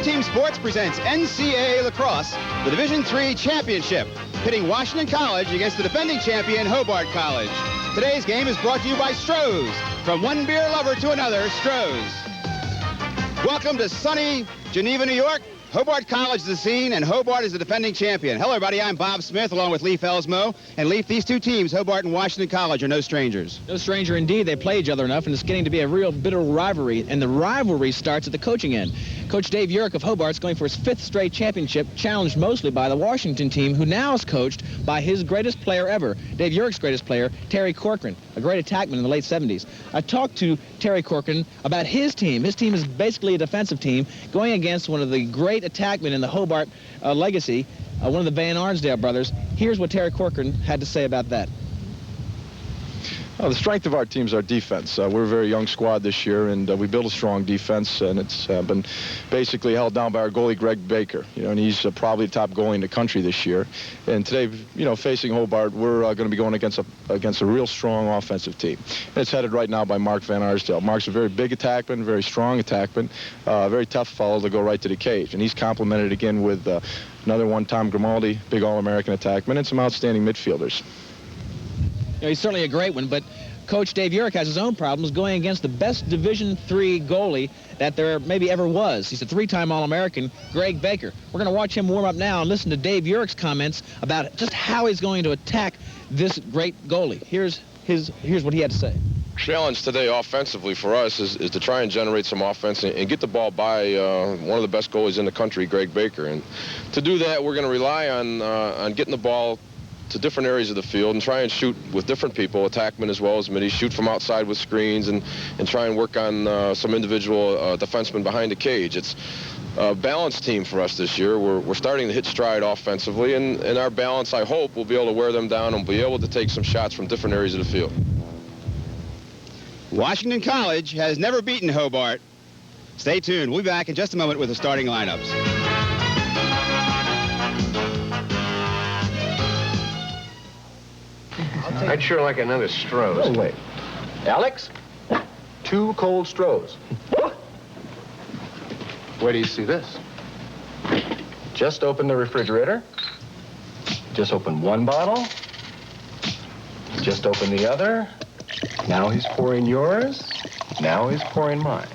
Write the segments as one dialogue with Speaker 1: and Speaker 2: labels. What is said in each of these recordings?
Speaker 1: Team Sports presents NCAA Lacrosse, the Division III Championship, pitting Washington College against the defending champion Hobart College. Today's game is brought to you by Stroh's. From one beer lover to another, Stroh's. Welcome to sunny Geneva, New York. Hobart College is the scene, and Hobart is the defending champion. Hello, everybody. I'm Bob Smith, along with Leif Elsmo. And Leif, these two teams, Hobart and Washington College, are no strangers.
Speaker 2: No stranger indeed. They play each other enough, and it's getting to be a real bitter rivalry. And the rivalry starts at the coaching end. Coach Dave Urick of Hobart is going for his 5th straight championship, challenged mostly by the Washington team, who now is coached by his greatest player ever, Dave Urick's greatest player, Terry Corcoran, a great attackman in the late 70s. I talked to Terry Corcoran about his team. His team is basically a defensive team going against one of the great attackmen in the Hobart legacy, one of the Van Arsdale brothers. Here's what Terry Corcoran had to say about that.
Speaker 3: The strength of our team is our defense. We're a very young squad this year, and we built a strong defense, and it's been basically held down by our goalie, Greg Baker. And he's probably the top goalie in the country this year. And today, facing Hobart, we're going to be going against a real strong offensive team. And it's headed right now by Mark Van Arsdale. Mark's a very big attackman, very strong attackman, very tough fellow to go right to the cage. And he's complemented again with another one, Tom Grimaldi, big All-American attackman, and some outstanding midfielders.
Speaker 2: He's certainly a great one, but Coach Dave Urick has his own problems going against the best Division III goalie that there maybe ever was. He's a 3-time All-American, Greg Baker. We're going to watch him warm up now and listen to Dave Urick's comments about just how he's going to attack this great goalie. Here's what he had to say.
Speaker 4: Challenge today offensively for us is to try and generate some offense and get the ball by one of the best goalies in the country, Greg Baker. And to do that, we're going to rely on getting the ball to different areas of the field and try and shoot with different people, attackmen as well as middies, shoot from outside with screens and try and work on some individual defensemen behind the cage. It's a balanced team for us this year. We're starting to hit stride offensively, and our balance, I hope, will be able to wear them down and be able to take some shots from different areas of the field.
Speaker 1: Washington College has never beaten Hobart. Stay tuned. We'll be back in just a moment with the starting lineups.
Speaker 5: I'd sure like another Stroh's.
Speaker 6: Oh, wait. Alex? 2 cold Stroh's.
Speaker 5: Where do you see this?
Speaker 6: Just open the refrigerator. Just open one bottle. Just open the other. Now he's pouring yours. Now he's pouring mine.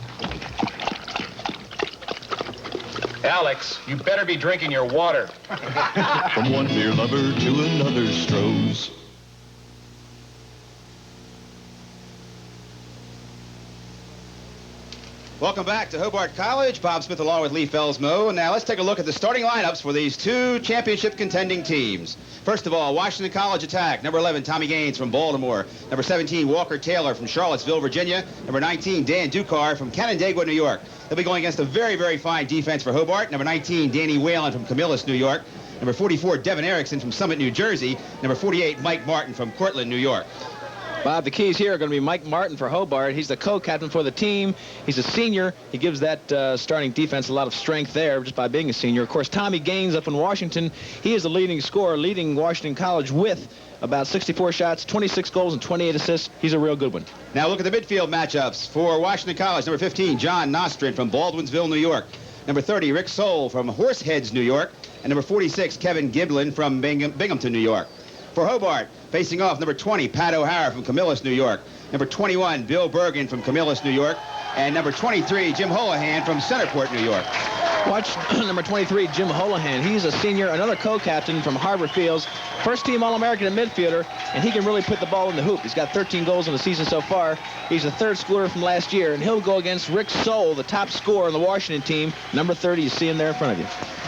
Speaker 5: Alex, you better be drinking your water.
Speaker 7: From one beer lover to another, Stroh's.
Speaker 1: Welcome back to Hobart College. Bob Smith along with Leif Elsmo. Now let's take a look at the starting lineups for these two championship contending teams. First of all, Washington College attack. Number 11, Tommy Gaines from Baltimore. Number 17, Walker Taylor from Charlottesville, Virginia. Number 19, Dan Ducar from Canandaigua, New York. They'll be going against a very, very fine defense for Hobart. Number 19, Danny Whalen from Camillus, New York. Number 44, Devin Erickson from Summit, New Jersey. Number 48, Mike Martin from Cortland, New York.
Speaker 2: Bob, the keys here are going to be Mike Martin for Hobart. He's the co-captain for the team. He's a senior. He gives that starting defense a lot of strength there just by being a senior. Of course, Tommy Gaines up in Washington, he is the leading scorer, leading Washington College with about 64 shots, 26 goals, and 28 assists. He's a real good one.
Speaker 1: Now look at the midfield matchups for Washington College. Number 15, John Nostrin from Baldwinsville, New York. Number 30, Rick Soule from Horseheads, New York. And number 46, Kevin Giblin from Binghamton, New York. For Hobart, facing off, number 20, Pat O'Hara from Camillus, New York. Number 21, Bill Bergen from Camillus, New York. And number 23, Jim Holohan from Centerport, New York.
Speaker 2: Watch number 23, Jim Holohan. He's a senior, another co-captain from Harbor Fields. First-team All-American midfielder, and he can really put the ball in the hoop. He's got 13 goals in the season so far. He's the 3rd scorer from last year, and he'll go against Rick Soule, the top scorer on the Washington team. Number 30, you see him there in front of you.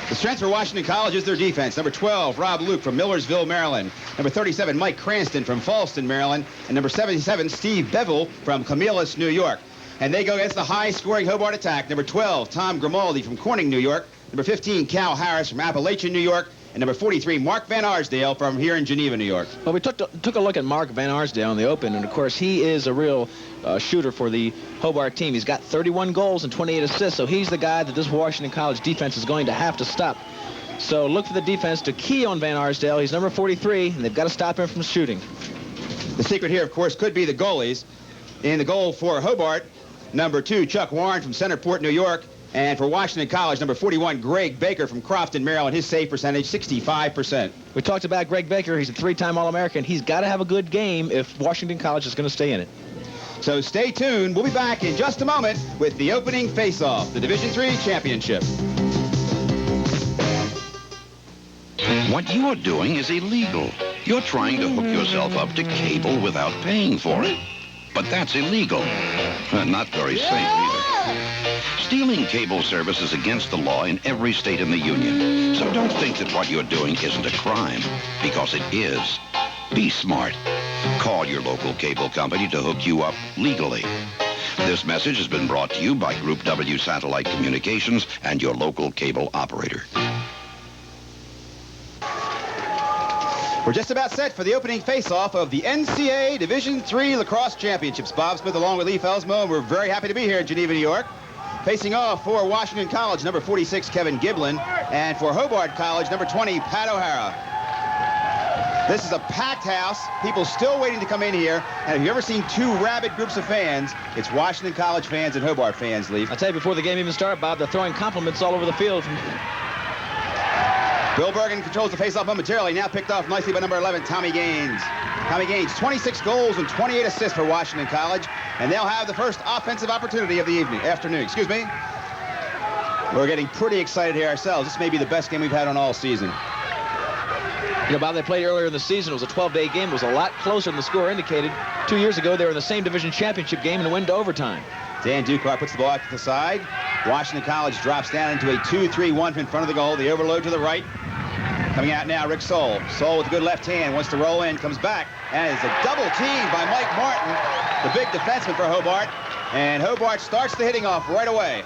Speaker 1: The strength for Washington College is their defense. Number 12, Rob Luke from Millersville, Maryland. Number 37, Mike Cranston from Falston, Maryland. And number 77, Steve Bevel from Camillus, New York. And they go against the high-scoring Hobart attack. Number 12, Tom Grimaldi from Corning, New York. Number 15, Cal Harris from Appalachian, New York. And number 43, Mark Van Arsdale from here in Geneva, New York.
Speaker 2: Well, we took a look at Mark Van Arsdale in the open, and of course he is a real shooter for the Hobart team. He's got 31 goals and 28 assists, so he's the guy that this Washington College defense is going to have to stop. So look for the defense to key on Van Arsdale. He's number 43, and they've got to stop him from shooting.
Speaker 1: The secret here, of course, could be the goalies. In the goal for Hobart, number 2, Chuck Warren from Centerport, New York. And for Washington College, number 41, Greg Baker from Crofton, Maryland, his save percentage, 65%.
Speaker 2: We talked about Greg Baker. He's a 3-time All-American. He's got to have a good game if Washington College is going to stay in it.
Speaker 1: So stay tuned. We'll be back in just a moment with the opening face-off, the Division III Championship.
Speaker 8: What you're doing is illegal. You're trying to hook yourself up to cable without paying for it. But that's illegal. Not very safe either. Stealing cable service is against the law in every state in the Union. So don't think that what you're doing isn't a crime, because it is. Be smart. Call your local cable company to hook you up legally. This message has been brought to you by Group W Satellite Communications and your local cable operator.
Speaker 1: We're just about set for the opening face-off of the NCAA Division III Lacrosse Championships. Bob Smith along with Lee Felsmo, and we're very happy to be here in Geneva, New York. Facing off for Washington College, number 46, Kevin Giblin, and for Hobart College, number 20, Pat O'Hara. This is a packed house. People still waiting to come in here. And have you ever seen two rabid groups of fans? It's Washington College fans and Hobart fans, Lee.
Speaker 2: I'll tell you, before the game even started, Bob, they're throwing compliments all over the field.
Speaker 1: Bill Bergen controls the faceoff momentarily. Now picked off nicely by number 11, Tommy Gaines. Tommy Gaines, 26 goals and 28 assists for Washington College. And they'll have the first offensive opportunity of the afternoon. We're getting pretty excited here ourselves. This may be the best game we've had on all season.
Speaker 2: You know, Bob, they played earlier in the season. It was a 12-day game. It was a lot closer than the score indicated. 2 years ago, they were in the same division championship game and went to overtime.
Speaker 1: Dan Ducar puts the ball out to the side. Washington College drops down into a 2-3-1 in front of the goal. The overload to the right. Coming out now, Rick Soll. Soll with a good left hand, wants to roll in, comes back, and it's a double team by Mike Martin, the big defenseman for Hobart. And Hobart starts the hitting off right away.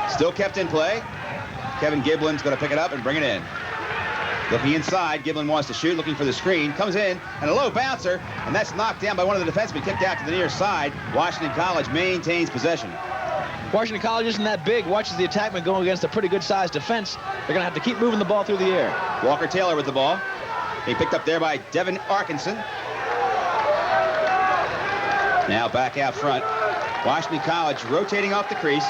Speaker 1: Still kept in play. Kevin Giblin's going to pick it up and bring it in. Looking inside, Giblin wants to shoot, looking for the screen, comes in, and a low bouncer, and that's knocked down by one of the defensemen, kicked out to the near side. Washington College maintains possession.
Speaker 2: Washington College isn't that big. Watches the attackman going against a pretty good-sized defense. They're going to have to keep moving the ball through the air.
Speaker 1: Walker Taylor with the ball. He picked up there by Devin Arkinson. Now back out front. Washington College rotating off the crease.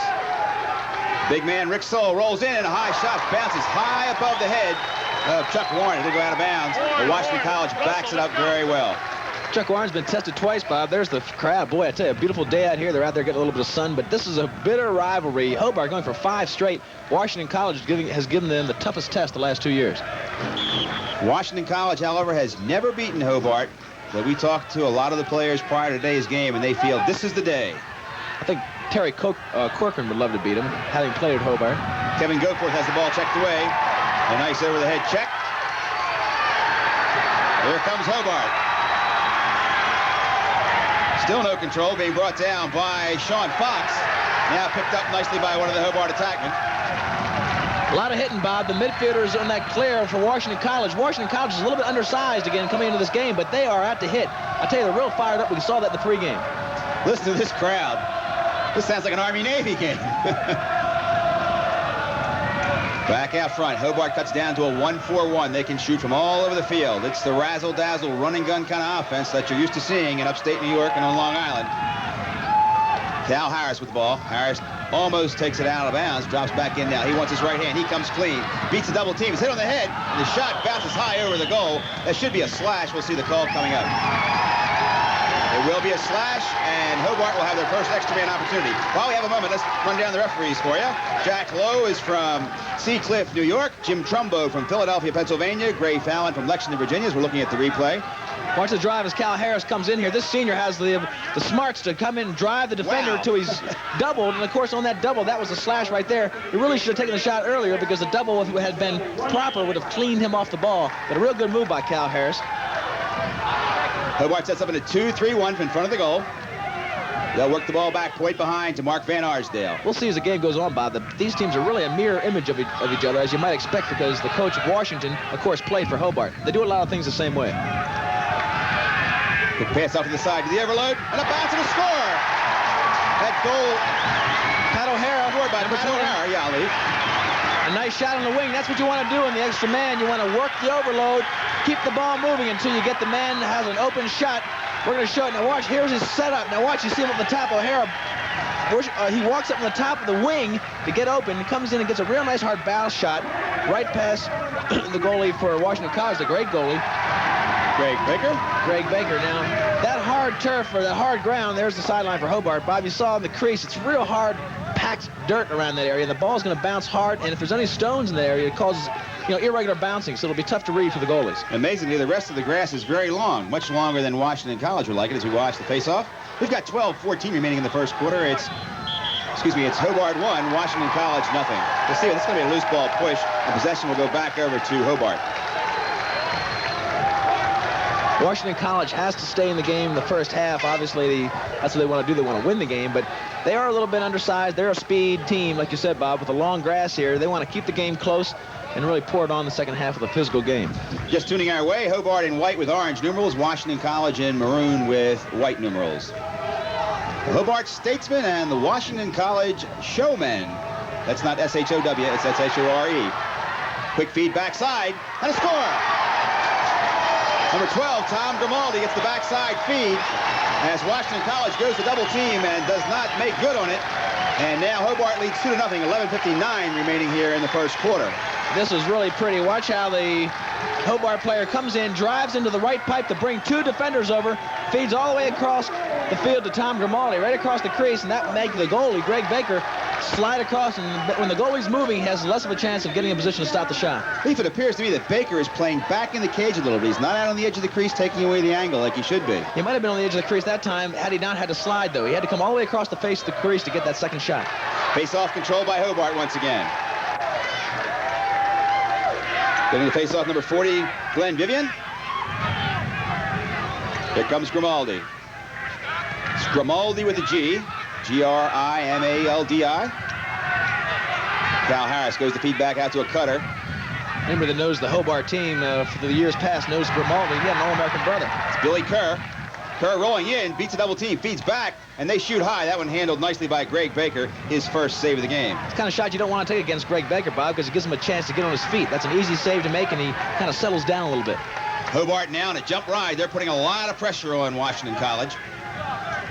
Speaker 1: Big man Rick Soll rolls in, and a high shot bounces high above the head of Chuck Warren. It did go out of bounds, but Washington College backs it up very well.
Speaker 2: Chuck Warren's been tested twice, Bob. There's the crowd. Boy, I tell you, a beautiful day out here. They're out there getting a little bit of sun, but this is a bitter rivalry. Hobart going for 5 straight. Washington College has given them the toughest test the last 2 years.
Speaker 1: Washington College, however, has never beaten Hobart, but we talked to a lot of the players prior to today's game, and they feel this is the day.
Speaker 2: I think Terry Corcoran would love to beat him, having played at Hobart.
Speaker 1: Kevin Goforth has the ball checked away. A nice over-the-head check. Here comes Hobart. Still no control, being brought down by Sean Fox. Now picked up nicely by one of the Hobart attackmen.
Speaker 2: A lot of hitting, Bob. The midfielders on that clear for Washington College. Washington College is a little bit undersized again coming into this game, but they are out to hit. I tell you, they're real fired up. We saw that in the pregame.
Speaker 1: Listen to this crowd. This sounds like an Army-Navy game. Back out front, Hobart cuts down to a 1-4-1. They can shoot from all over the field. It's the razzle-dazzle, run-and-gun kind of offense that you're used to seeing in upstate New York and on Long Island. Cal Harris with the ball. Harris almost takes it out of bounds, drops back in now. He wants his right hand. He comes clean, beats the double team. He's hit on the head, and the shot bounces high over the goal. That should be a slash. We'll see the call coming up. It will be a slash, and Hobart will have their first extra man opportunity. While we have a moment, let's run down the referees for you. Jack Lowe is from Sea Cliff, New York. Jim Trumbo from Philadelphia, Pennsylvania. Gray Fallon from Lexington, Virginia, as we're looking at the replay.
Speaker 2: Watch the drive as Cal Harris comes in here. This senior has the smarts to come in and drive the defender till he's doubled. And, of course, on that double, that was a slash right there. He really should have taken the shot earlier because the double, if it had been proper, would have cleaned him off the ball. But a real good move by Cal Harris.
Speaker 1: Hobart sets up in a 2-3-1 in front of the goal. They'll work the ball back point behind to Mark Van Arsdale.
Speaker 2: We'll see as the game goes on, Bob. These teams are really a mirror image of each other, as you might expect, because the coach of Washington, of course, played for Hobart. They do a lot of things the same way.
Speaker 1: Quick pass off to the side to the overload, and a bounce and a score! That goal,
Speaker 2: Pat O'Hara,
Speaker 1: scored by Pat O'Hara, yeah, Lee.
Speaker 2: A nice shot on the wing. That's what you want to do in the extra man. You want to work the overload, keep the ball moving until you get the man that has an open shot. We're going to show it. Now watch, here's his setup. Now watch, you see him at the top. O'Hara he walks up on the top of the wing to get open, comes in and gets a real nice hard bounce shot right past the goalie for Washington College, the great goalie.
Speaker 1: Greg Baker.
Speaker 2: Greg Baker. Now, that hard turf or that hard ground, there's the sideline for Hobart. Bob, you saw in the crease, it's real hard, packed dirt around that area. The ball's going to bounce hard, and if there's any stones in the area, it causes irregular bouncing, so it'll be tough to read for the goalies.
Speaker 1: Amazingly, the rest of the grass is very long, much longer than Washington College would like it as we watch the face-off. We've got 12-14 remaining in the first quarter. It's Hobart 1, Washington College nothing. Let's see, this is going to be a loose ball push. The possession will go back over to Hobart.
Speaker 2: Washington College has to stay in the game the first half. Obviously, that's what they want to do. They want to win the game, but they are a little bit undersized. They're a speed team, like you said, Bob, with the long grass here. They want to keep the game close and really pour it on the second half of the physical game.
Speaker 1: Just tuning our way, Hobart in white with orange numerals, Washington College in maroon with white numerals. The Hobart Statesmen and the Washington College Showmen. That's not S-H-O-W, it's S-H-O-R-E. Quick feed backside, and a score! Number 12, Tom Grimaldi gets the backside feed as Washington College goes to double team and does not make good on it. And now Hobart leads 2-0, 11:59 remaining here in the first quarter.
Speaker 2: This is really pretty. Watch how the Hobart player comes in, drives into the right pipe to bring two defenders over, feeds all the way across the field to Tom Grimaldi, right across the crease, and that makes the goalie, Greg Baker, slide across, and when the goalie's moving, he has less of a chance of getting in position to stop the shot.
Speaker 1: Leaf, it appears to me that Baker is playing back in the cage a little bit. He's not out on the edge of the crease taking away the angle like he should be.
Speaker 2: He might have been on the edge of the crease that time had he not had to slide, though. He had to come all the way across the face of the crease to get that second shot.
Speaker 1: Face-off controlled by Hobart once again. Getting the face-off, number 40, Glenn Vivian. Here comes Grimaldi. It's Grimaldi with a G. G-R-I-M-A-L-D-I. Cal Harris goes to feed back out to a cutter.
Speaker 2: Anybody that knows the Hobart team for the years past knows Grimaldi. He had an All-American brother.
Speaker 1: It's Billy Kerr. Kerr rolling in, beats a double team, feeds back, and they shoot high. That one handled nicely by Greg Baker, his first save of the game.
Speaker 2: It's the kind of shot you don't want to take against Greg Baker, Bob, because it gives him a chance to get on his feet. That's an easy save to make, and he kind of settles down a little bit.
Speaker 1: Hobart now in a jump ride. They're putting a lot of pressure on Washington College.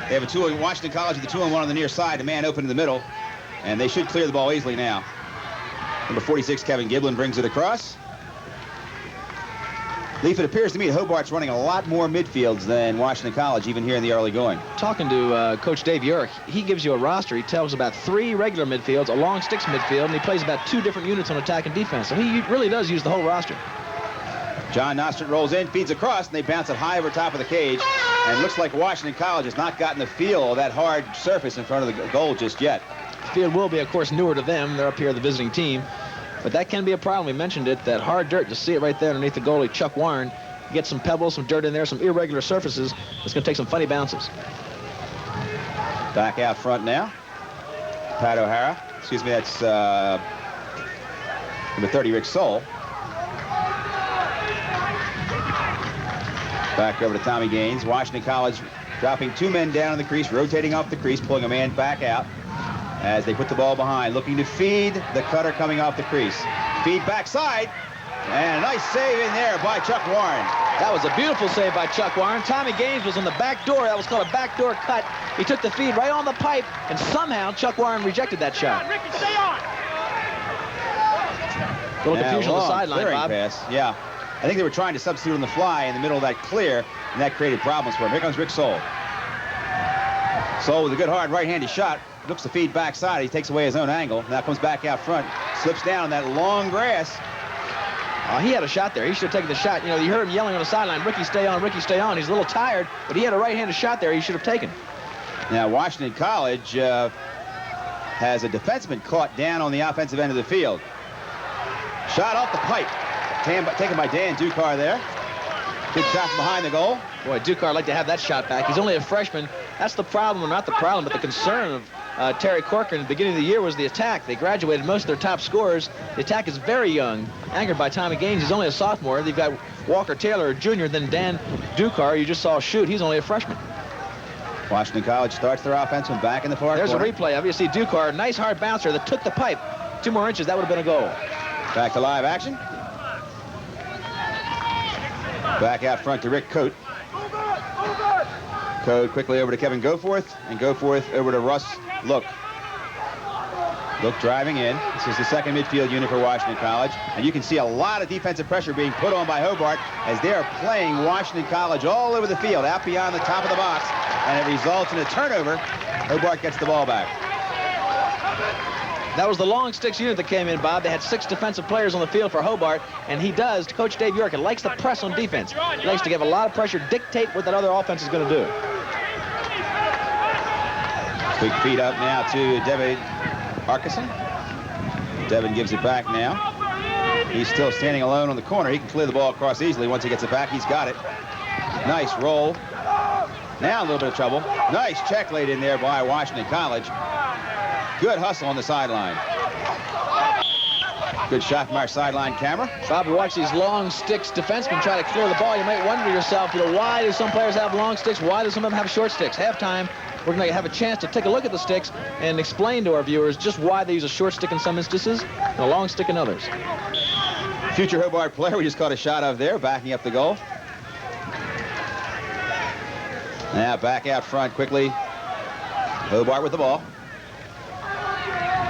Speaker 1: They have a Washington College with the 2-on-1 on the near side, a man open in the middle, and they should clear the ball easily now. Number 46, Kevin Giblin, brings it across. Leaf, it appears to me Hobart's running a lot more midfields than Washington College, even here in the early going.
Speaker 2: Talking to Coach Dave Urick, he gives you a roster. He tells about 3 regular midfields, a long sticks midfield, and he plays about 2 different units on attack and defense. So he really does use the whole roster.
Speaker 1: John Nostrit rolls in, feeds across, and they bounce it high over top of the cage. And it looks like Washington College has not gotten the feel of that hard surface in front of the goal just yet.
Speaker 2: The field will be, of course, newer to them. They're up here, the visiting team. But that can be a problem. We mentioned it, that hard dirt. You see it right there underneath the goalie, Chuck Warren. You get some pebbles, some dirt in there, some irregular surfaces. It's going to take some funny bounces.
Speaker 1: Back out front now. Pat O'Hara. Excuse me, that's number 30, Rick Soll. Back over to Tommy Gaines. Washington College dropping 2 men down in the crease, rotating off the crease, pulling a man back out as they put the ball behind, looking to feed the cutter coming off the crease. Feed backside, and a nice save in there by Chuck Warren.
Speaker 2: That was a beautiful save by Chuck Warren. Tommy Gaines was on the back door. That was called a backdoor cut. He took the feed right on the pipe, and somehow Chuck Warren rejected that shot.
Speaker 9: Ricky, stay on!
Speaker 2: A little confusion on the sideline, Bob.
Speaker 1: Pass. Yeah. I think they were trying to substitute on the fly in the middle of that clear, and that created problems for him. Here comes Rick Soll. Soll with a good hard right-handed shot. Looks to feed backside. He takes away his own angle. Now comes back out front. Slips down in that long grass.
Speaker 2: He had a shot there. He should have taken the shot. You know, you heard him yelling on the sideline, Ricky, stay on, Ricky, stay on. He's a little tired, but he had a right-handed shot there he should have taken.
Speaker 1: Now, Washington College has a defenseman caught down on the offensive end of the field. Shot off the pipe. Taken by Dan Ducar there. Good shot from behind the goal.
Speaker 2: Boy, Ducar would like to have that shot back. He's only a freshman. That's the problem, or not the problem, but the concern of Terry Corcoran at the beginning of the year was the attack. They graduated most of their top scorers. The attack is very young, anchored by Tommy Gaines. He's only a sophomore. They've got Walker Taylor, a junior, then Dan Ducar. You just saw shoot. He's only a freshman.
Speaker 1: Washington College starts their offense from back in the far
Speaker 2: corner. There's a replay. Obviously, Ducar, nice hard bouncer that took the pipe. 2 more inches, that would have been a goal.
Speaker 1: Back to live action. Back out front to Rick Coate. Code quickly over to Kevin Goforth, and Goforth over to Russ Look. Look driving in. This is the second midfield unit for Washington College. And you can see a lot of defensive pressure being put on by Hobart as they are playing Washington College all over the field, out beyond the top of the box. And it results in a turnover. Hobart gets the ball back.
Speaker 2: That was the long sticks unit that came in, Bob. They had 6 defensive players on the field for Hobart, and he does, Coach Dave York, likes to press on defense. He likes to give a lot of pressure, dictate what that other offense is going to do.
Speaker 1: Quick feed up now to Devin Arkeson. Devin gives it back now. He's still standing alone on the corner. He can clear the ball across easily. Once he gets it back, he's got it. Nice roll. Now a little bit of trouble. Nice check laid in there by Washington College. Good hustle on the sideline. Good shot from our sideline camera.
Speaker 2: Bob, watch these long sticks defensemen try to clear the ball. You might wonder to yourself, why do some players have long sticks? Why do some of them have short sticks? Halftime, we're going to have a chance to take a look at the sticks and explain to our viewers just why they use a short stick in some instances and a long stick in others.
Speaker 1: Future Hobart player we just caught a shot of there, backing up the goal. Now back out front quickly. Hobart with the ball.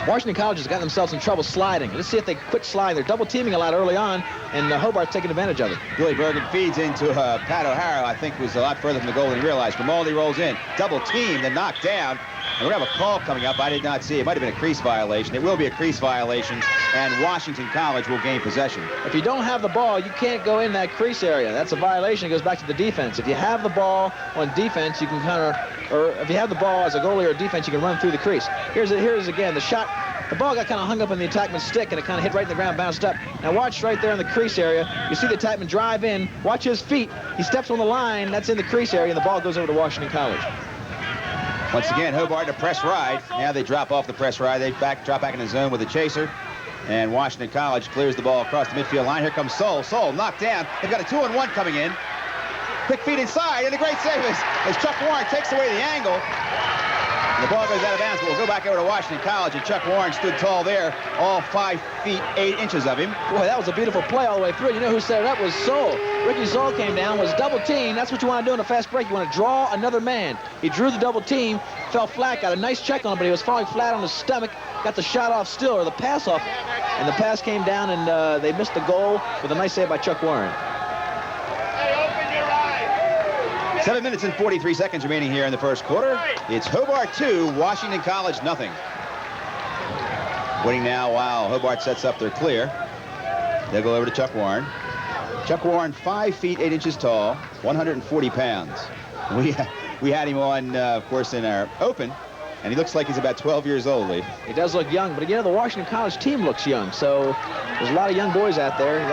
Speaker 2: Washington College has gotten themselves in trouble sliding. Let's see if they quit sliding. They're double teaming a lot early on, and Hobart's taking advantage of it.
Speaker 1: Billy Bergen feeds into Pat O'Hara, I think was a lot further from the goal than he realized. Grimaldi rolls in. Double team, then knocked down. And we're going to have a call coming up. I did not see. It might have been a crease violation. It will be a crease violation, and Washington College will gain possession.
Speaker 2: If you don't have the ball, you can't go in that crease area. That's a violation. It goes back to the defense. If you have the ball on defense, you can or if you have the ball as a goalie or a defense, you can run through the crease. Here's again the shot. The ball got kind of hung up in the attackman's stick, and it kind of hit right in the ground, bounced up. Now watch right there in the crease area. You see the attackman drive in. Watch his feet. He steps on the line. That's in the crease area, and the ball goes over to Washington College.
Speaker 1: Once again, Hobart to press ride. Now they drop off the press ride. They drop back in the zone with a chaser. And Washington College clears the ball across the midfield line. Here comes Sol. Sol knocked down. They've got a 2-on-1 coming in. Quick feed inside, and a great save as Chuck Warren takes away the angle. And the ball goes out of bounds, but we'll go back over to Washington College, and Chuck Warren stood tall there, all 5 feet 8 inches of him.
Speaker 2: Boy, that was a beautiful play all the way through. You know who set it up was Sol. Ricky Sol came down, was double team. That's what you want to do in a fast break. You want to draw another man. He drew the double team, fell flat, got a nice check on him, but he was falling flat on his stomach, got the shot off still, or the pass off, and the pass came down, and they missed the goal with a nice save by Chuck Warren.
Speaker 1: 7 minutes and 43 seconds remaining here in the first quarter. It's Hobart 2, Washington College nothing. Winning now while Hobart sets up their clear. They'll go over to Chuck Warren. Chuck Warren, 5 feet 8 inches tall, 140 pounds. We had him on, of course, in our open, and he looks like he's about 12 years old, Lee.
Speaker 2: He does look young, but the Washington College team looks young, so there's a lot of young boys out there, a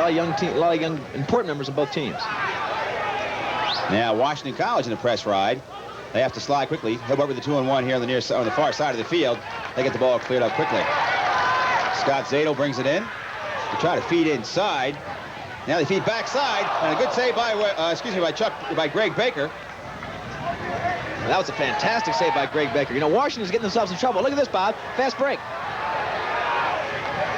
Speaker 2: lot of young important members of both teams.
Speaker 1: Now Washington College in the press ride. They have to slide quickly. Hobart with the 2-on-1 here on the far side of the field. They get the ball cleared up quickly. Scott Zadel brings it in. They try to feed inside. Now they feed backside, and a good save by Greg Baker.
Speaker 2: Well, that was a fantastic save by Greg Baker. Washington's getting themselves in trouble. Look at this, Bob. Fast break.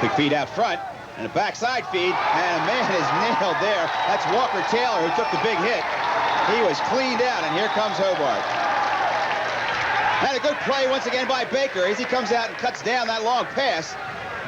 Speaker 1: Big feed out front, and a backside feed, and a man is nailed there. That's Walker Taylor who took the big hit. He was cleaned out, and here comes Hobart. And a good play once again by Baker as he comes out and cuts down that long pass.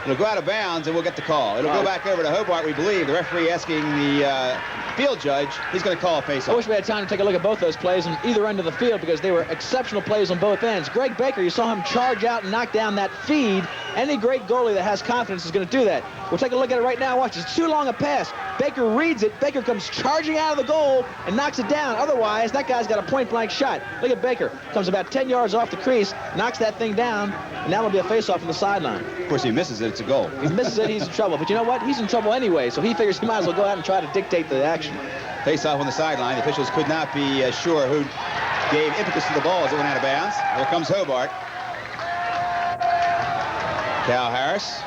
Speaker 1: It'll go out of bounds, and we'll get the call. It'll go back over to Hobart, we believe. The referee asking the field judge. He's going to call a face-off.
Speaker 2: I wish we had time to take a look at both those plays on either end of the field because they were exceptional plays on both ends. Greg Baker, you saw him charge out and knock down that feed. Any great goalie that has confidence is going to do that. We'll take a look at it right now. Watch, it's too long a pass. Baker reads it. Baker comes charging out of the goal and knocks it down. Otherwise, that guy's got a point-blank shot. Look at Baker. Comes about 10 yards off the crease, knocks that thing down, and now it'll be a face-off from the sideline.
Speaker 1: Of course, he misses it. It's a goal.
Speaker 2: He misses it, he's in trouble. But you know what? He's in trouble anyway, so he figures he might as well go out and try to dictate the action.
Speaker 1: Face-off on the sideline. The officials could not be sure who gave impetus to the ball as it went out of bounds. Here comes Hobart. Cal Harris.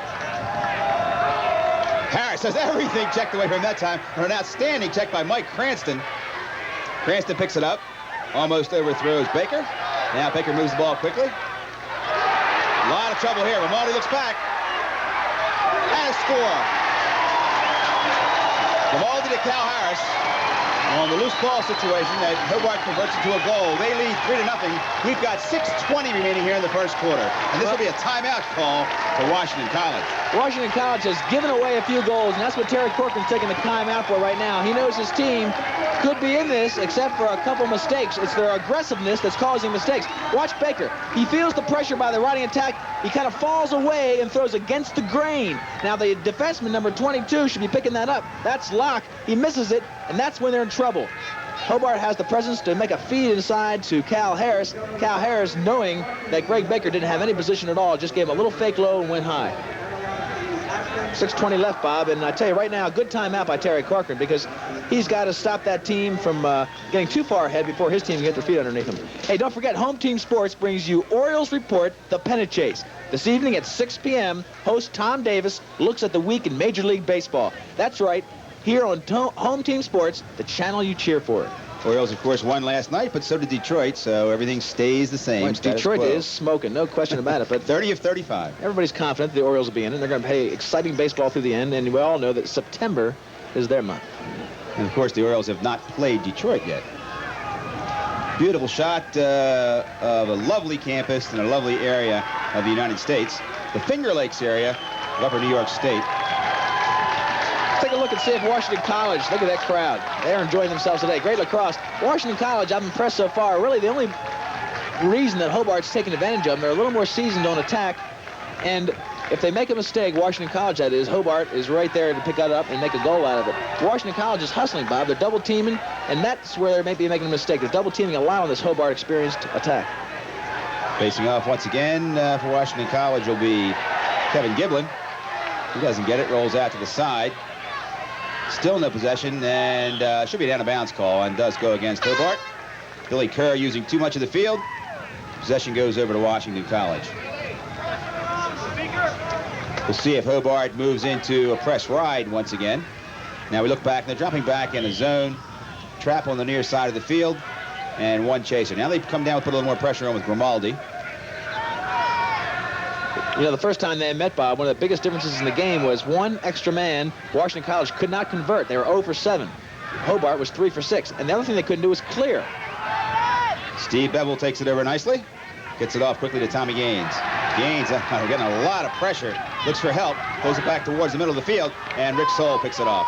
Speaker 1: Harris has everything checked away from him that time. And an outstanding check by Mike Cranston. Cranston picks it up. Almost overthrows Baker. Now Baker moves the ball quickly. A lot of trouble here. Grimaldi looks back. And a score. Grimaldi to Cal Harris. On the loose ball situation that Hobart converts into a goal. They lead 3-0. We've got 6:20 remaining here in the first quarter. And this will be a timeout call for Washington College.
Speaker 2: Washington College has given away a few goals, and that's what Terry Corcoran's taking the timeout for right now. He knows his team could be in this, except for a couple mistakes. It's their aggressiveness that's causing mistakes. Watch Baker. He feels the pressure by the riding attack. He kind of falls away and throws against the grain. Now, the defenseman, number 22, should be picking that up. That's Locke. He misses it, and that's when they're in trouble. Hobart has the presence to make a feed inside to Cal Harris. Cal Harris, knowing that Greg Baker didn't have any position at all, just gave him a little fake low and went high. 6:20 left, Bob, and I tell you right now, a good timeout by Terry Corcoran, because he's got to stop that team from getting too far ahead before his team can get their feet underneath them. Hey, don't forget, Home Team Sports brings you Orioles Report, the Pennant Chase. This evening at 6 p.m., host Tom Davis looks at the week in Major League Baseball. That's right, here on Home Team Sports, the channel you cheer for.
Speaker 1: Orioles, of course, won last night, but so did Detroit, so everything stays the same.
Speaker 2: Well, Detroit is smoking, no question about it. But
Speaker 1: 30 of 35.
Speaker 2: Everybody's confident the Orioles will be in it. They're going to play exciting baseball through the end, and we all know that September is their month.
Speaker 1: And, of course, the Orioles have not played Detroit yet. Beautiful shot of a lovely campus in a lovely area of the United States. The Finger Lakes area of upper New York State.
Speaker 2: Take a look and see if Washington College, look at that crowd. They're enjoying themselves today. Great lacrosse. Washington College, I'm impressed so far. Really, the only reason that Hobart's taking advantage of them, they're a little more seasoned on attack. And if they make a mistake, Washington College, that is, Hobart is right there to pick that up and make a goal out of it. Washington College is hustling, Bob. They're double teaming, and that's where they may be making a mistake. They're double teaming, allowing this Hobart experienced attack.
Speaker 1: Facing off once again for Washington College will be Kevin Giblin. He doesn't get it, rolls out to the side. Still no possession, and should be an out-of-bounds call, and does go against Hobart. Billy Kerr using too much of the field. Possession goes over to Washington College. We'll see if Hobart moves into a press ride once again. Now we look back, and they're dropping back in a zone. Trap on the near side of the field, and one chaser. Now they come down and put a little more pressure on with Grimaldi.
Speaker 2: You know, the first time they met, Bob, one of the biggest differences in the game was one extra man. Washington College could not convert. They were 0 for 7. Hobart was 3 for 6. And the other thing they couldn't do was clear.
Speaker 1: Steve Bevel takes it over nicely. Gets it off quickly to Tommy Gaines. Gaines getting a lot of pressure. Looks for help. Pulls it back towards the middle of the field. And Rick Soule picks it off.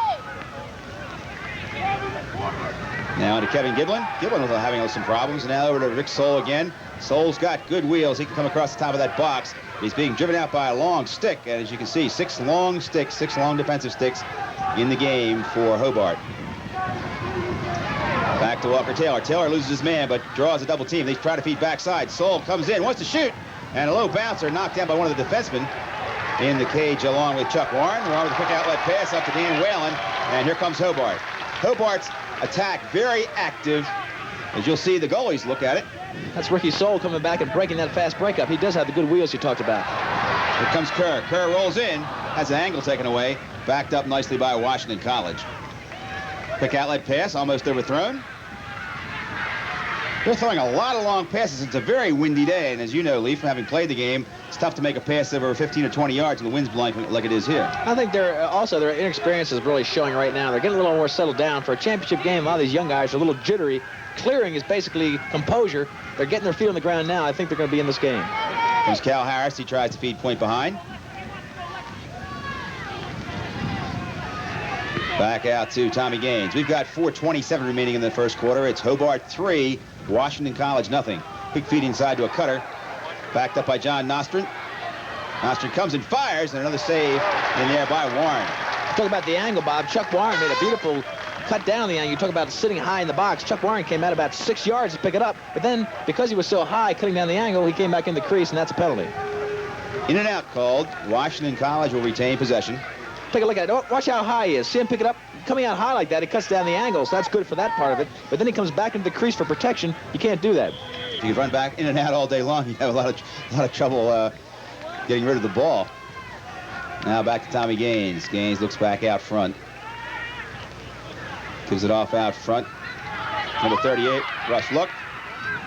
Speaker 1: Now to Kevin Giblin. Giblin was having some problems. Now over to Rick Soule again. Soule's got good wheels. He can come across the top of that box. He's being driven out by a long stick. And as you can see, 6 long sticks, 6 long defensive sticks in the game for Hobart. Back to Walker Taylor. Taylor loses his man, but draws a double team. They try to feed backside. Soule comes in, wants to shoot. And a low bouncer knocked down by one of the defensemen in the cage along with Chuck Warren. Warren with a quick outlet pass up to Dan Whalen. And here comes Hobart. Hobart's attack very active. As you'll see, the goalies look at it.
Speaker 2: That's Ricky Soule coming back and breaking that fast breakup. He does have the good wheels you talked about.
Speaker 1: Here comes Kerr. Kerr rolls in, has an angle taken away, backed up nicely by Washington College. Quick outlet pass, almost overthrown. They're throwing a lot of long passes. It's a very windy day, and as you know, Lee, from having played the game, it's tough to make a pass over 15 or 20 yards when the wind's blowing like it is here.
Speaker 2: I think their inexperience is really showing right now. They're getting a little more settled down. For a championship game, a lot of these young guys are a little jittery. Clearing is basically composure. They're getting their feet on the ground now. I think they're going to be in this game.
Speaker 1: Comes Cal Harris. He tries to feed point behind. Back out to Tommy Gaines. We've got 4:27 remaining in the first quarter. It's Hobart 3, Washington College nothing. Quick feed inside to a cutter. Backed up by John Nostrand. Nostrand comes and fires, and another save in there by Warren.
Speaker 2: Talk about the angle, Bob. Chuck Warren made a beautiful cut down the angle. You talk about sitting high in the box. Chuck Warren came out about 6 yards to pick it up, but then because he was so high cutting down the angle, he came back in the crease, and that's a penalty.
Speaker 1: In and out called. Washington College will retain possession.
Speaker 2: Take a look at it. Watch how high he is. See him pick it up. Coming out high like that, he cuts down the angle, so that's good for that part of it. But then he comes back into the crease for protection. You can't do that.
Speaker 1: If you run back in and out all day long, you have a lot of trouble getting rid of the ball. Now back to Tommy Gaines. Gaines looks back out front. Gives it off out front. Number 38, Russ Look.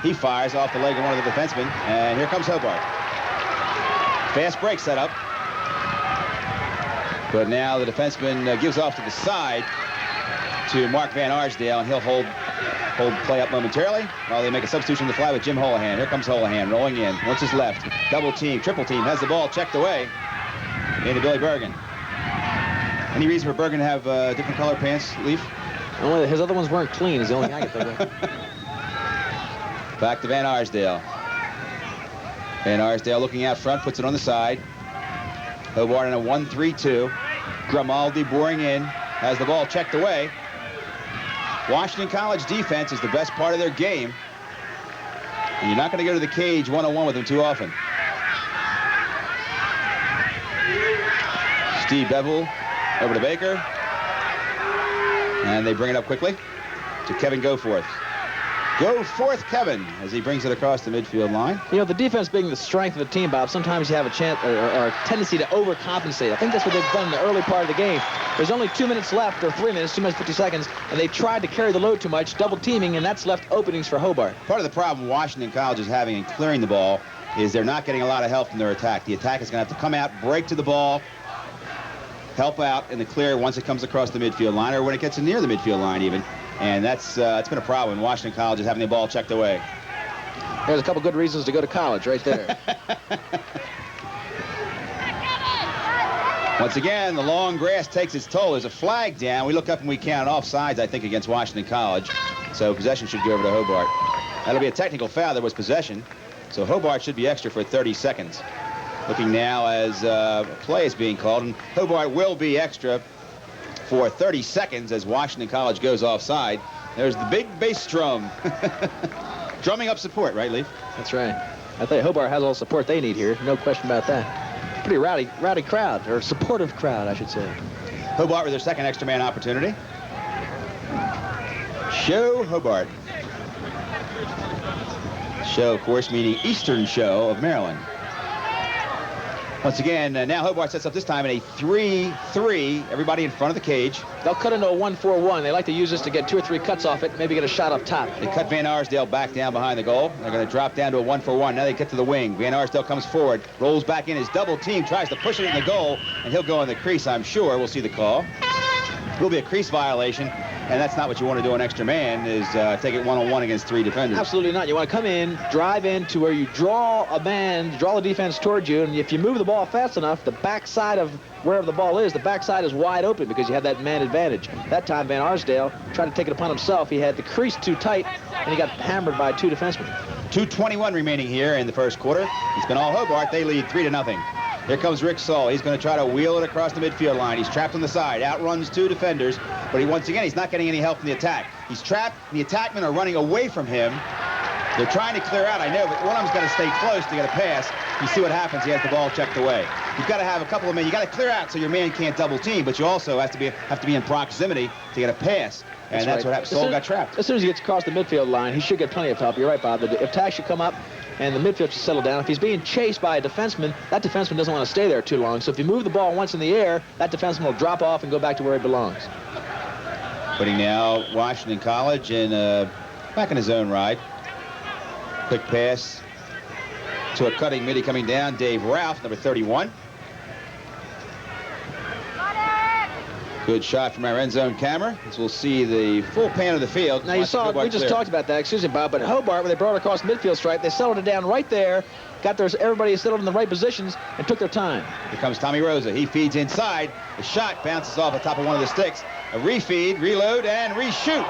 Speaker 1: He fires off the leg of one of the defensemen, and here comes Hobart. Fast break set up. But now the defenseman gives off to the side. to Mark Van Arsdale, and he'll hold play up momentarily while they make a substitution on the fly with Jim Holohan. Here comes Holohan rolling in. Once his left. Double team, triple team. Has the ball checked away into Billy Bergen. Any reason for Bergen to have different color pants, Leaf?
Speaker 2: Only his other ones weren't clean is the only thing I can think of.
Speaker 1: Back to Van Arsdale. Van Arsdale looking out front, puts it on the side. Hobart in a 1-3-2. Grimaldi boring in, has the ball checked away. Washington College defense is the best part of their game. And you're not going to go to the cage one-on-one with them too often. Steve Bevel over to Baker. And they bring it up quickly to Kevin Goforth. Goforth Kevin as he brings it across the midfield line.
Speaker 2: You know, the defense being the strength of the team, Bob, sometimes you have a chance or a tendency to overcompensate. I think that's what they've done in the early part of the game. There's only 2 minutes left, or 3 minutes, 2 minutes 50 seconds, and they tried to carry the load too much, double teaming, and that's left openings for Hobart.
Speaker 1: Part of the problem Washington College is having in clearing the ball is they're not getting a lot of help from their attack. The attack is going to have to come out, break to the ball, help out in the clear once it comes across the midfield line, or when it gets near the midfield line even. And that's it's been a problem. Washington College is having the ball checked away.
Speaker 2: There's a couple good reasons to go to college right there.
Speaker 1: Once again, the long grass takes its toll. There's a flag down. We look up and we count offsides, I think, against Washington College. So possession should go over to Hobart. That'll be a technical foul. There was possession. So Hobart should be extra for 30 seconds. Looking now as play is being called. And Hobart will be extra for 30 seconds as Washington College goes offside. There's the big bass drum. Drumming up support, right, Leaf?
Speaker 2: That's right. I think Hobart has all the support they need here. No question about that. Pretty rowdy crowd, or supportive crowd, I should say.
Speaker 1: Hobart with their second extra man opportunity. Show Hobart. Show, of course, meaning Eastern Show of Maryland. Once again, now Hobart sets up this time in a 3-3. Everybody in front of the cage.
Speaker 2: They'll cut into a 1-4-1. They like to use this to get 2 or 3 cuts off it, maybe get a shot up top.
Speaker 1: They cut Van Arsdale back down behind the goal. They're going to drop down to a 1-4-1. Now they get to the wing. Van Arsdale comes forward, rolls back in. His double team tries to push it in the goal, and he'll go in the crease, I'm sure. We'll see the call. It will be a crease violation, and that's not what you want to do on extra man, is take it one-on-one against 3 defenders.
Speaker 2: Absolutely not. You want to come in, drive in to where you draw a man, draw the defense towards you, and if you move the ball fast enough, the backside of wherever the ball is, the backside is wide open because you have that man advantage. That time, Van Arsdale tried to take it upon himself. He had the crease too tight, and he got hammered by 2 defensemen.
Speaker 1: 2:21 remaining here in the first quarter. It's been all Hobart. They lead 3-0. Here comes Rick Saul. He's going to try to wheel it across the midfield line. He's trapped on the side, outruns 2 defenders, but once again, he's not getting any help from the attack. He's trapped. The attackmen are running away from him. They're trying to clear out, I know, but one of them's got to stay close to get a pass. You see what happens. He has the ball checked away. You've got to have a couple of men. You got to clear out so your man can't double team, but you also have to be in proximity to get a pass. And that's what happened. Saul got trapped.
Speaker 2: As soon as he gets across the midfield line, he should get plenty of help. You're right, Bob. The attack should come up, and the midfield should settle down. If he's being chased by a defenseman, that defenseman doesn't want to stay there too long. So if you move the ball once in the air, that defenseman will drop off and go back to where he belongs.
Speaker 1: Putting now Washington College in back in his own ride. Quick pass to a cutting midi coming down. Dave Ralph, number 31. Good shot from our end zone camera, as we'll see the full pan of the field.
Speaker 2: Now, you saw, we just talked about that, excuse me, Bob, but Hobart, when they brought it across the midfield stripe, they settled it down right there, got everybody settled in the right positions, and took their time.
Speaker 1: Here comes Tommy Rosa. He feeds inside. The shot bounces off the top of one of the sticks. A refeed, reload, and reshoot.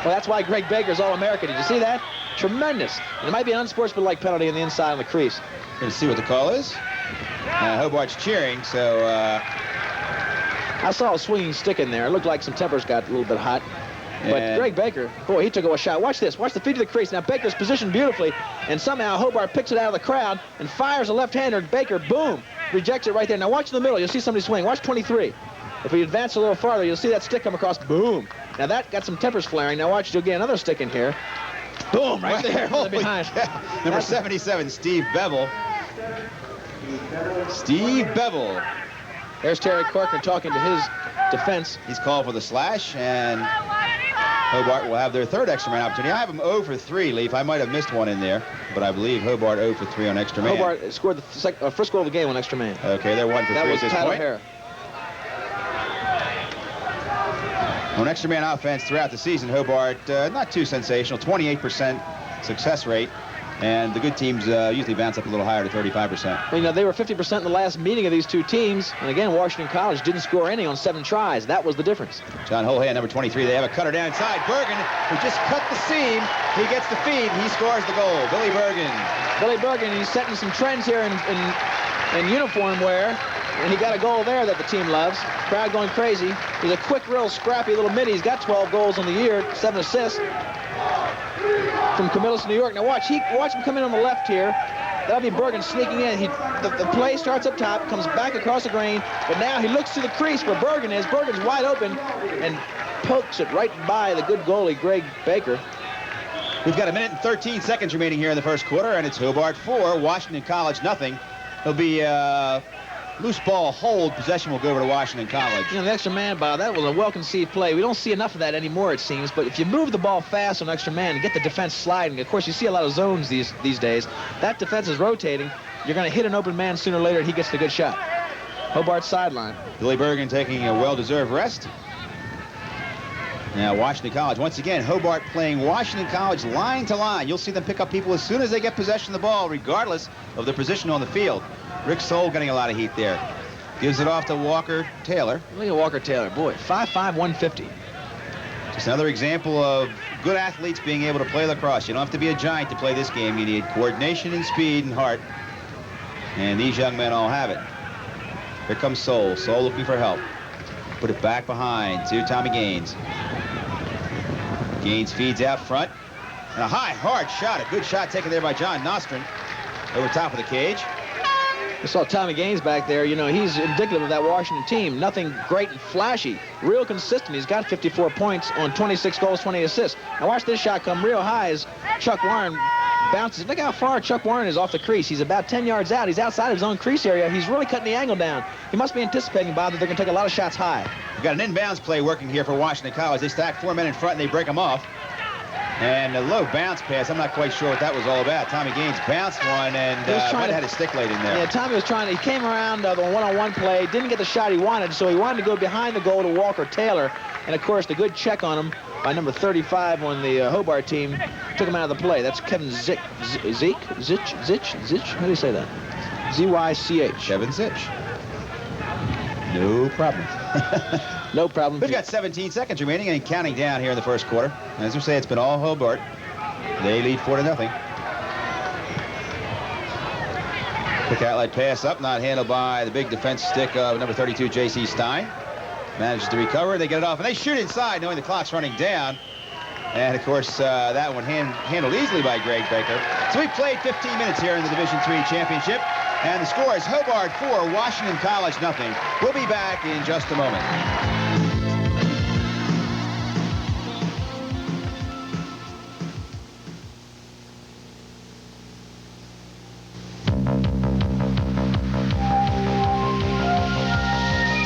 Speaker 2: Well, that's why Greg Baker's All-American. Did you see that? Tremendous. And it might be an unsportsmanlike penalty on the inside of the crease.
Speaker 1: Going to see what the call is. Hobart's cheering, so...
Speaker 2: I saw a swinging stick in there. It looked like some tempers got a little bit hot. But Greg Baker, boy, he took a shot. Watch this. Watch the feed to the crease. Now, Baker's positioned beautifully, and somehow Hobart picks it out of the crowd and fires a left-hander. Baker, boom, rejects it right there. Now, watch in the middle. You'll see somebody swing. Watch 23. If we advance a little farther, you'll see that stick come across. Boom. Now, that got some tempers flaring. Now, watch, you'll get another stick in here. Boom, right there. Behind.
Speaker 1: Number 77, Steve Bevel. Steve Bevel.
Speaker 2: There's Terry Corcoran talking to his defense.
Speaker 1: He's called for the slash, and Hobart will have their 3rd extra man opportunity. I have him 0 for 3, Leaf. I might have missed one in there, but I believe Hobart 0 for 3 on extra man.
Speaker 2: Hobart scored the first goal of the game on extra man.
Speaker 1: Okay, they're 1 for 3 at this point. On extra man offense throughout the season, Hobart not too sensational, 28% success rate. And the good teams usually bounce up a little higher to 35%.
Speaker 2: Well, you know, they were 50% in the last meeting of these two teams. And again, Washington College didn't score any on 7 tries. That was the difference.
Speaker 1: John Holhan, number 23. They have a cutter down inside. Bergen, who just cut the seam. He gets the feed, and he scores the goal. Billy Bergen.
Speaker 2: Billy Bergen, he's setting some trends here in uniform wear. And he got a goal there that the team loves. Crowd going crazy. He's a quick, real scrappy little mid. He's got 12 goals on the year, 7 assists. From Camillus, New York. Now watch him come in on the left here. That'll be Bergen sneaking in. The play starts up top, comes back across the green, but now he looks to the crease where Bergen is. Bergen's wide open and pokes it right by the good goalie, Greg Baker.
Speaker 1: We've got 1 minute and 13 seconds remaining here in the first quarter, and it's Hobart 4, Washington College nothing. It'll be loose ball hold. Possession will go over to Washington College.
Speaker 2: You know, the extra man, Bob, that was a well-conceived play. We don't see enough of that anymore, it seems. But if you move the ball fast on extra man and get the defense sliding, of course, you see a lot of zones these days. That defense is rotating. You're going to hit an open man sooner or later, and he gets the good shot. Hobart sideline.
Speaker 1: Billy Bergen taking a well-deserved rest. Now, Washington College, once again, Hobart playing Washington College line to line. You'll see them pick up people as soon as they get possession of the ball, regardless of their position on the field. Rick Soule getting a lot of heat there. Gives it off to Walker Taylor.
Speaker 2: Look at Walker Taylor. Boy, 5'5", 150.
Speaker 1: Just another example of good athletes being able to play lacrosse. You don't have to be a giant to play this game. You need coordination and speed and heart. And these young men all have it. Here comes Soule. Soule looking for help. Put it back behind to Tommy Gaines. Gaines feeds out front. And a high, hard shot. A good shot taken there by John Nostrin over top of the cage.
Speaker 2: I saw Tommy Gaines back there. You know, he's indicative of that Washington team. Nothing great and flashy. Real consistent. He's got 54 points on 26 goals, 20 assists. Now watch this shot come real high as Chuck Warren bounces. Look how far Chuck Warren is off the crease. He's about 10 yards out. He's outside of his own crease area. He's really cutting the angle down. He must be anticipating, Bob, that they're going to take a lot of shots high.
Speaker 1: We've got an inbounds play working here for Washington College. They stack 4 men in front, and they break them off. And a low bounce pass. I'm not quite sure what that was all about. Tommy Gaines bounced one and might have had a stick late in there.
Speaker 2: Yeah, Tommy was trying to, he came around the one-on-one play, didn't get the shot he wanted, so he wanted to go behind the goal to Walker Taylor. And, of course, the good check on him by number 35 on the Hobart team took him out of the play. That's Kevin Zich? How do you say that? Z-Y-C-H.
Speaker 1: Kevin Zich. No problem.
Speaker 2: No problem.
Speaker 1: We've got 17 seconds remaining and counting down here in the first quarter. As we say, it's been all Hobart. They lead 4-0. Quick outlet pass up, not handled by the big defense stick of number 32, J.C. Stein. Manages to recover. They get it off, and they shoot inside, knowing the clock's running down. And, of course, that one handled easily by Greg Baker. So we played 15 minutes here in the Division III Championship. And the score is Hobart 4, Washington College nothing. We'll be back in just a moment.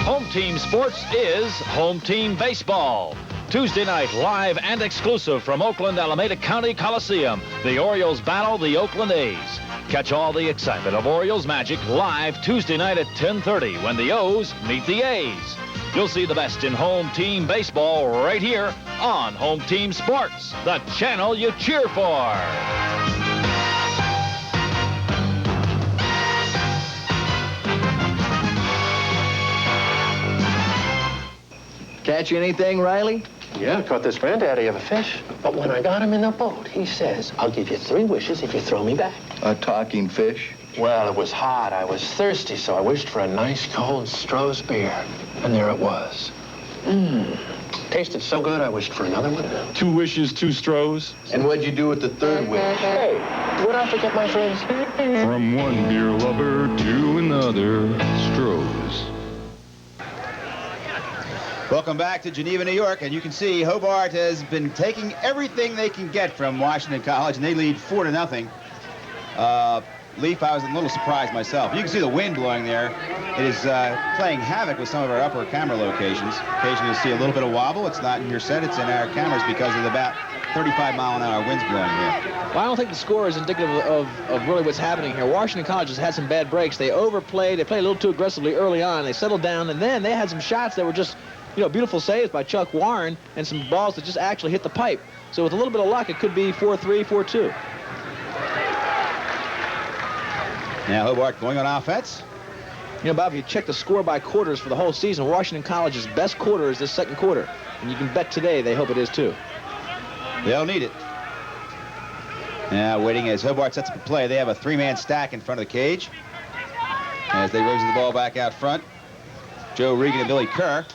Speaker 9: Home Team Sports is Home Team Baseball. Tuesday night, live and exclusive from Oakland Alameda County Coliseum, the Orioles battle the Oakland A's. Catch all the excitement of Orioles magic live Tuesday night at 10:30 when the O's meet the A's. You'll see the best in home team baseball right here on Home Team Sports, the channel you cheer for.
Speaker 10: Catch anything, Riley?
Speaker 6: Yeah, caught this granddaddy of a fish. But when I got him in the boat, he says, I'll give you 3 wishes if you throw me back.
Speaker 10: A talking fish?
Speaker 6: Well, it was hot. I was thirsty, so I wished for a nice cold Stroh's beer. And there it was. Tasted so good, I wished for another one.
Speaker 3: 2 wishes, 2 Strohs.
Speaker 10: And what'd you do with the 3rd wish?
Speaker 6: Hey, would I forget my friends?
Speaker 7: From one beer lover to another, Strohs.
Speaker 1: Welcome back to Geneva, New York, and you can see Hobart has been taking everything they can get from Washington College, and they lead 4-0. Leaf, I was a little surprised myself. You can see the wind blowing there. It is playing havoc with some of our upper camera locations. Occasionally you'll see a little bit of wobble. It's not in your set, it's in our cameras because of the about 35-mile-an-hour winds blowing here.
Speaker 2: Well, I don't think the score is indicative of really what's happening here. Washington College has had some bad breaks. They overplayed. They played a little too aggressively early on. They settled down, and then they had some shots that were just beautiful saves by Chuck Warren and some balls that just actually hit the pipe. So with a little bit of luck, it could be 4-3, 4-2.
Speaker 1: Now Hobart going on offense.
Speaker 2: Bob, if you check the score by quarters for the whole season, Washington College's best quarter is this second quarter. And you can bet today they hope it is too.
Speaker 1: They'll need it. Now waiting as Hobart sets up a play. They have a three-man stack in front of the cage. As they raise the ball back out front. Joe Regan and Billy Kerr.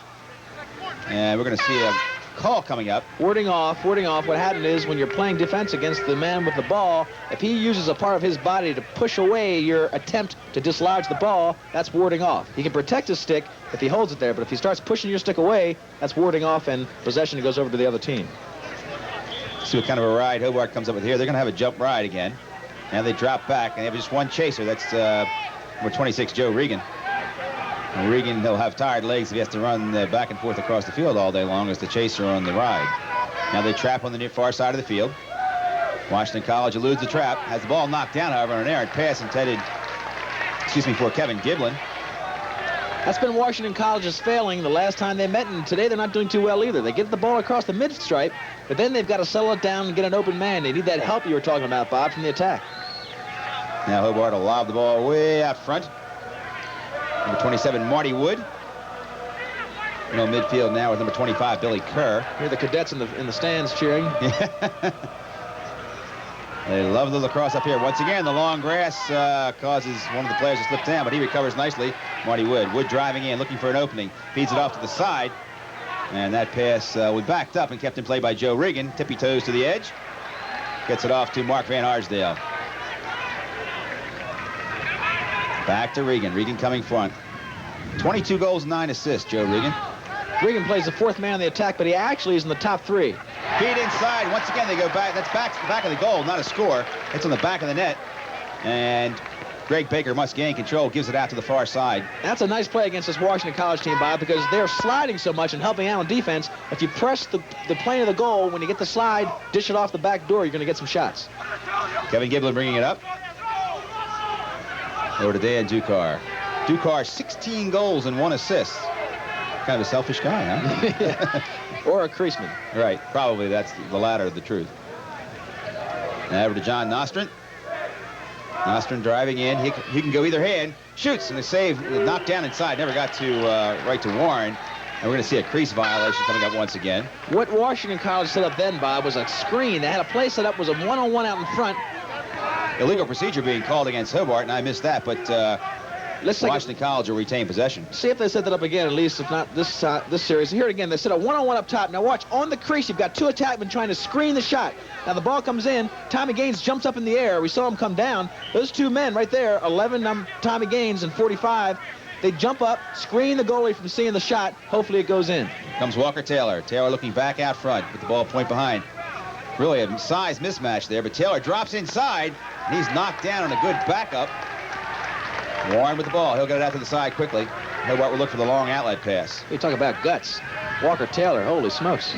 Speaker 1: And we're going to see a call coming up.
Speaker 2: Warding off. What happened is when you're playing defense against the man with the ball, if he uses a part of his body to push away your attempt to dislodge the ball, that's warding off. He can protect his stick if he holds it there, but if he starts pushing your stick away, that's warding off and possession goes over to the other team.
Speaker 1: See what kind of a ride Hobart comes up with here. They're going to have a jump ride again. Now they drop back, and they have just one chaser. That's number 26, Joe Regan. And Regan, he'll have tired legs if he has to run back and forth across the field all day long as the chaser on the ride. Now they trap on the near far side of the field. Washington College eludes the trap. Has the ball knocked down, however, on an errant pass intended, for Kevin Giblin.
Speaker 2: That's been Washington College's failing the last time they met, and today they're not doing too well either. They get the ball across the mid-stripe, but then they've got to settle it down and get an open man. They need that help you were talking about, Bob, from the attack.
Speaker 1: Now Hobart will lob the ball way out front. Number 27, Marty Wood. Midfield now with number 25, Billy Kerr.
Speaker 2: Here are the cadets in the stands cheering.
Speaker 1: They love the lacrosse up here. Once again, the long grass causes one of the players to slip down, but he recovers nicely. Marty Wood. Wood driving in, looking for an opening. Feeds it off to the side. And that pass was backed up and kept in play by Joe Regan. Tippy toes to the edge. Gets it off to Mark Van Arsdale. Back to Regan. Regan coming front. 22 goals, 9 assists, Joe Regan.
Speaker 2: Regan plays the fourth man on the attack, but he actually is in the top three.
Speaker 1: Feed inside. Once again, they go back. That's back of the goal, not a score. It's on the back of the net. And Greg Baker must gain control, gives it out to the far side.
Speaker 2: That's a nice play against this Washington College team, Bob, because they're sliding so much and helping out on defense. If you press the plane of the goal, when you get the slide, dish it off the back door, you're going to get some shots.
Speaker 1: Kevin Giblin bringing it up. Over to Dan Ducar. Ducar, 16 goals and 1 assist. Kind of a selfish guy, huh?
Speaker 2: Or a creaseman.
Speaker 1: Right. Probably that's the latter of the truth. Now over to John Nostrand. Nostrand driving in. He can go either hand. Shoots, and the save knocked down inside. Never got to right to Warren. And we're going to see a crease violation coming up once again.
Speaker 2: What Washington College set up then, Bob, was a screen. They had a play set up, was a one-on-one out in front.
Speaker 1: Illegal procedure being called against Hobart, and I missed that, but Washington College will retain possession.
Speaker 2: See if they set that up again, at least if not this series. Here it again, they set a one-on-one up top. Now watch, on the crease, you've got two attackmen trying to screen the shot. Now the ball comes in, Tommy Gaines jumps up in the air. We saw him come down. Those two men right there, 11, Tommy Gaines, and 45, they jump up, screen the goalie from seeing the shot. Hopefully it goes in.
Speaker 1: Comes Walker Taylor. Taylor looking back out front with the ball point behind. Really a size mismatch there, but Taylor drops inside, and he's knocked down on a good backup. Warren with the ball. He'll get it out to the side quickly. Hobart will look for the long outlet pass.
Speaker 2: You talk about guts. Walker Taylor, holy smokes.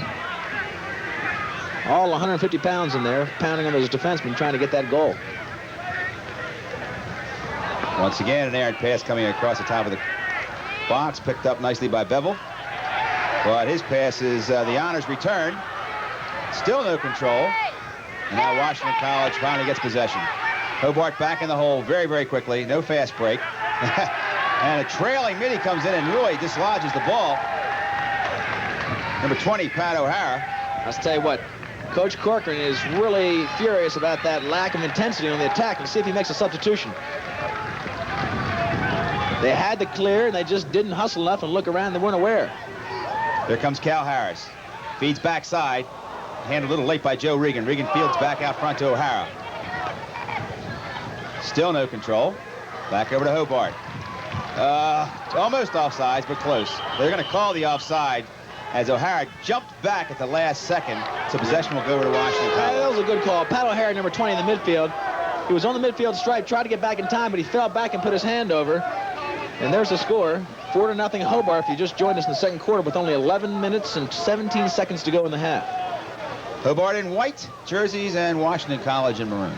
Speaker 2: All 150 pounds in there, pounding on those defensemen, trying to get that goal.
Speaker 1: Once again, an errant pass coming across the top of the box, picked up nicely by Bevel. But his pass is the honors return. Still no control. And now Washington College finally gets possession. Hobart back in the hole very, very quickly. No fast break. And a trailing midi comes in and really dislodges the ball. Number 20, Pat O'Hara.
Speaker 2: I'll tell you what, Coach Corcoran is really furious about that lack of intensity on the attack. Let's see if he makes a substitution. They had to clear, and they just didn't hustle enough and look around. They weren't aware.
Speaker 1: Here comes Cal Harris. Feeds backside. Handled a little late by Joe Regan. Regan fields back out front to O'Hara. Still no control. Back over to Hobart. Almost offsides, but close. They're going to call the offside as O'Hara jumped back at the last second, so possession will go over to Washington College.
Speaker 2: That was a good call. Pat O'Hara, number 20 in the midfield. He was on the midfield stripe, tried to get back in time, but he fell back and put his hand over. And there's the score. 4-0 Hobart if you just joined us in the second quarter with only 11 minutes and 17 seconds to go in the half.
Speaker 1: Hobart in white jerseys and Washington College in maroon.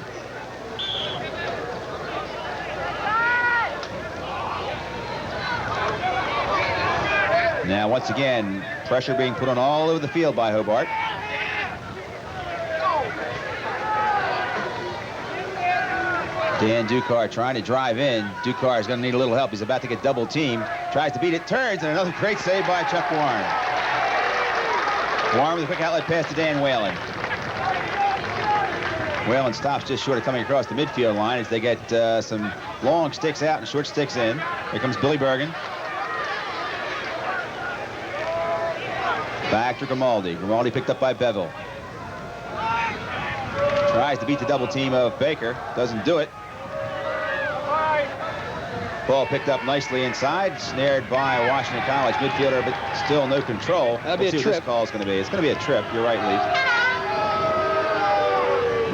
Speaker 1: Now, once again, pressure being put on all over the field by Hobart. Dan Ducar trying to drive in. Ducar is going to need a little help. He's about to get double teamed. Tries to beat it, turns, and another great save by Chuck Warren. Warren with a quick outlet pass to Dan Whalen. Whalen stops just short of coming across the midfield line as they get some long sticks out and short sticks in. Here comes Billy Bergen. Back to Grimaldi. Grimaldi picked up by Bevel. Tries to beat the double team of Baker. Doesn't do it. Ball picked up nicely inside. Snared by a Washington College midfielder, but still no control.
Speaker 2: That'll be a
Speaker 1: trip.
Speaker 2: trip.
Speaker 1: This call is going to be. It's going to be a trip. You're right, Leaf.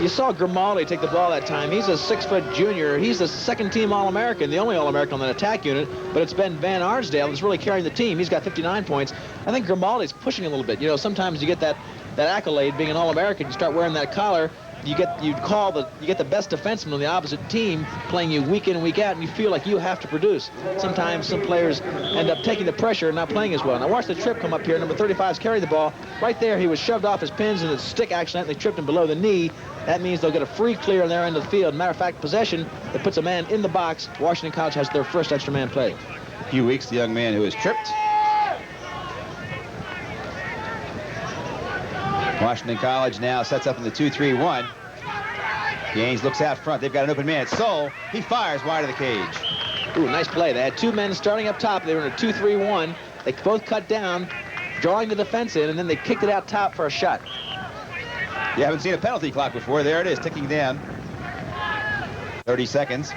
Speaker 2: You saw Grimaldi take the ball that time. He's a 6-foot junior. He's the second-team All-American, the only All-American on that attack unit, but it's been Van Arsdale that's really carrying the team. He's got 59 points. I think Grimaldi's pushing a little bit. You know, sometimes you get that accolade being an All-American. You start wearing that collar. You get the best defenseman on the opposite team playing you week in and week out, and you feel like you have to produce. Sometimes some players end up taking the pressure and not playing as well. Now watch the trip come up here. Number 35's carried the ball. Right there, he was shoved off his pins, and the stick accidentally tripped him below the knee. That means they'll get a free clear on their end of the field. Matter of fact, possession that puts a man in the box. Washington College has their first extra man play.
Speaker 1: Hugh Weeks, the young man who is tripped. Washington College now sets up in the 2-3-1. Gaines looks out front. They've got an open man. It's Soul. He fires wide of the cage.
Speaker 2: Ooh, nice play. They had two men starting up top. They were in a 2-3-1. They both cut down, drawing the defense in, and then they kicked it out top for a shot.
Speaker 1: You haven't seen a penalty clock before. There it is, ticking down. 30 seconds.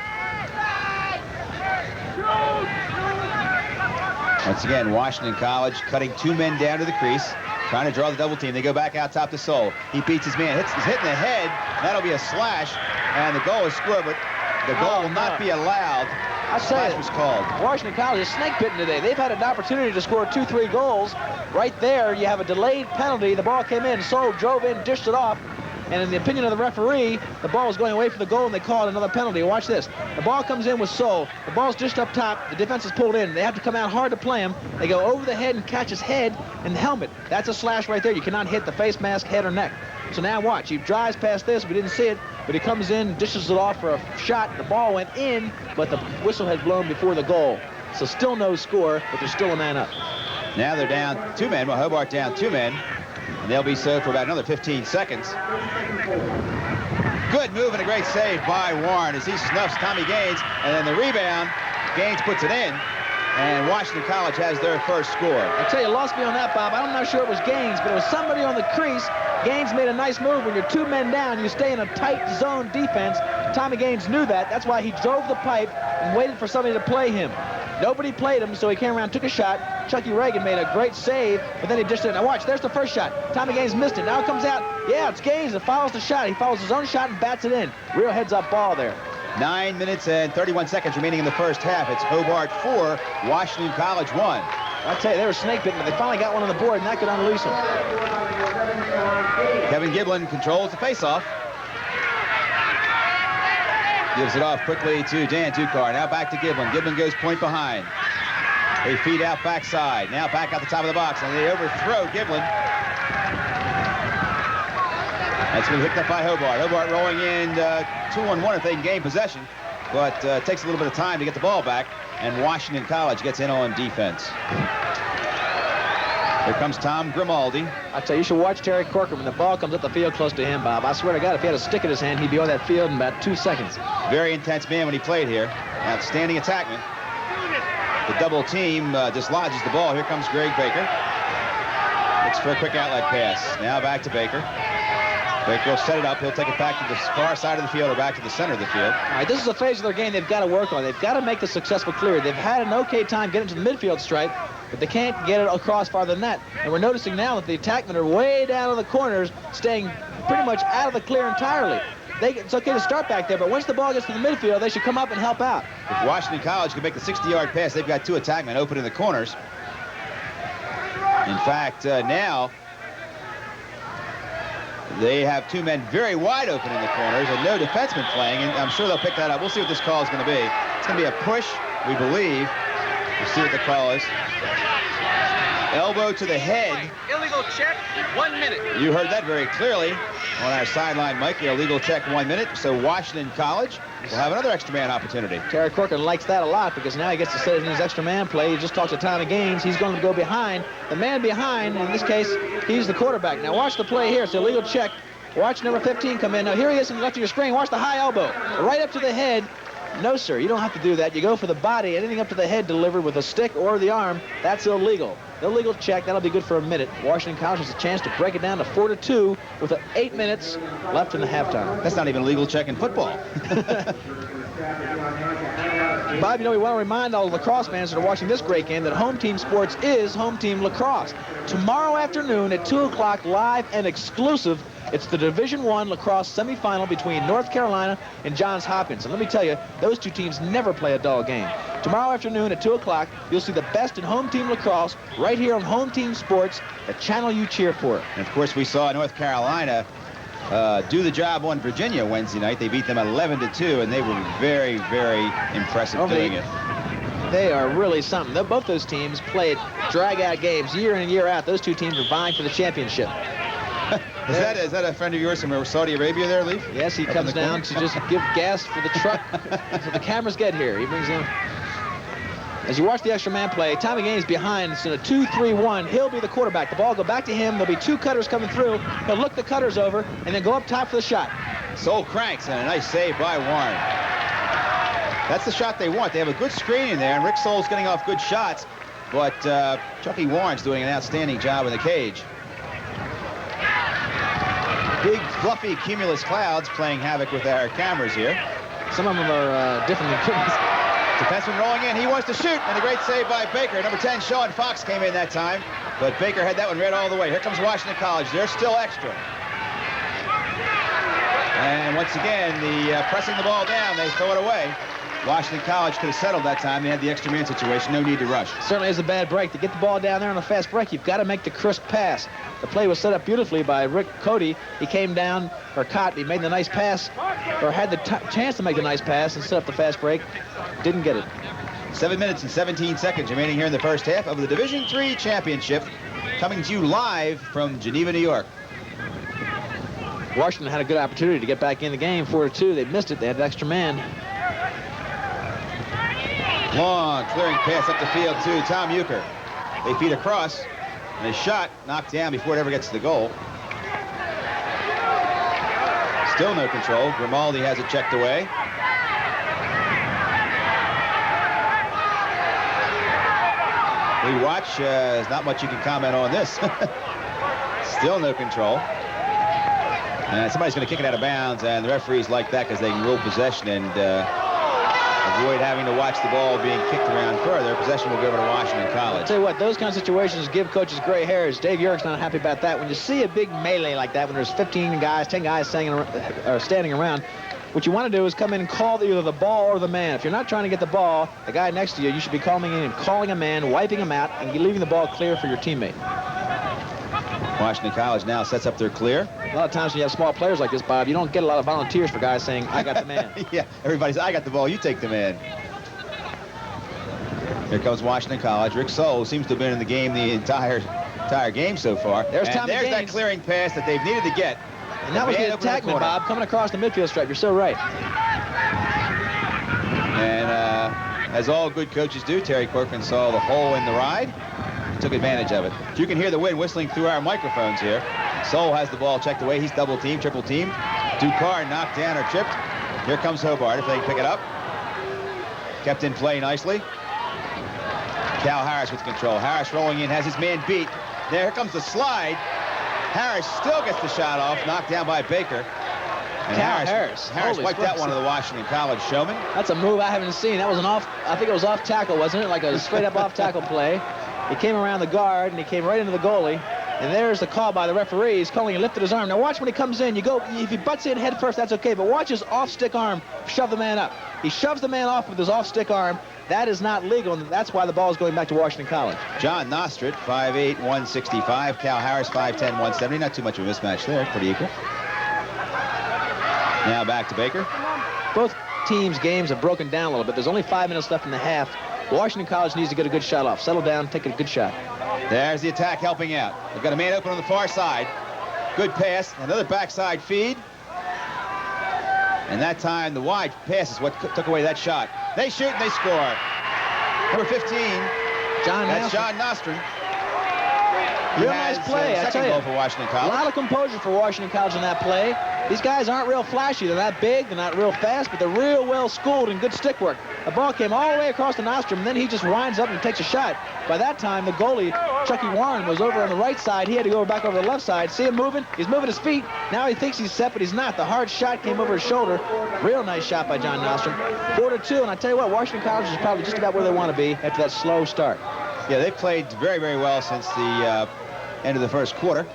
Speaker 1: Once again, Washington College cutting two men down to the crease. Trying to draw the double team. They go back out top to Soul. He beats his man. He's hitting the head. That'll be a slash. And the goal is scored, but the goal will not be allowed.
Speaker 2: I say
Speaker 1: Slash was called.
Speaker 2: Washington College is snake bitten today. They've had an opportunity to score 2-3 goals. Right there, you have a delayed penalty. The ball came in. Soul drove in, dished it off. And in the opinion of the referee, the ball was going away from the goal, and they called another penalty. Watch this. The ball comes in with Soul. The ball's dished up top. The defense is pulled in. They have to come out hard to play him. They go over the head and catch his head and the helmet. That's a slash right there. You cannot hit the face mask, head, or neck. So now watch. He drives past this. We didn't see it, but he comes in, dishes it off for a shot. The ball went in, but the whistle had blown before the goal. So still no score, but there's still a man up.
Speaker 1: Now they're down two men. Well, Hobart down two men. And they'll be so for about another 15 seconds. Good move and a great save by Warren as he snuffs Tommy Gaines. And then the rebound, Gaines puts it in. And Washington College has their first score.
Speaker 2: I tell you, lost me on that, Bob. I'm not sure it was Gaines, but it was somebody on the crease. Gaines made a nice move. When you're two men down, you stay in a tight zone defense. Tommy Gaines knew that. That's why he drove the pipe and waited for somebody to play him. Nobody played him, so he came around, took a shot. Chucky Reagan made a great save, but then he dished it. Now watch, there's the first shot. Tommy Gaines missed it. Now it comes out. Yeah, it's Gaines that follows the shot. He follows his own shot and bats it in. Real heads-up ball there.
Speaker 1: 9 minutes and 31 seconds remaining in the first half. It's Hobart 4, Washington College 1.
Speaker 2: I tell you, they were snake bitten, but they finally got one on the board, and that could unleash them.
Speaker 1: Kevin Giblin controls the faceoff. Gives it off quickly to Dan Ducar. Now back to Giblin. Giblin goes point behind. They feed out backside. Now back out the top of the box, and they overthrow Giblin. That's been picked up by Hobart. Hobart rolling in 2-on-1 if they can gain possession, but it takes a little bit of time to get the ball back, and Washington College gets in on defense. Here comes Tom Grimaldi.
Speaker 2: I tell you, you should watch Terry Corcoran when the ball comes up the field close to him, Bob. I swear to God, if he had a stick in his hand, he'd be on that field in about 2 seconds.
Speaker 1: Very intense man when he played here. Outstanding attackman. The double team dislodges the ball. Here comes Greg Baker. Looks for a quick outlet pass. Now back to Baker. Baker will set it up. He'll take it back to the far side of the field or back to the center of the field.
Speaker 2: All right, this is a phase of their game they've got to work on. They've got to make the successful clear. They've had an okay time getting to the midfield stripe, but they can't get it across farther than that. And we're noticing now that the attackmen are way down in the corners, staying pretty much out of the clear entirely. It's okay to start back there, but once the ball gets to the midfield, they should come up and help out.
Speaker 1: If Washington College can make the 60-yard pass, they've got two attackmen open in the corners. In fact, now they have two men very wide open in the corners and no defenseman playing, and I'm sure they'll pick that up. We'll see what this call is going to be. It's going to be a push, we believe. We'll see what the call is. Elbow to the head.
Speaker 11: Illegal check, 1 minute.
Speaker 1: You heard that very clearly on our sideline mic. The illegal check, 1 minute. So Washington College will have another extra man opportunity.
Speaker 2: Terry Corcoran likes that a lot because now he gets to sit in his extra man play. He just talks to Tommy Gaines. He's going to go behind. The man behind, in this case, he's the quarterback. Now watch the play here. It's an illegal check. Watch number 15 come in. Now here he is in the left of your screen. Watch the high elbow. Right up to the head. No, sir, you don't have to do that. You go for the body. Anything up to the head delivered with a stick or the arm, that's illegal. Illegal check, that'll be good for a minute. Washington College has a chance to break it down to 4-2 with 8 minutes left in the halftime.
Speaker 1: That's not even a legal check in football.
Speaker 2: Bob, we want to remind all the lacrosse fans that are watching this great game that Home Team Sports is Home Team Lacrosse. Tomorrow afternoon at 2 o'clock, live and exclusive, it's the Division I lacrosse semifinal between North Carolina and Johns Hopkins. And let me tell you, those two teams never play a dull game. Tomorrow afternoon at 2 o'clock, you'll see the best in Home Team Lacrosse right here on Home Team Sports, the channel you cheer for.
Speaker 1: And, of course, we saw North Carolina do the job on Virginia Wednesday night. They beat them 11-2, and they were very, very impressive doing it.
Speaker 2: They are really something. Both those teams played drag-out games year in and year out. Those two teams are vying for the championship.
Speaker 1: Is that a friend of yours from Saudi Arabia there, Leaf?
Speaker 2: Yes, he comes down to just give gas for the truck so the cameras get here. He brings in. As you watch the extra man play, Tommy Gaines behind. It's in a 2-3-1. He'll be the quarterback. The ball will go back to him. There'll be two cutters coming through. He'll look the cutters over and then go up top for the shot.
Speaker 1: Soul cranks and a nice save by Warren. That's the shot they want. They have a good screen in there, and Rick Soul's getting off good shots, but Chucky Warren's doing an outstanding job in the cage. Big, fluffy cumulus clouds playing havoc with our cameras here.
Speaker 2: Some of them are different than cumulus.
Speaker 1: Defenseman rolling in. He wants to shoot, and a great save by Baker. Number 10, Sean Fox, came in that time, but Baker had that one read all the way. Here comes Washington College. They're still extra. And once again, pressing the ball down, they throw it away. Washington College could have settled that time. They had the extra man situation. No need to rush.
Speaker 2: Certainly is a bad break. To get the ball down there on a fast break, you've got to make the crisp pass. The play was set up beautifully by Rick Cody. He came down, or caught, he made the nice pass, or had the chance to make the nice pass and set up the fast break. Didn't get it.
Speaker 1: 7 minutes and 17 seconds remaining here in the first half of the Division III Championship, coming to you live from Geneva, New York.
Speaker 2: Washington had a good opportunity to get back in the game, 4-2. They missed it. They had an extra man.
Speaker 1: Long clearing pass up the field to Tom Euchre. They feed across, and a shot knocked down before it ever gets to the goal. Still no control. Grimaldi has it checked away. We watch. There's not much you can comment on this. Still no control. And somebody's going to kick it out of bounds, and the referees like that because they can rule possession and avoid having to watch the ball being kicked around further. Possession will go over to Washington College.
Speaker 2: I'll tell you what, those kind of situations give coaches gray hairs. Dave Urick's not happy about that. When you see a big melee like that, when there's 15 guys, 10 guys standing around, what you want to do is come in and call either the ball or the man. If you're not trying to get the ball, the guy next to you, you should be coming in and calling a man, wiping him out, and leaving the ball clear for your teammate.
Speaker 1: Washington College now sets up their clear.
Speaker 2: A lot of times when you have small players like this, Bob, you don't get a lot of volunteers for guys saying, I got the man.
Speaker 1: Yeah, everybody's, I got the ball, you take the man. Here comes Washington College. Rick Soul seems to have been in the game the entire game so far.
Speaker 2: There's
Speaker 1: that clearing pass that they've needed to get.
Speaker 2: And that was the attackman, Bob, coming across the midfield stripe. You're so right.
Speaker 1: And as all good coaches do, Terry Corcoran saw the hole in the ride. Took advantage of it. You can hear the wind whistling through our microphones here. Soul has the ball checked away. He's double teamed, triple teamed. Ducar knocked down or tripped. Here comes Hobart if they can pick it up. Kept in play nicely. Cal Harris with control. Harris rolling in, has his man beat. There comes the slide. Harris still gets the shot off, knocked down by Baker. And Harris wiped out one of the Washington College showmen.
Speaker 2: That's a move I haven't seen. That was an off, I think it was off tackle, wasn't it? Like a straight up off tackle play. He came around the guard, and he came right into the goalie. And there's the call by the referee. He's calling, he lifted his arm. Now watch when he comes in. You go, if he butts in head first, that's okay. But watch his off-stick arm shove the man up. He shoves the man off with his off-stick arm. That is not legal, and that's why the ball is going back to Washington College.
Speaker 1: John Nostrit, 5'8", 165. Cal Harris, 5'10", 170. Not too much of a mismatch there. Pretty equal. Now back to Baker.
Speaker 2: Both teams' games have broken down a little bit. There's only 5 minutes left in the half. Washington College needs to get a good shot off. Settle down, take a good shot.
Speaker 1: There's the attack helping out. They've got a man open on the far side. Good pass. Another backside feed. And that time, the wide pass is what took away that shot. They shoot and they score. Number 15. That's John Nostrum.
Speaker 2: Real nice play, I tell you.
Speaker 1: Goal for Washington College.
Speaker 2: A lot of composure for Washington College on that play. These guys aren't real flashy. They're not big, they're not real fast, but they're real well schooled and good stick work. The ball came all the way across to Nostrum, and then he just winds up and takes a shot. By that time, the goalie, Chucky Warren, was over on the right side. He had to go back over the left side. See him moving? He's moving his feet. Now he thinks he's set, but he's not. The hard shot came over his shoulder. Real nice shot by John Nostrum. 4-2, and I tell you what, Washington College is probably just about where they want to be after that slow start.
Speaker 1: Yeah, they've played very, very well since the end of the first quarter.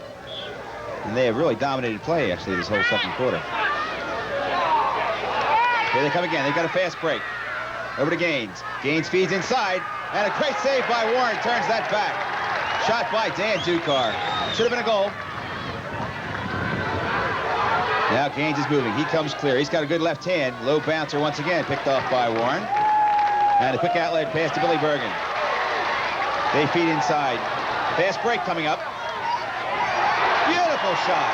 Speaker 1: And they have really dominated play, actually, this whole second quarter. Here they come again. They've got a fast break. Over to Gaines. Gaines feeds inside. And a great save by Warren. Turns that back. Shot by Dan Dukar. Should have been a goal. Now Gaines is moving. He comes clear. He's got a good left hand. Low bouncer once again picked off by Warren. And a quick outlet pass to Billy Bergen. They feed inside. Fast break coming up. Beautiful shot.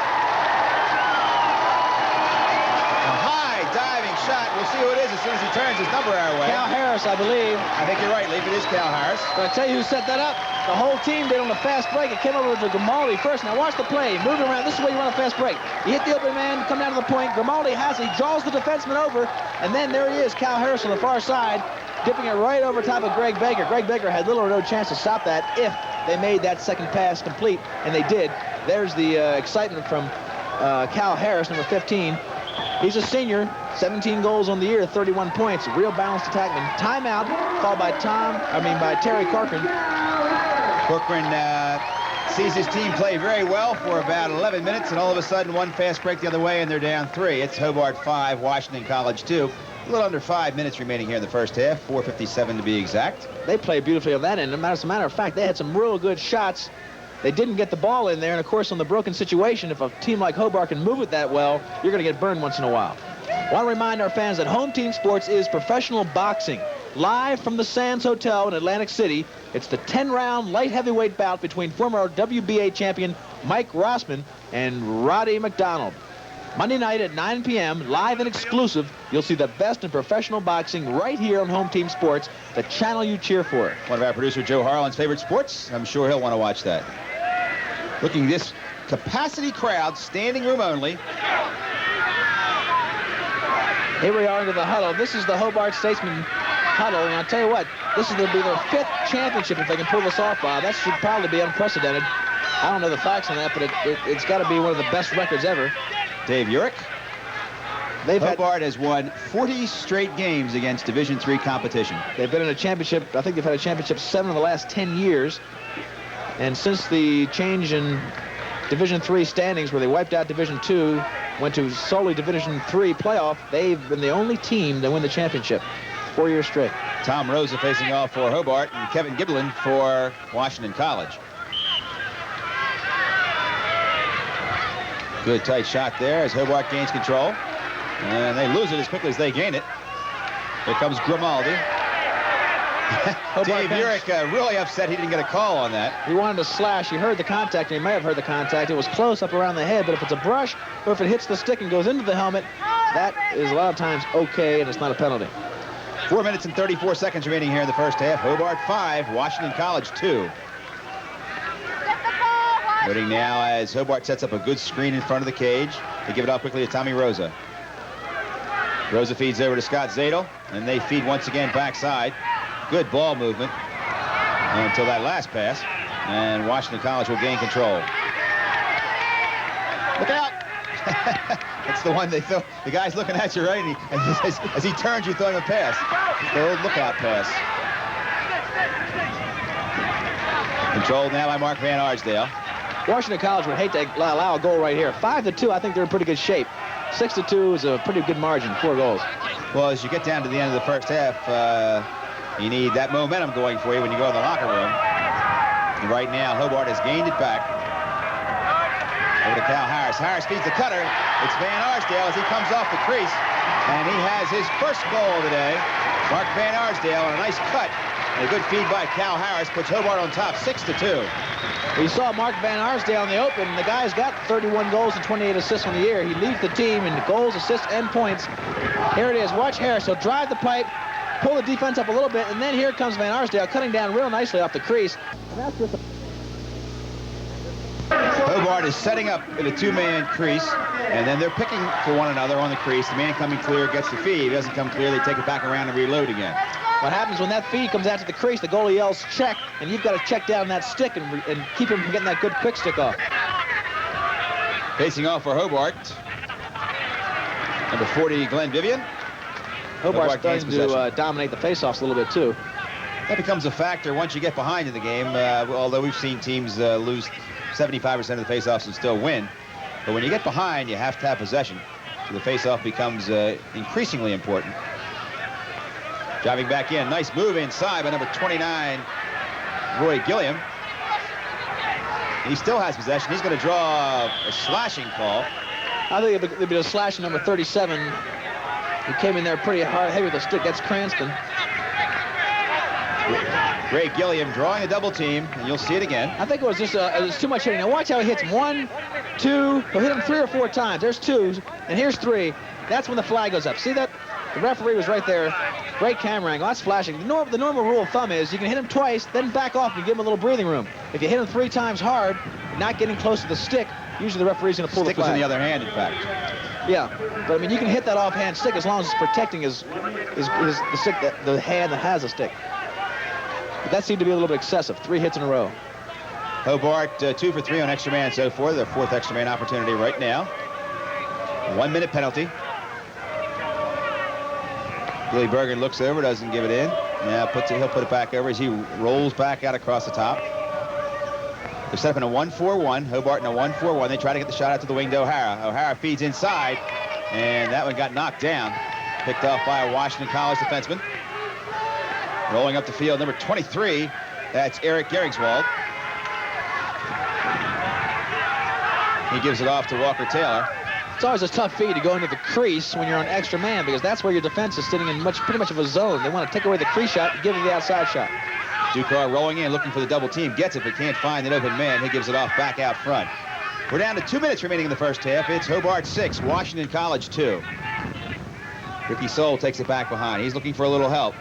Speaker 1: A high diving shot. We'll see who it is as soon as he turns his number our way.
Speaker 2: Cal Harris, I believe.
Speaker 1: I think you're right, Leaf. It is Cal Harris.
Speaker 2: But I tell you who set that up. The whole team did on the fast break. It came over to Grimaldi first. Now watch the play. Moving around. This is the way you run a fast break. You hit the open man, come down to the point. Grimaldi has it. He draws the defenseman over. And then there he is, Cal Harris on the far side, dipping it right over top of Greg Baker. Greg Baker had little or no chance to stop that if they made that second pass complete, and they did. There's the excitement from Cal Harris, number 15. He's a senior, 17 goals on the year, 31 points, real balanced attackman. Timeout called by Terry Corcoran.
Speaker 1: Corcoran sees his team play very well for about 11 minutes, and all of a sudden one fast break the other way, and they're down 3. It's Hobart 5, Washington College 2. A little under 5 minutes remaining here in the first half, 4:57 to be exact.
Speaker 2: They played beautifully on that end. As a matter of fact, they had some real good shots. They didn't get the ball in there, and of course, on the broken situation, if a team like Hobart can move it that well, you're going to get burned once in a while. I want to remind our fans that Home Team Sports is professional boxing. Live from the Sands Hotel in Atlantic City, it's the 10-round light heavyweight bout between former WBA champion Mike Rossman and Roddy McDonald. Monday night at 9 p.m., live and exclusive, you'll see the best in professional boxing right here on Home Team Sports, the channel you cheer for.
Speaker 1: One of our producer, Joe Harlan's favorite sports. I'm sure he'll want to watch that. Looking at this capacity crowd, standing room only.
Speaker 2: Here we are into the huddle. This is the Hobart Statesman huddle, and I'll tell you what, this is going to be their 5th championship if they can pull this off, Bob. That should probably be unprecedented. I don't know the facts on that, but it's got to be one of the best records ever.
Speaker 1: Dave Urich. Hobart has won 40 straight games against Division III competition.
Speaker 2: They've been in a championship. I think they've had a championship 7 of the last 10 years. And since the change in Division III standings, where they wiped out Division II, went to solely Division III playoff, they've been the only team to win the championship 4 years straight.
Speaker 1: Tom Rosa facing off for Hobart and Kevin Giblin for Washington College. Good tight shot there as Hobart gains control. And they lose it as quickly as they gain it. Here comes Grimaldi. Dave Urich really upset he didn't get a call on that.
Speaker 2: He wanted to slash. He heard the contact, and he may have heard the contact. It was close up around the head, but if it's a brush or if it hits the stick and goes into the helmet, that is a lot of times okay, and it's not a penalty.
Speaker 1: 4 minutes and 34 seconds remaining here in the first half. Hobart 5, Washington College 2. Waiting now as Hobart sets up a good screen in front of the cage. They give it off quickly to Tommy Rosa. Rosa feeds over to Scott Zadel, and they feed once again backside. Good ball movement until that last pass, and Washington College will gain control. Look out! That's the one they throw. The guy's looking at you, right? And as he turns, you throw him a pass. The old lookout pass. Controlled now by Mark Van Arsdale.
Speaker 2: Washington College would hate to allow a goal right here. 5-2, I think they're in pretty good shape. 6-2 is a pretty good margin, 4 goals.
Speaker 1: Well, as you get down to the end of the first half, you need that momentum going for you when you go in the locker room. And right now, Hobart has gained it back. Over to Cal Harris. Harris feeds the cutter. It's Van Arsdale as he comes off the crease. And he has his first goal today. Mark Van Arsdale on a nice cut A good feed by Cal Harris puts Hobart on top, 6-2.
Speaker 2: We saw Mark Van Arsdale in the open. The guy's got 31 goals and 28 assists on the year. He leads the team in goals, assists, and points. Here it is. Watch Harris. He'll drive the pipe, pull the defense up a little bit, and then here comes Van Arsdale cutting down real nicely off the crease. And that's just
Speaker 1: Hobart is setting up in a two-man crease, and then they're picking for one another on the crease. The man coming clear gets the feed. If he doesn't come clear, they take it back around and reload again.
Speaker 2: What happens when that feed comes out to the crease, the goalie yells check, and you've got to check down that stick and keep him from getting that good quick stick off.
Speaker 1: Facing off for Hobart, number 40, Glenn Vivian.
Speaker 2: Hobart's starting to dominate the faceoffs a little bit, too.
Speaker 1: That becomes a factor once you get behind in the game, although we've seen teams lose 75% of the faceoffs and still win. But when you get behind, you have to have possession. So the faceoff becomes increasingly important. Driving back in, nice move inside by number 29, Roy Gilliam. And he still has possession. He's going to draw a slashing call.
Speaker 2: I think it'll be a slash number 37. He came in there pretty hard, heavy with the stick. That's Cranston.
Speaker 1: Ray Gilliam drawing a double team, and you'll see it again.
Speaker 2: I think it was just it was too much hitting. Now watch how he hits 1, 2. He'll hit him 3 or 4 times. There's 2, and here's 3. That's when the flag goes up. See that? The referee was right there. Great camera angle. That's flashing. The normal rule of thumb is you can hit him twice, then back off and give him a little breathing room. If you hit him 3 times hard, not getting close to the stick, usually the referee's going to pull the flag.
Speaker 1: Stick was in the other hand, in fact.
Speaker 2: Yeah, but I mean, you can hit that offhand stick as long as it's protecting the stick, the hand that has a stick. But that seemed to be a little bit excessive. 3 hits in a row.
Speaker 1: Hobart 2 for 3 on extra man so far. Their 4th extra man opportunity right now. 1-minute penalty. Billy Bergen looks over, doesn't give it in. Now he'll put it back over as he rolls back out across the top. They're set up in a 1-4-1. Hobart in a 1-4-1. They try to get the shot out to the wing to O'Hara. O'Hara feeds inside, and that one got knocked down. Picked off by a Washington College defenseman. Rolling up the field, number 23. That's Eric Geringswald. He gives it off to Walker Taylor.
Speaker 2: It's always a tough feed to go into the crease when you're on extra man because that's where your defense is sitting in pretty much of a zone. They want to take away the crease shot and give you the outside shot.
Speaker 1: Ducar rolling in, looking for the double team. Gets it, but can't find an open man. He gives it off back out front. We're down to 2 minutes remaining in the first half. It's Hobart 6, Washington College 2. Ricky Soule takes it back behind. He's looking for a little help.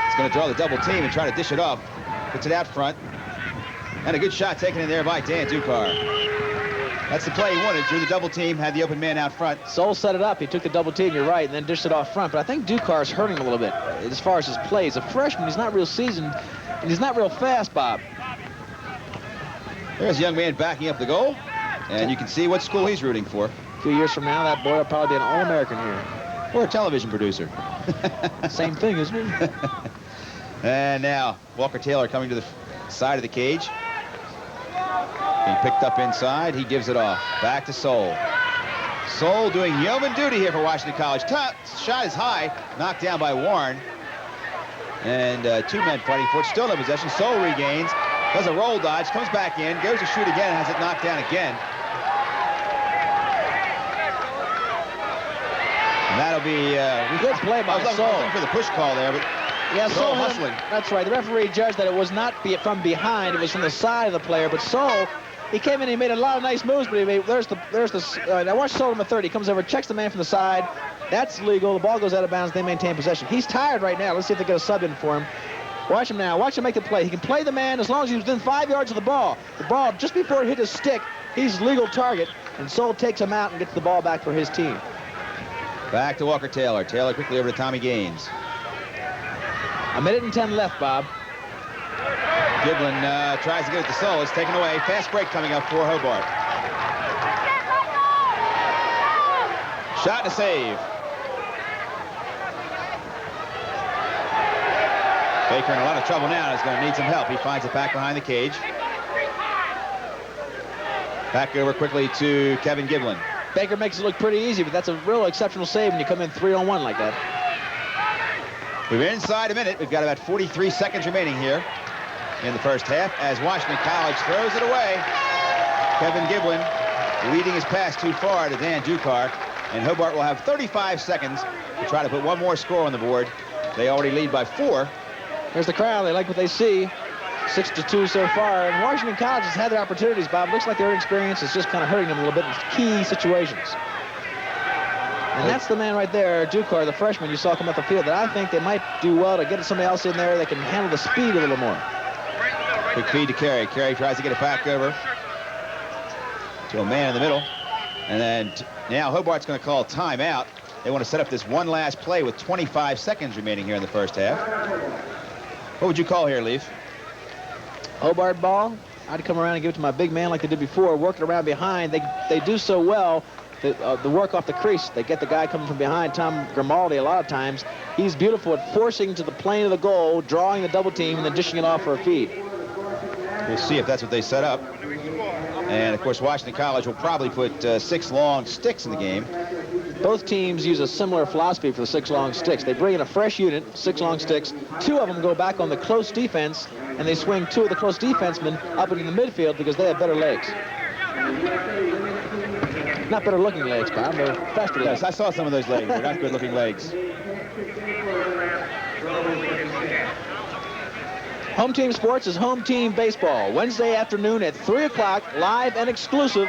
Speaker 1: He's going to draw the double team and try to dish it off. Puts it out front. And a good shot taken in there by Dan Ducar. That's the play he wanted. Drew the double team, had the open man out front.
Speaker 2: Soule set it up. He took the double team, you're right, and then dished it off front. But I think Ducar's hurting him a little bit as far as his play. He's a freshman. He's not real seasoned, and he's not real fast, Bob.
Speaker 1: There's a young man backing up the goal, and you can see what school he's rooting for.
Speaker 2: A few years from now, that boy will probably be an All-American here.
Speaker 1: Or a television producer.
Speaker 2: Same thing, isn't it?
Speaker 1: And now, Walker Taylor coming to the side of the cage. He picked up inside. He gives it off. Back to Soule. Soule doing yeoman duty here for Washington College. Top shot is high. Knocked down by Warren. And 2 men fighting for it. Still no possession. Soule regains. Does a roll dodge. Comes back in. Goes to shoot again. Has it knocked down again. And that'll be
Speaker 2: good play by Soule.
Speaker 1: Looking for the push call there, but
Speaker 2: yeah,
Speaker 1: Soule hustling.
Speaker 2: That's right. The referee judged that it was not from behind. It was from the side of the player. But Soule, he came in. He made a lot of nice moves. But now watch Soule number 30. He comes over, checks the man from the side. That's legal. The ball goes out of bounds. They maintain possession. He's tired right now. Let's see if they get a sub in for him. Watch him now. Watch him make the play. He can play the man as long as he's within 5 yards of the ball. The ball just before it hit his stick, he's legal target, and Soule takes him out and gets the ball back for his team.
Speaker 1: Back to Walker Taylor. Taylor quickly over to Tommy Gaines.
Speaker 2: 1 minute and 10 left, Bob.
Speaker 1: Giblin tries to get it to Soule. It's taken away. Fast break coming up for Hobart. Shot to save. Baker in a lot of trouble now. He's going to need some help. He finds it back behind the cage. Back over quickly to Kevin Giblin.
Speaker 2: Baker makes it look pretty easy, but that's a real exceptional save when you come in 3-on-1 like that.
Speaker 1: We're inside a minute. We've got about 43 seconds remaining here in the first half as Washington College throws it away. Kevin Giblin leading his pass too far to Dan Ducar, and Hobart will have 35 seconds to try to put one more score on the board They already lead by 4.
Speaker 2: There's the crowd. They like what they see. 6-2 so far. And Washington College has had their opportunities, Bob. Looks like their inexperience is just kind of hurting them a little bit in key situations. And that's the man right there, Ducar, the freshman you saw come up the field, that I think they might do well to get somebody else in there that can handle the speed a little more.
Speaker 1: Quick feed to Carey. Carey tries to get it back over to a man in the middle. And then now Hobart's going to call timeout. They want to set up this one last play with 25 seconds remaining here in the first half. What would you call here, Leaf?
Speaker 2: Hobart ball. I'd come around and give it to my big man like they did before, work it around behind. They do so well. The work off the crease. They get the guy coming from behind, Tom Grimaldi, a lot of times. He's beautiful at forcing to the plane of the goal, drawing the double team, and then dishing it off for a feed.
Speaker 1: We'll see if that's what they set up. And, of course, Washington College will probably put 6 long sticks in the game.
Speaker 2: Both teams use a similar philosophy for the 6 long sticks. They bring in a fresh unit, 6 long sticks. 2 of them go back on the close defense, and they swing 2 of the close defensemen up into the midfield because they have better legs. Not better looking legs, Bob. They're faster legs.
Speaker 1: Yes, I saw some of those legs. They're not good looking legs.
Speaker 2: Home Team Sports is Home Team Baseball. Wednesday afternoon at 3 o'clock, live and exclusive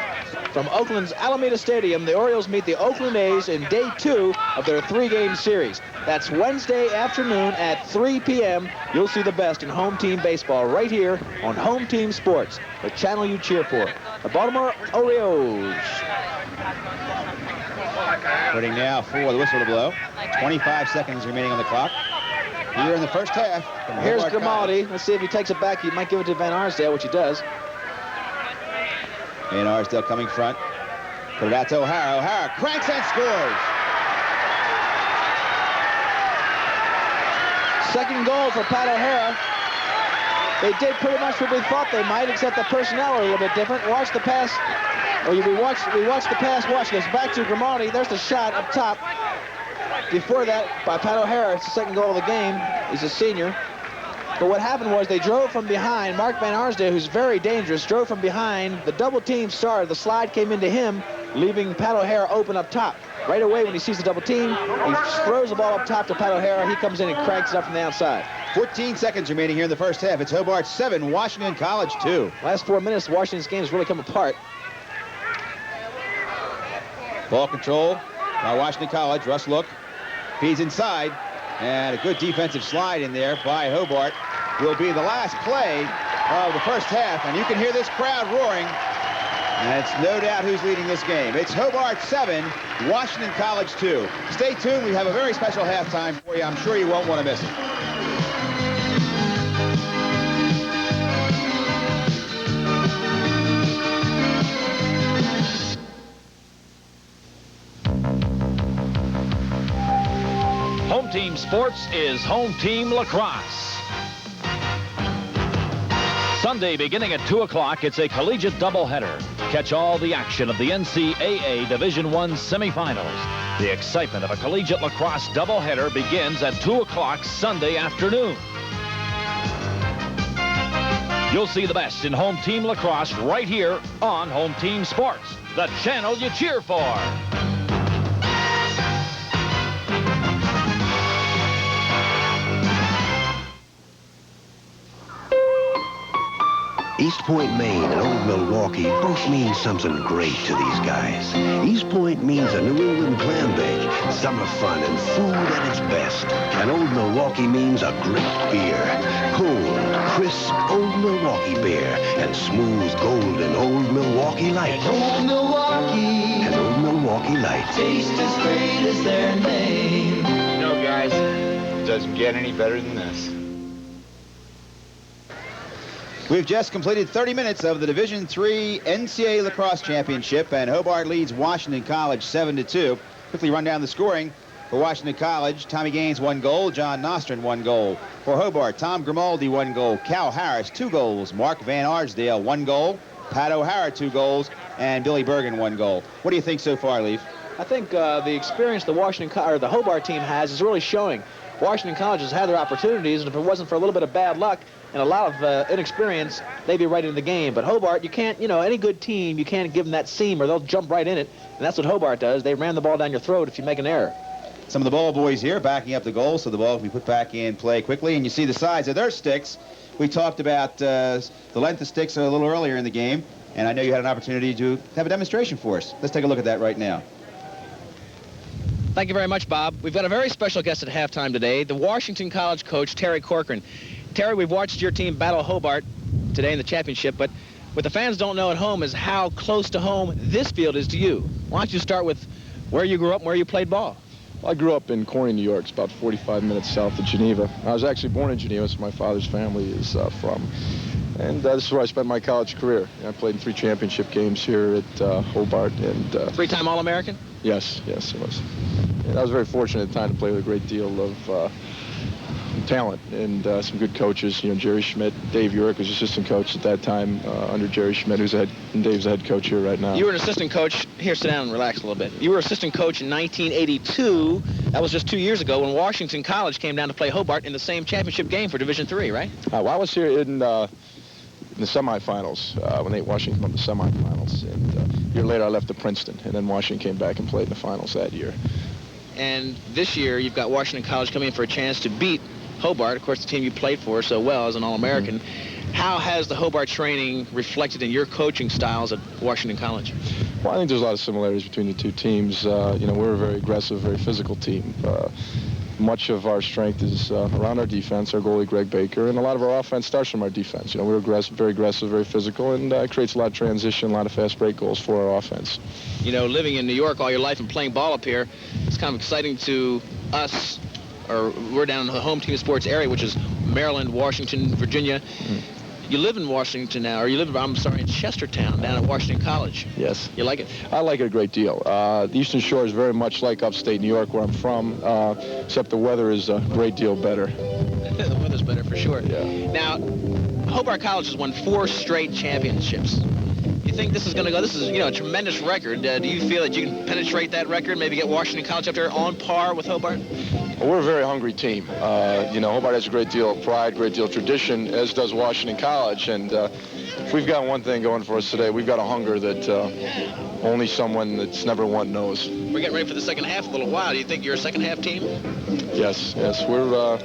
Speaker 2: from Oakland's Alameda Stadium. The Orioles meet the Oakland A's in day 2 of their 3-game series. That's Wednesday afternoon at 3 p.m. You'll see the best in Home Team Baseball right here on Home Team Sports, the channel you cheer for. The Baltimore Orioles.
Speaker 1: Waiting now for the whistle to blow. 25 seconds remaining on the clock. Here in the first half.
Speaker 2: Here's Grimaldi. Let's see if he takes it back. He might give it to Van Arsdale, which he does.
Speaker 1: Van Arsdale coming front. Put it out to O'Hara. O'Hara cranks and scores.
Speaker 2: Second goal for Pat O'Hara. They did pretty much what we thought they might, except the personnel are a little bit different. Watch the pass. We watched the pass. Watch this. Back to Grimaldi. There's the shot up top. Before that, by Pat O'Hara, it's the second goal of the game. He's a senior. But what happened was they drove from behind. Mark Van Arsdale, who's very dangerous, drove from behind. The double team started. The slide came into him, leaving Pat O'Hara open up top. Right away, when he sees the double team, he throws the ball up top to Pat O'Hara. He comes in and cranks it up from the outside.
Speaker 1: 14 seconds remaining here in the first half. It's Hobart 7, Washington College 2.
Speaker 2: Last 4 minutes, Washington's game has really come apart.
Speaker 1: Ball control by Washington College. Russ look. Feeds inside. And a good defensive slide in there by Hobart will be the last play of the first half. And you can hear this crowd roaring. And it's no doubt who's leading this game. It's Hobart 7, Washington College 2. Stay tuned. We have a very special halftime for you. I'm sure you won't want to miss it.
Speaker 9: Home Team Sports is Home Team Lacrosse. Sunday beginning at 2 o'clock, it's a collegiate doubleheader. Catch all the action of the NCAA Division I semifinals. The excitement of a collegiate lacrosse doubleheader begins at 2 o'clock Sunday afternoon. You'll see the best in Home Team Lacrosse right here on Home Team Sports, the channel you cheer for.
Speaker 12: East Point, Maine and Old Milwaukee both mean something great to these guys. East Point means a New England clam bake, summer fun and food at its best. And Old Milwaukee means a great beer. Cold, crisp Old Milwaukee beer and smooth golden Old Milwaukee Light.
Speaker 13: Old Milwaukee.
Speaker 12: And Old Milwaukee Light.
Speaker 13: Taste as great as their name.
Speaker 14: You know, guys, it doesn't get any better than this.
Speaker 1: We've just completed 30 minutes of the Division III NCAA Lacrosse Championship, and Hobart leads Washington College 7-2. Quickly run down the scoring. For Washington College, Tommy Gaines 1 goal, John Nostrin 1 goal. For Hobart, Tom Grimaldi 1 goal, Cal Harris 2 goals, Mark Van Arsdale 1 goal, Pat O'Hara 2 goals, and Billy Bergen 1 goal. What do you think so far, Leaf?
Speaker 2: I think the experience the the Hobart team has is really showing. Washington College has had their opportunities, and if it wasn't for a little bit of bad luck and a lot of inexperience, they'd be right in the game. But Hobart, you can't, any good team, you can't give them that seam or they'll jump right in it. And that's what Hobart does. They ram the ball down your throat if you make an error.
Speaker 1: some of the ball boys here backing up the goal so the ball can be put back in play quickly. And you see the size of their sticks. We talked about the length of sticks a little earlier in the game, and I know you had an opportunity to have a demonstration for us. Let's take a look at that right now.
Speaker 2: Thank you very much, Bob. We've got a very special guest at halftime today, the Washington College coach, Terry Corcoran. Terry, we've watched your team battle Hobart today in the championship, but what the fans don't know at home is how close to home this field is to you. Why don't you start with where you grew up and where you played ball?
Speaker 3: Well, I grew up in Corning, New York. It's about 45 minutes south of Geneva. I was actually born in Geneva, so my father's family is from. And this is where I spent my college career. I played in 3 championship games here at Hobart. And
Speaker 2: 3-time All-American?
Speaker 3: Yes, it was. And I was very fortunate at the time to play with a great deal of talent and some good coaches. You know, Jerry Schmidt, Dave Urick was assistant coach at that time under Jerry Schmidt, who's and Dave's the head coach here right now.
Speaker 2: You were an assistant coach. Here, sit down and relax a little bit. You were assistant coach in 1982. That was just 2 years ago when Washington College came down to play Hobart in the same championship game for Division III, right?
Speaker 3: Well, I was here in the semifinals when Washington won the semifinals. And a year later, I left to Princeton, and then Washington came back and played in the finals that year.
Speaker 2: And this year, you've got Washington College coming in for a chance to beat Hobart, of course, the team you played for so well as an All-American. How has the Hobart training reflected in your coaching styles at Washington College?
Speaker 3: Well, I think there's a lot of similarities between the two teams. You know, we're a very aggressive, very physical team. Much of our strength is around our defense, our goalie, Greg Baker, and a lot of our offense starts from our defense. You know, we're very aggressive, very physical, and it creates a lot of transition, a lot of fast break goals for our offense.
Speaker 2: You know, living in New York all your life and playing ball up here, it's kind of exciting to us, or we're down in the home team sports area, which is Maryland, Washington, Virginia. You live in Washington now, or you live, in Chestertown down at Washington College.
Speaker 3: Yes.
Speaker 2: You like it?
Speaker 3: I like it a great deal. The Eastern Shore is very much like upstate New York, where I'm from, except the weather is a great deal better.
Speaker 2: The weather's better for sure.
Speaker 3: Yeah.
Speaker 2: Now, Hobart College has won 4 straight championships. You think this is going to go? This is, you know, a tremendous record. Do you feel that you can penetrate that record, maybe get Washington College up there on par with Hobart?
Speaker 3: Well, we're a very hungry team. You know, Hobart has a great deal of pride, great deal of tradition, as does Washington College. And if we've got one thing going for us today, we've got a hunger that only someone that's never won knows.
Speaker 2: We're getting ready for the second half a little while. Do you think you're a second half team?
Speaker 3: Yes. We're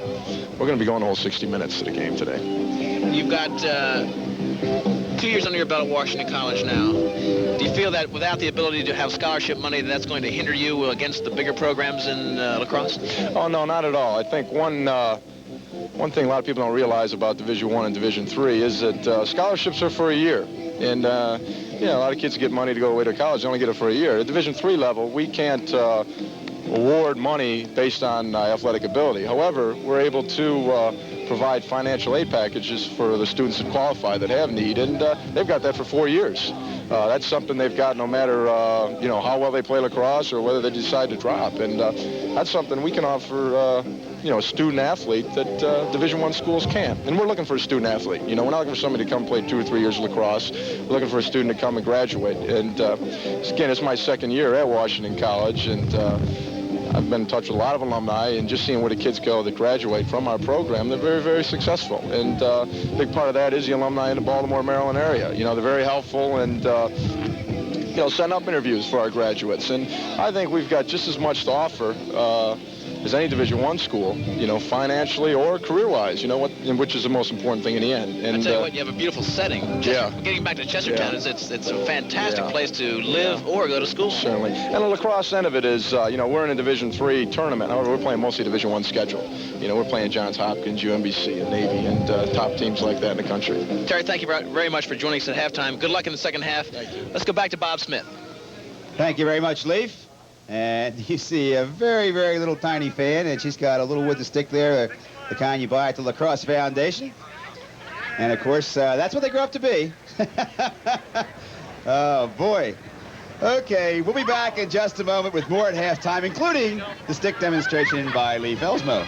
Speaker 3: going to be going the whole 60 minutes to the game today.
Speaker 2: You've got 2 years under your belt at Washington College now. Do you feel that without the ability to have scholarship money, that's going to hinder you against the bigger programs in lacrosse?
Speaker 3: Oh, no, not at all. I think one thing a lot of people don't realize about Division I and Division III is that scholarships are for a year. And, you know, a lot of kids get money to go away to college. They only get it for a year. At Division III level, we can't award money based on athletic ability. However, we're able to provide financial aid packages for the students that qualify that have need, and they've got that for 4 years. That's something they've got no matter you know, how well they play lacrosse or whether they decide to drop, and that's something we can offer you know, a student athlete that Division I schools can't. And we're looking for a student athlete. You know, we're not looking for somebody to come play 2 or 3 years of lacrosse. We're looking for a student to come and graduate. And again, it's my second year at Washington College, and I've been in touch with a lot of alumni, and just seeing where the kids go that graduate from our program, they're very, very successful. And a big part of that is the alumni in the Baltimore, Maryland area. You know, they're very helpful and, you know, setting up interviews for our graduates. And I think we've got just as much to offer as any Division I school, you know, financially or career-wise, you know, which is the most important thing in the end. And
Speaker 2: I tell you what, you have a beautiful setting. Getting back to Chestertown, it's a fantastic place to live or go to school.
Speaker 3: Certainly. And the lacrosse end of it is, you know, we're in a Division III tournament. However, we're playing mostly Division I schedule. You know, we're playing Johns Hopkins, UMBC, and Navy, and top teams like that in the country.
Speaker 2: Terry, thank you very much for joining us at halftime. Good luck in the second half. Let's go back to Bob Smith.
Speaker 1: Thank you very much, Leif. And you see a very, very little tiny fan, and she's got a little wooden stick there, the kind you buy at the Lacrosse Foundation. And, of course, that's what they grow up to be. Oh, boy. Okay, we'll be back in just a moment with more at halftime, including the stick demonstration by Leif Elsmo.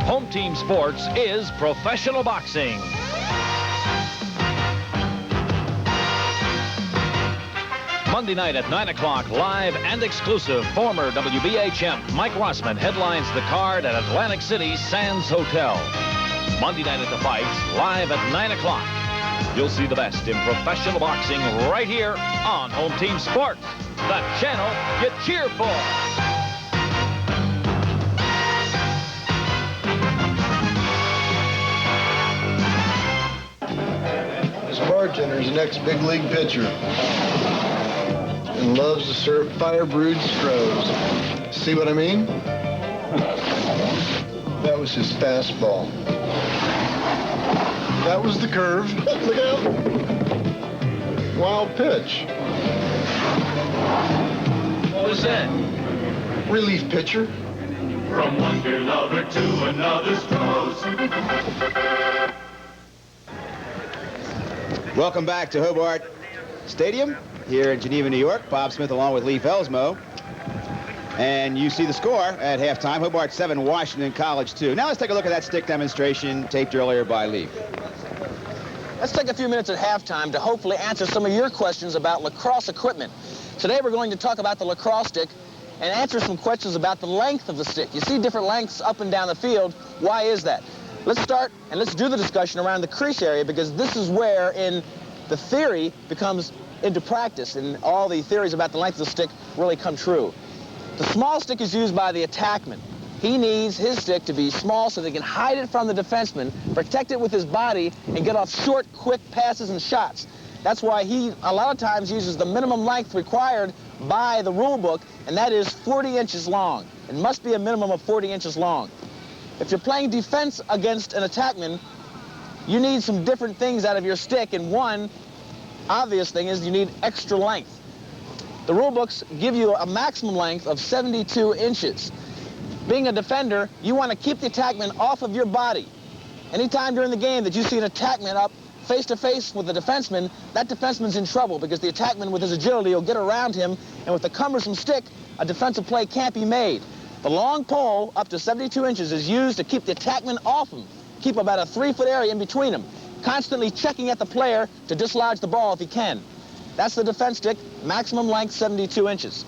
Speaker 9: Home Team Sports is professional boxing. Monday night at 9 o'clock, live and exclusive, former WBA champ Mike Rossman headlines the card at Atlantic City Sands Hotel. Monday night at the Fights, live at 9 o'clock. You'll see the best in professional boxing right here on Home Team Sports, the channel you cheer for.
Speaker 15: This bartender's an ex-big league pitcher and loves to serve fire-brewed Strohs. See what I mean? That was his fastball. That was the curve. Look out. Wild pitch.
Speaker 11: What was that?
Speaker 15: Relief pitcher.
Speaker 13: From one beer lover to another Strohs.
Speaker 1: Welcome back to Hobart Stadium here in Geneva, New York. Bob Smith along with Lee Felsmo. And you see the score at halftime. Hobart 7, Washington College 2. Now let's take a look at that stick demonstration taped earlier by Lee.
Speaker 2: Let's take a few minutes at halftime to hopefully answer some of your questions about lacrosse equipment. Today we're going to talk about the lacrosse stick and answer some questions about the length of the stick. You see different lengths up and down the field. Why is that? Let's start and let's do the discussion around the crease area, because this is where in the theory becomes into practice and all the theories about the length of the stick really come true. The small stick is used by the attackman. He needs his stick to be small so they can hide it from the defenseman, protect it with his body, and get off short, quick passes and shots. That's why he, a lot of times, uses the minimum length required by the rule book, and that is 40 inches long. It must be a minimum of 40 inches long. If you're playing defense against an attackman, you need some different things out of your stick, and one obvious thing is you need extra length. The rule books give you a maximum length of 72 inches. Being a defender, you want to keep the attackman off of your body. Anytime during the game that you see an attackman up face-to-face with the defenseman, that defenseman's in trouble because the attackman with his agility will get around him, and with the cumbersome stick, a defensive play can't be made. The long pole, up to 72 inches, is used to keep the attackman off him, keep about a 3-foot area in between them, constantly checking at the player to dislodge the ball if he can. That's the defense stick, maximum length 72 inches.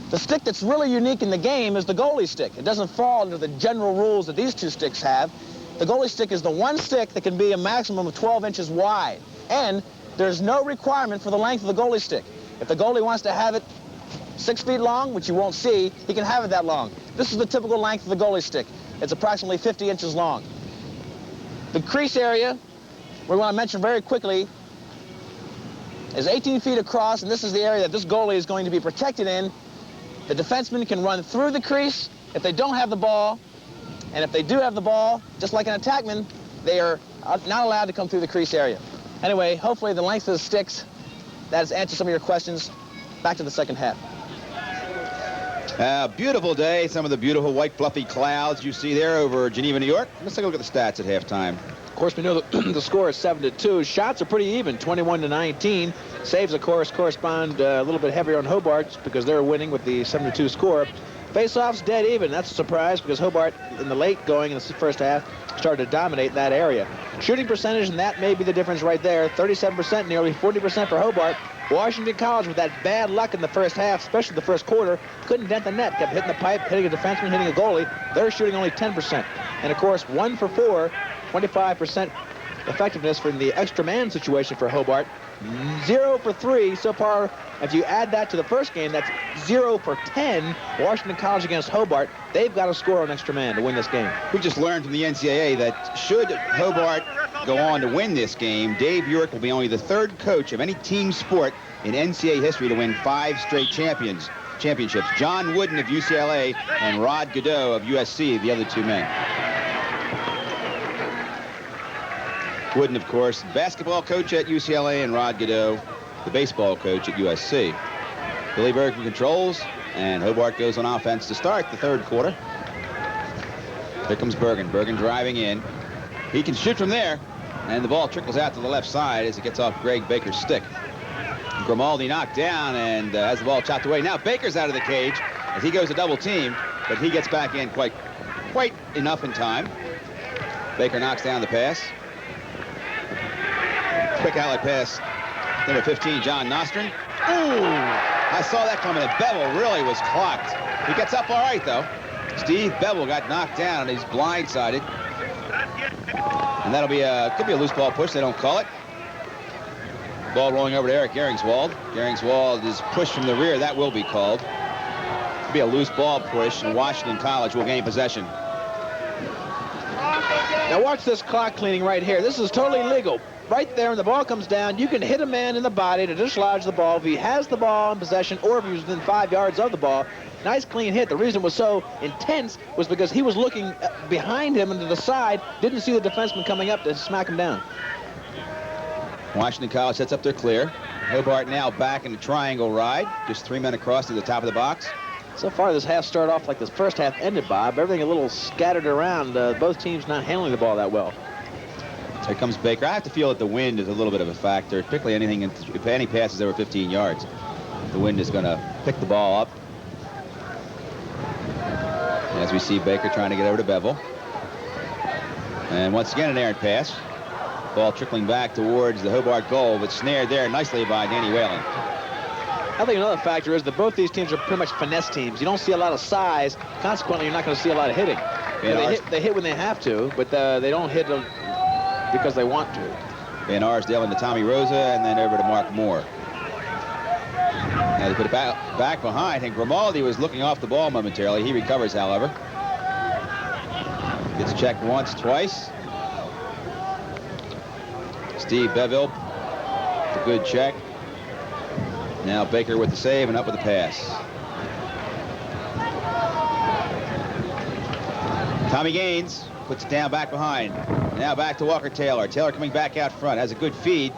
Speaker 2: The stick that's really unique in the game is the goalie stick. It doesn't fall under the general rules that these two sticks have. The goalie stick is the one stick that can be a maximum of 12 inches wide. And there's no requirement for the length of the goalie stick. If the goalie wants to have it 6 feet long, which you won't see, he can have it that long. This is the typical length of the goalie stick. It's approximately 50 inches long. The crease area, we want to mention very quickly, is 18 feet across, and this is the area that this goalie is going to be protected in. The defenseman can run through the crease if they don't have the ball, and if they do have the ball, just like an attackman, they are not allowed to come through the crease area. Anyway, hopefully the length of the sticks, that has answered some of your questions. Back to the second half.
Speaker 1: Beautiful day. Some of the beautiful white fluffy clouds you see there over Geneva, New York. Let's take a look at the stats at halftime.
Speaker 2: Of course, we know that the score is 7-2. Shots are pretty even, 21-19. Saves, of course, correspond a little bit heavier on Hobart because they're winning with the 7-2 score. Face-offs dead even. That's a surprise because Hobart, in the late going in the first half, started to dominate that area. Shooting percentage, and that may be the difference right there. 37%, nearly 40% for Hobart. Washington College, with that bad luck in the first half, especially the first quarter, couldn't dent the net. Kept hitting the pipe, hitting a defenseman, hitting a goalie. They're shooting only 10%. And, of course, 1 for 4, 25% effectiveness from the extra man situation for Hobart. 0 for 3 so far. If you add that to the first game, that's 0 for 10. Washington College against Hobart. They've got to score on extra man to win this game.
Speaker 1: We just learned from the NCAA that should Hobart go on to win this game, Dave York will be only the third coach of any team sport in NCAA history to win 5 straight championships. John Wooden of UCLA and Rod Godot of USC, the other two men. Wooden, of course, basketball coach at UCLA, and Rod Godot, the baseball coach at USC. Billy Bergman controls, and Hobart goes on offense to start the third quarter. Here comes Bergen. Bergen driving in. He can shoot from there, and the ball trickles out to the left side as it gets off Greg Baker's stick. Grimaldi knocked down and has the ball chopped away. Now Baker's out of the cage as he goes to double team, but he gets back in quite enough in time. Baker knocks down the pass. Quick outlet pass. Number 15, John Nostrin. Ooh! I saw that coming, and Bevel really was clocked. He gets up all right, though. Steve Bevel got knocked down, and he's blindsided. And that'll be could be a loose ball push. They don't call it. Ball rolling over to Eric Gehringswald. Gehringswald is pushed from the rear. That will be called. It'll be a loose ball push, and Washington College will gain possession.
Speaker 2: Now watch this clock cleaning right here. This is totally legal. Right there when the ball comes down, you can hit a man in the body to dislodge the ball if he has the ball in possession or if he was within 5 yards of the ball. Nice clean hit. The reason it was so intense was because he was looking behind him and to the side, didn't see the defenseman coming up to smack him down.
Speaker 1: Washington College sets up their clear. Hobart now back in the triangle ride. Just 3 men across to the top of the box.
Speaker 2: So far, this half started off like this first half ended, Bob. Everything a little scattered around. Both teams not handling the ball that well.
Speaker 1: Here comes Baker. I have to feel that the wind is a little bit of a factor, particularly if any passes over 15 yards. The wind is going to pick the ball up. As we see Baker trying to get over to Bevel. And once again, an errant pass. Ball trickling back towards the Hobart goal, but snared there nicely by Danny Whalen.
Speaker 2: I think another factor is that both these teams are pretty much finesse teams. You don't see a lot of size. Consequently, you're not going to see a lot of hitting. They hit when they have to, but they don't hit because they want to.
Speaker 1: Van Arsdale into Tommy Rosa, and then over to Mark Moore. Now they put it back behind, and Grimaldi was looking off the ball momentarily. He recovers, however. Gets checked once, twice. Steve Beville, a good check. Now Baker with the save and up with the pass. Tommy Gaines puts it down back behind. Now back to Walker Taylor. Taylor coming back out front. Has a good feed,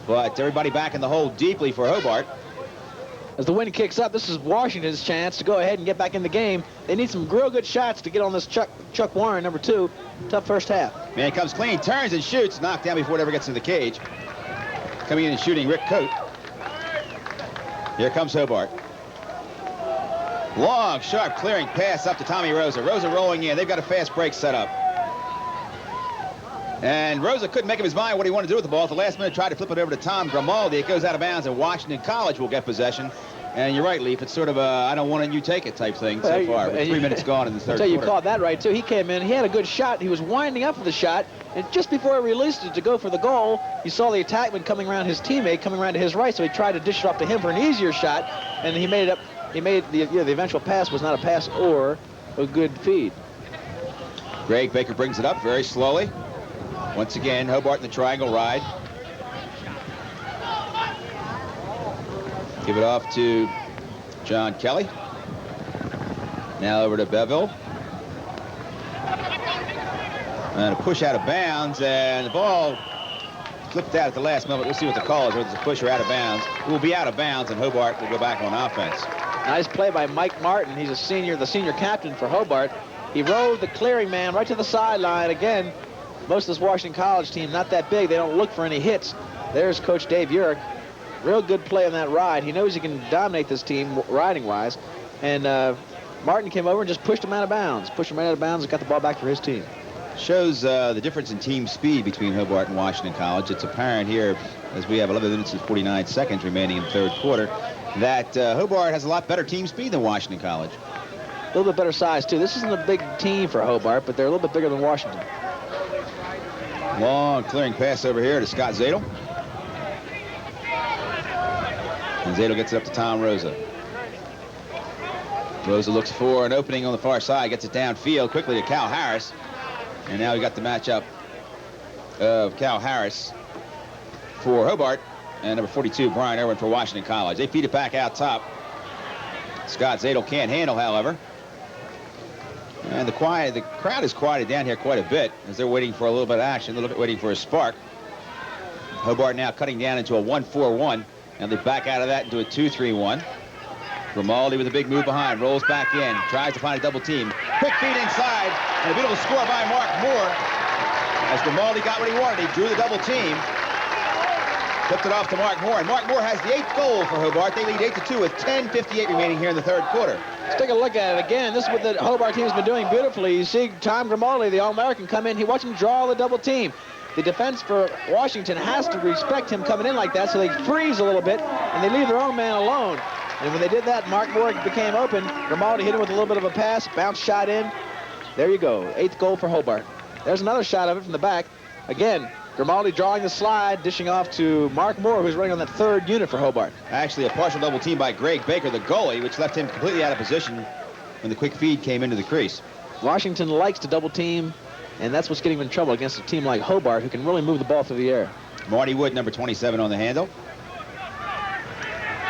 Speaker 1: but everybody back in the hole deeply for Hobart.
Speaker 2: As the wind kicks up, this is Washington's chance to go ahead and get back in the game. They need some real good shots to get on this Chuck Warren, number 2. Tough first half.
Speaker 1: Man comes clean, turns and shoots. Knocked down before it ever gets to the cage. Coming in and shooting, Rick Coate. Here comes Hobart. Long, sharp, clearing pass up to Tommy Rosa. Rosa rolling in. They've got a fast break set up. And Rosa couldn't make up his mind what he wanted to do with the ball. At the last minute, tried to flip it over to Tom Grimaldi. It goes out of bounds, and Washington College will get possession. And you're right, Leaf. It's sort of a I don't want it, you take it type thing so far. With 3 minutes gone in the third quarter.
Speaker 2: You caught that right, too. He came in. He had a good shot. He was winding up for the shot. And just before he released it to go for the goal, you saw the attackman coming around his teammate, coming around to his right. So he tried to dish it off to him for an easier shot. And he made it up. He made the eventual pass was not a pass or a good feed.
Speaker 1: Greg Baker brings it up very slowly. Once again, Hobart in the triangle ride. Give it off to John Kelly. Now over to Beville. And a push out of bounds, and the ball flipped out at the last moment. We'll see what the call is, whether it's a push or out of bounds. It will be out of bounds, and Hobart will go back on offense.
Speaker 2: Nice play by Mike Martin. He's a senior, the senior captain for Hobart. He rode the clearing man right to the sideline. Again, most of this Washington College team, not that big. They don't look for any hits. There's Coach Dave Urick. Real good play on that ride. He knows he can dominate this team riding-wise. And Martin came over and just pushed him out of bounds. Pushed him right out of bounds and got the ball back for his team.
Speaker 1: Shows the difference in team speed between Hobart and Washington College. It's apparent here, as we have 11 minutes and 49 seconds remaining in the third quarter, that Hobart has a lot better team speed than Washington College.
Speaker 2: A little bit better size, too. This isn't a big team for Hobart, but they're a little bit bigger than Washington.
Speaker 1: Long clearing pass over here to Scott Zadel. And Zadel gets it up to Tom Rosa. Rosa looks for an opening on the far side, gets it downfield quickly to Cal Harris. And now we got the matchup of Cal Harris for Hobart and number 42, Brian Irwin for Washington College. They feed it back out top. Scott Zadel can't handle, however. And the crowd is quieted down here quite a bit as they're waiting for a little bit of action. They're waiting for a spark. Hobart now cutting down into a 1-4-1, and they back out of that into a 2-3-1. Grimaldi with a big move behind, rolls back in, tries to find a double team. Quick feed inside, and a beautiful score by Mark Moore. As Grimaldi got what he wanted, he drew the double team. Flipped it off to Mark Moore, and Mark Moore has the 8th goal for Hobart. They lead 8-2 with 10:58 remaining here in the third quarter.
Speaker 2: Let's take a look at it again. This is what the Hobart team has been doing beautifully. You see Tom Grimaldi, the All-American, come in. He watched him draw the double team. The defense for Washington has to respect him coming in like that, so they freeze a little bit, and they leave their own man alone. And when they did that, Mark Moore became open. Grimaldi hit him with a little bit of a pass, bounce shot in. There you go, 8th goal for Hobart. There's another shot of it from the back. Again, Grimaldi drawing the slide, dishing off to Mark Moore, who's running on that third unit for Hobart.
Speaker 1: Actually, a partial double team by Greg Baker, the goalie, which left him completely out of position when the quick feed came into the crease.
Speaker 2: Washington likes to double team, and that's what's getting him in trouble against a team like Hobart, who can really move the ball through the air.
Speaker 1: Marty Wood, number 27 on the handle.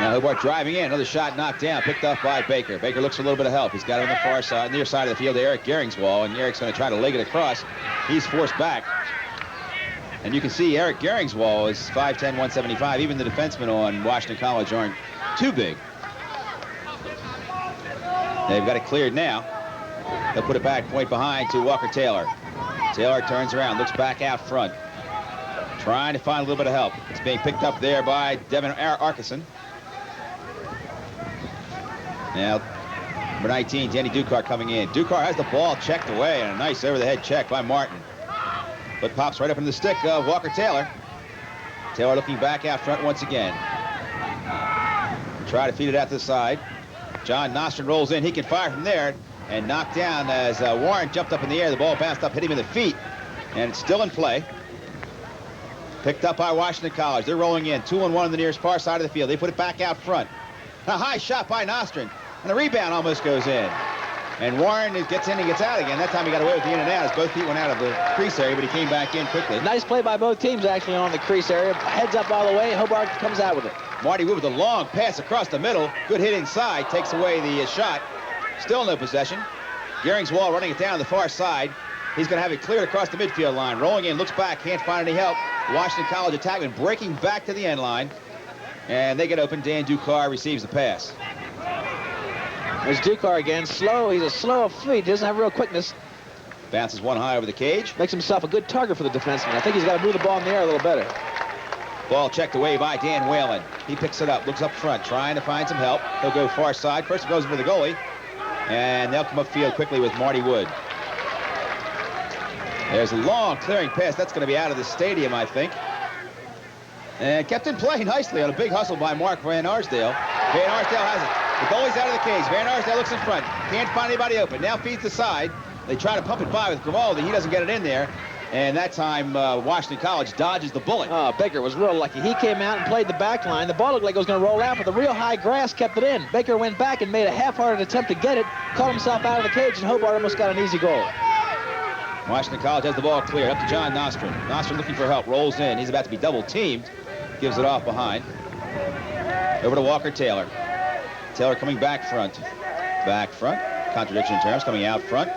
Speaker 1: Now Hobart driving in, another shot knocked down, picked up by Baker. Baker looks for a little bit of help. He's got it on the far side, near side of the field to Eric Gehringswall, and Eric's going to try to leg it across. He's forced back. And you can see Eric Gehringswall is 5'10", 175. Even the defensemen on Washington College aren't too big. They've got it cleared now. They'll put it back, point behind to Walker Taylor. Taylor turns around, looks back out front, trying to find a little bit of help. It's being picked up there by Devin Arkeson. Now, number 19, Danny Ducar coming in. Ducar has the ball checked away, and a nice over-the-head check by Martin. But pops right up into the stick of Walker Taylor. Taylor looking back out front once again. Try to feed it out to the side. John Nostrin rolls in. He can fire from there and knocked down as Warren jumped up in the air. The ball bounced up, hit him in the feet, and it's still in play. Picked up by Washington College. They're rolling in. 2-on-1 on the nearest far side of the field. They put it back out front. A high shot by Nostrin, and the rebound almost goes in. And Warren gets in and gets out again. That time he got away with the in and out as both feet went out of the crease area, but he came back in quickly.
Speaker 2: Nice play by both teams, actually, on the crease area. Heads up all the way. Hobart comes out with it.
Speaker 1: Marty Wood with a long pass across the middle. Good hit inside. Takes away the shot. Still no possession. Gehringswall running it down the far side. He's going to have it cleared across the midfield line. Rolling in, looks back, can't find any help. Washington College attackman breaking back to the end line. And they get open. Dan Ducar receives the pass.
Speaker 2: There's Ducar again. Slow. He's a slow of feet. Doesn't have real quickness.
Speaker 1: Bounces one high over the cage.
Speaker 2: Makes himself a good target for the defenseman. I think he's got to move the ball in the air a little better.
Speaker 1: Ball checked away by Dan Whalen. He picks it up, looks up front, trying to find some help. He'll go far side. First it goes for the goalie. And they'll come upfield quickly with Marty Wood. There's a long clearing pass. That's going to be out of the stadium, I think. And kept in play nicely on a big hustle by Mark Van Arsdale. Van Arsdale has it. The goalie's out of the cage. Van Arsdale looks in front. Can't find anybody open. Now feeds the side. They try to pump it by with Grimaldi. He doesn't get it in there. And that time, Washington College dodges the bullet.
Speaker 2: Oh, Baker was real lucky. He came out and played the back line. The ball looked like it was going to roll out, but the real high grass kept it in. Baker went back and made a half-hearted attempt to get it, caught himself out of the cage, and Hobart almost got an easy goal.
Speaker 1: Washington College has the ball clear. Up to John Nostrin. Nostrin looking for help. Rolls in. He's about to be double-teamed. Gives it off behind. Over to Walker Taylor. Taylor coming back front. Back front. Contradiction in terms. Coming out front.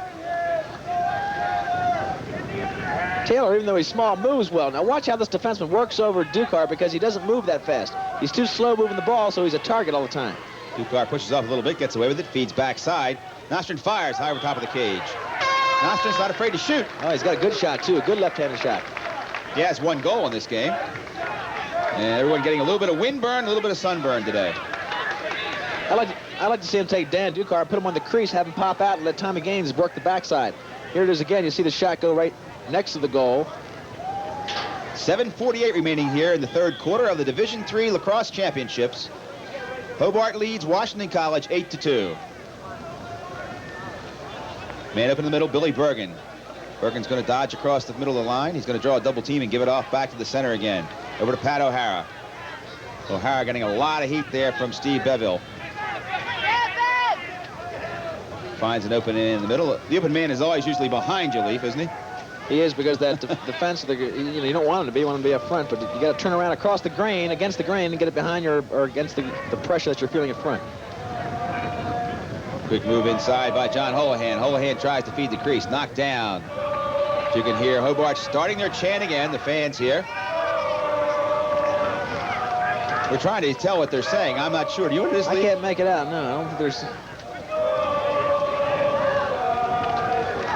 Speaker 2: Taylor, even though he's small, moves well. Now watch how this defenseman works over Ducar because he doesn't move that fast. He's too slow moving the ball, so he's a target all the time.
Speaker 1: Ducar pushes off a little bit, gets away with it, feeds backside. Nostrin fires high over top of the cage. Nostrin's not afraid to shoot.
Speaker 2: Oh, he's got a good shot, too. A good left-handed shot.
Speaker 1: He has one goal in this game. And everyone getting a little bit of windburn, a little bit of sunburn today.
Speaker 2: I like to see him take Dan Ducar, put him on the crease, have him pop out, and let Tommy Gaines work the backside. Here it is again. You see the shot go right next to the goal.
Speaker 1: 7:48 remaining here in the third quarter of the Division III Lacrosse Championships. Hobart leads Washington College 8-2. Man up in the middle, Billy Bergen. Bergen's going to dodge across the middle of the line. He's going to draw a double team and give it off back to the center again. Over to Pat O'Hara. O'Hara getting a lot of heat there from Steve Beville. Finds an opening in the middle. The open man is always usually behind you, Leaf, isn't he?
Speaker 2: He is, because that defense, you don't want him to be. You want him to be up front, but you got to turn around across the grain, against the grain, and get it behind your, or against the pressure that you're feeling in front.
Speaker 1: Quick move inside by John Holohan. Holohan tries to feed the crease. Knocked down. You can hear Hobart starting their chant again, the fans here. We're trying to tell what they're saying. I'm not sure. Do you want to just leave?
Speaker 2: I can't make it out. No, I don't think there's...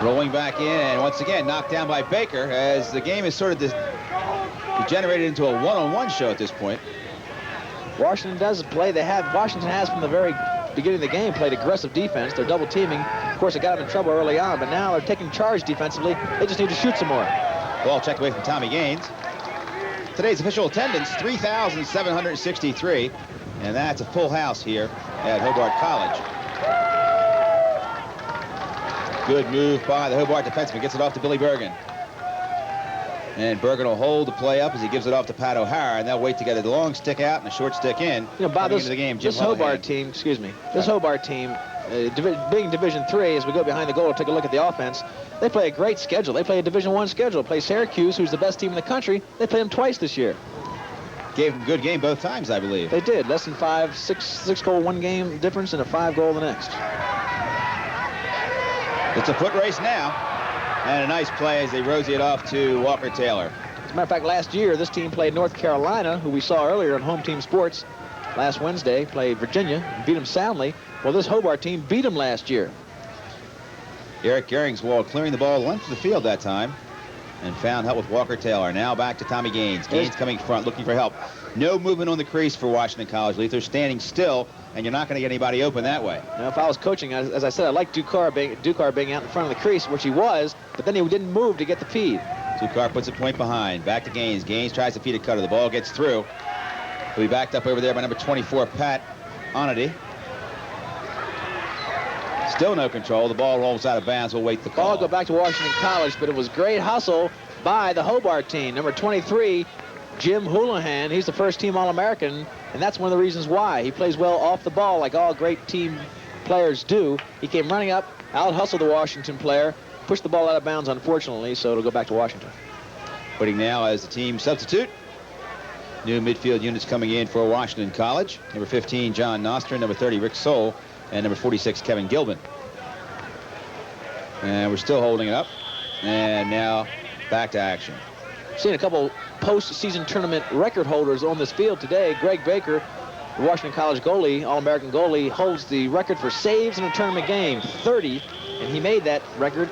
Speaker 1: Rolling back in, and once again knocked down by Baker as the game is sort of degenerated into a one-on-one show at this point.
Speaker 2: Washington does play. Washington has from the very beginning of the game played aggressive defense. They're double teaming. Of course, it got them in trouble early on, but now they're taking charge defensively. They just need to shoot some more.
Speaker 1: Ball checked away from Tommy Gaines. Today's official attendance, 3,763, and that's a full house here at Hobart College. Good move by the Hobart defenseman. Gets it off to Billy Bergen. And Bergen will hold the play up as he gives it off to Pat O'Hara, and they'll wait to get a long stick out and a short stick in.
Speaker 2: You know, Bob,
Speaker 1: into the game,
Speaker 2: this Hobart team, excuse me, this Hobart team, being Division III, as we go behind the goal to take a look at the offense, they play a great schedule. They play a Division I schedule. Play Syracuse, who's the best team in the country. They played them twice this year.
Speaker 1: Gave them a good game both times, I believe.
Speaker 2: They did. Less than six goal one game difference and a 5 goal the next.
Speaker 1: It's a foot race now. And a nice play as they rosy it off to Walker Taylor.
Speaker 2: As a matter of fact, last year, this team played North Carolina, who we saw earlier on Home Team Sports. Last Wednesday, played Virginia, and beat them soundly. Well, this Hobart team beat them last year.
Speaker 1: Eric Gehringswald clearing the ball length of the field that time and found help with Walker Taylor. Now back to Tommy Gaines. Gaines coming front, looking for help. No movement on the crease for Washington College. Leaf. They're standing still, and you're not going to get anybody open that way.
Speaker 2: Now, if I was coaching, as I said, I like Ducar being out in front of the crease, which he was, but then he didn't move to get the feed.
Speaker 1: Ducar puts a point behind. Back to Gaines. Gaines tries to feed a cutter. The ball gets through. He'll be backed up over there by number 24, Pat Onity. Still no control. The ball rolls out of bounds. We'll wait the call.
Speaker 2: Ball go back to Washington College, but it was great hustle by the Hobart team. Number 23, Jim Houlihan. He's the first-team All-American, and that's one of the reasons why. He plays well off the ball like all great team players do. He came running up, out-hustled the Washington player, pushed the ball out of bounds, unfortunately, so it'll go back to Washington.
Speaker 1: Waiting now as the team substitute. New midfield units coming in for Washington College. Number 15, John Nostra. Number 30, Rick Soule. And number 46, Kevin Gilbin. And we're still holding it up. And now back to action.
Speaker 2: Seen a couple post-season tournament record holders on this field today. Greg Baker, the Washington College goalie, All-American goalie, holds the record for saves in a tournament game, 30. And he made that record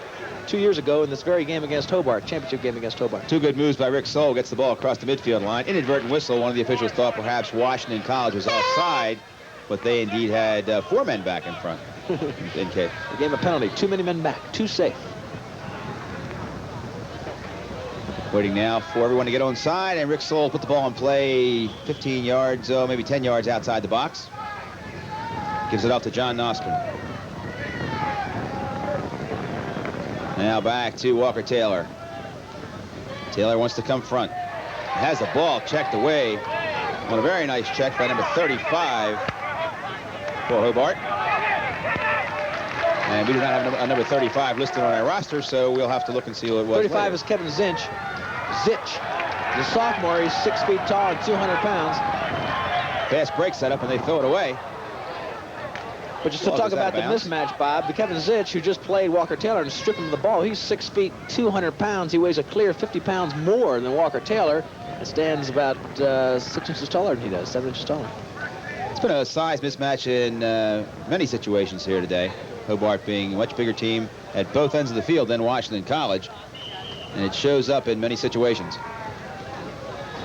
Speaker 2: 2 years ago in this very game against Hobart, championship game against Hobart.
Speaker 1: Two good moves by Rick Soule. Gets the ball across the midfield line. Inadvertent whistle. One of the officials thought perhaps Washington College was offside, but they indeed had 4 men back in front. in case.
Speaker 2: They gave him a penalty. Too many men back. Too safe.
Speaker 1: Waiting now for everyone to get on side, and Rick Soule put the ball in play 15 yards, maybe 10 yards outside the box. Gives it off to John Nostrom. Now back to Walker Taylor. Taylor wants to come front. Has the ball checked away. On a very nice check by number 35 for Hobart. And we do not have a number 35 listed on our roster, so we'll have to look and see what it was
Speaker 2: 35
Speaker 1: later.
Speaker 2: is Kevin Zitch. The sophomore, he's 6 feet tall and 200 pounds.
Speaker 1: Fast break setup, and they throw it away.
Speaker 2: But just to talk about the mismatch, Bob, the Kevin Zitch, who just played Walker Taylor and stripped him of the ball, he's 6 feet, 200 pounds. He weighs a clear 50 pounds more than Walker Taylor and stands about 6 inches taller than he does, 7 inches taller.
Speaker 1: It's been a size mismatch in many situations here today. Hobart being a much bigger team at both ends of the field than Washington College. And it shows up in many situations.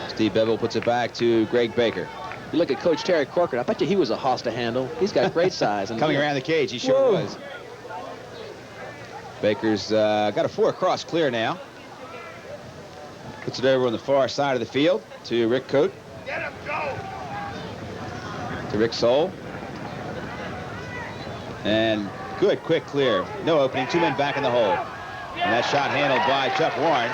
Speaker 1: Steve Bevel puts it back to Greg Baker.
Speaker 2: You look at Coach Terry Corcoran, I bet you he was a hoss to handle. He's got great size. And
Speaker 1: coming around the cage, he sure was. Baker's got a 4 across clear now. Puts it over on the far side of the field to Rick Coate.
Speaker 13: Let him go.
Speaker 1: To Rick Soule. And good, quick clear. No opening, 2 men back in the hole. And that shot handled by Chuck Warren.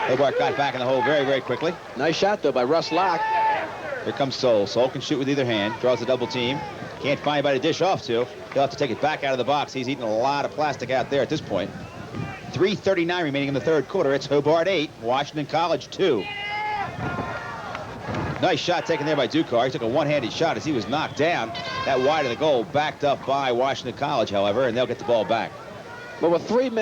Speaker 1: Hobart got back in the hole very, very quickly.
Speaker 2: Nice shot, though, by Russ Locke.
Speaker 1: Here comes Soule. Soule can shoot with either hand. Draws a double team. Can't find anybody to dish off to. He'll have to take it back out of the box. He's eating a lot of plastic out there at this point. 3:39 remaining in the third quarter. It's Hobart 8, Washington College 2. Nice shot taken there by Ducar. He took a one-handed shot as he was knocked down. That wide of the goal, backed up by Washington College, however, and they'll get the ball back.
Speaker 2: Well, with 3.5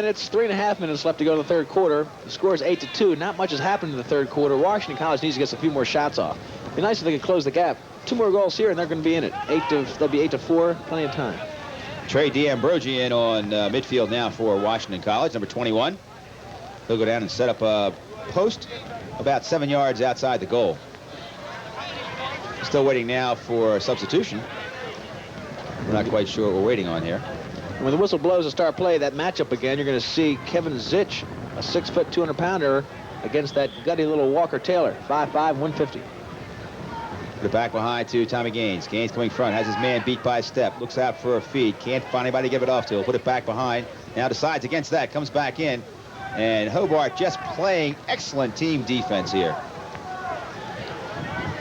Speaker 2: minutes left to go in the third quarter, the score is 8-2. Not much has happened in the third quarter. Washington College needs to get a few more shots off. It'd be nice if they could close the gap. 2 more goals here, and they're going to be in it. They'll be 8-4. Plenty of time.
Speaker 1: Trey D'Ambroggi on midfield now for Washington College, number 21. He'll go down and set up a post about 7 yards outside the goal. Still waiting now for a substitution. We're not quite sure what we're waiting on here.
Speaker 2: When the whistle blows to start play, that matchup again, you're going to see Kevin Zitch, a 6-foot, 200-pounder, against that gutty little Walker Taylor, 5'5", 150.
Speaker 1: Put it back behind to Tommy Gaines. Gaines coming front, has his man beat by a step, looks out for a feed, can't find anybody to give it off to. He'll put it back behind. Now decides against that, comes back in. And Hobart just playing excellent team defense here.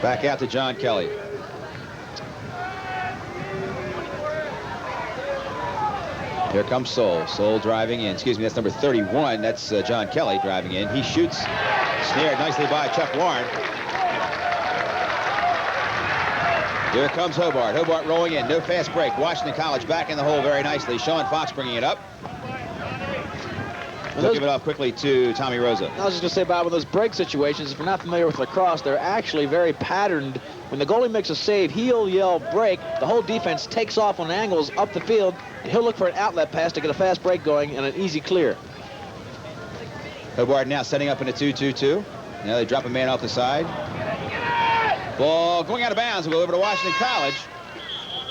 Speaker 1: Back out to John Kelly. Here comes Soule. Soule driving in. Excuse me, that's number 31. That's John Kelly driving in. He shoots. Snared nicely by Chuck Warren. Here comes Hobart. Hobart rolling in. No fast break. Washington College back in the hole very nicely. Sean Fox bringing it up. They'll give it off quickly to Tommy Rosa.
Speaker 2: I was just going to say, Bob, with those break situations, if you're not familiar with lacrosse, they're actually very patterned. When the goalie makes a save, he'll yell break. The whole defense takes off on angles up the field, and he'll look for an outlet pass to get a fast break going and an easy clear.
Speaker 1: Hobart now setting up in a 2-2-2. Now they drop a man off the side. Ball going out of bounds. We'll go over to Washington College.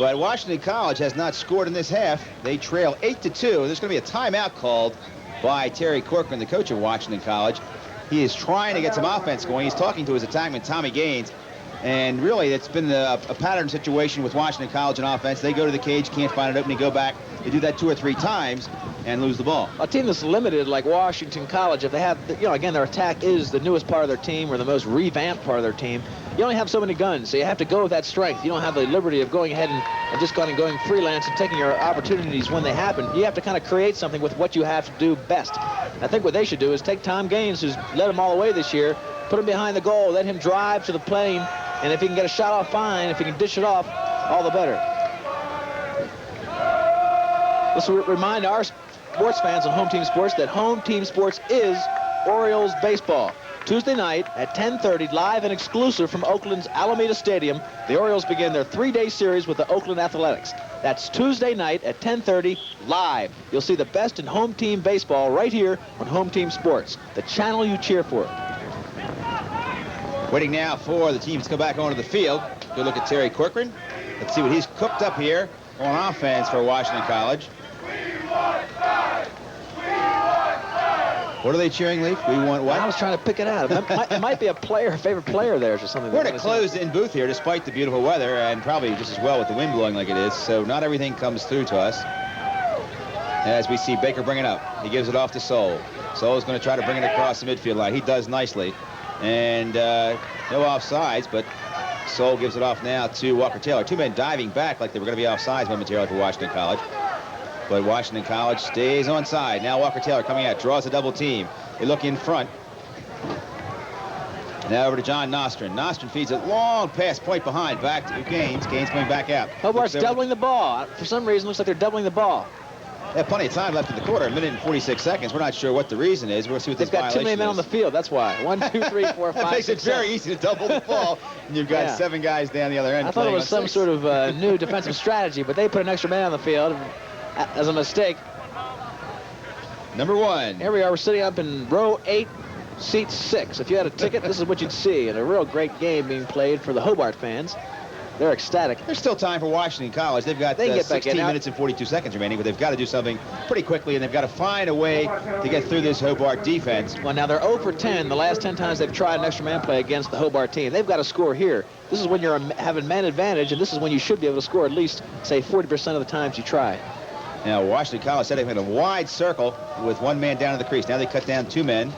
Speaker 1: But Washington College has not scored in this half. They trail 8-2. There's going to be a timeout called by Terry Corcoran, the coach of Washington College. He is trying to get some offense going. He's talking to his attackman, Tommy Gaines. And really, it's been a pattern situation with Washington College in offense. They go to the cage, can't find an opening, go back. They do that 2 or 3 times and lose the ball.
Speaker 2: A team that's limited like Washington College, if they have, again, their attack is the newest part of their team or the most revamped part of their team. You only have so many guns, so you have to go with that strength. You don't have the liberty of going ahead and just going freelance and taking your opportunities when they happen. You have to kind of create something with what you have to do best. I think what they should do is take Tom Gaines, who's led them all the way this year, put him behind the goal, let him drive to the plane, and if he can get a shot off, fine. If he can dish it off, all the better. Let's remind our sports fans on Home Team Sports that Home Team Sports is Orioles baseball. Tuesday night at 10:30, live and exclusive from Oakland's Alameda Stadium, the Orioles begin their 3-day series with the Oakland Athletics. That's Tuesday night at 10:30, live. You'll see the best in home team baseball right here on Home Team Sports, the channel you cheer for.
Speaker 1: Waiting now for the teams to come back onto the field. Good look at Terry Corcoran. Let's see what he's cooked up here on offense for Washington College. What are they cheering, Leaf? We want what?
Speaker 2: I was trying to pick it out. It might be a favorite player of theirs or something.
Speaker 1: We're in a closed-in booth here, despite the beautiful weather, and probably just as well with the wind blowing like it is, so not everything comes through to us. As we see Baker bring it up. He gives it off to Soule. Soule's going to try to bring it across the midfield line. He does nicely. And no offsides, but Soule gives it off now to Walker Taylor. 2 men diving back like they were going to be offsides momentarily for Washington College. But Washington College stays on side. Now Walker Taylor coming out, draws a double team. They look in front. Now over to John Nostrin. Nostrin feeds a long pass, point behind, back to Gaines. Gaines coming back out.
Speaker 2: Hobart's doubling the ball. For some reason, looks like they're doubling the ball.
Speaker 1: They have plenty of time left in the quarter, 1 minute and 46 seconds. We're not sure what the reason is. We'll see what this
Speaker 2: violation is. They've got too many men on the field, that's why. 1, 2, 3, 4, 5,
Speaker 1: That makes
Speaker 2: 6,
Speaker 1: it very easy to double the ball. And you've got 7 guys down the other end.
Speaker 2: I thought it was some sort of new defensive strategy, but they put an extra man on the field as a mistake.
Speaker 1: Number 1.
Speaker 2: Here we are. We're sitting up in row 8, seat 6. If you had a ticket, this is what you'd see. And a real great game being played for the Hobart fans. They're ecstatic.
Speaker 1: There's still time for Washington College. They've got 16 minutes and 42 seconds remaining, but they've got to do something pretty quickly, and they've got to find a way to get through this Hobart defense.
Speaker 2: Well, now they're 0 for 10. The last 10 times they've tried an extra man play against the Hobart team. They've got to score here. This is when you're having man advantage, and this is when you should be able to score at least, say, 40% of the times you try.
Speaker 1: Now, Washington College setting in a wide circle with 1 man down in the crease. Now they cut down 2 men.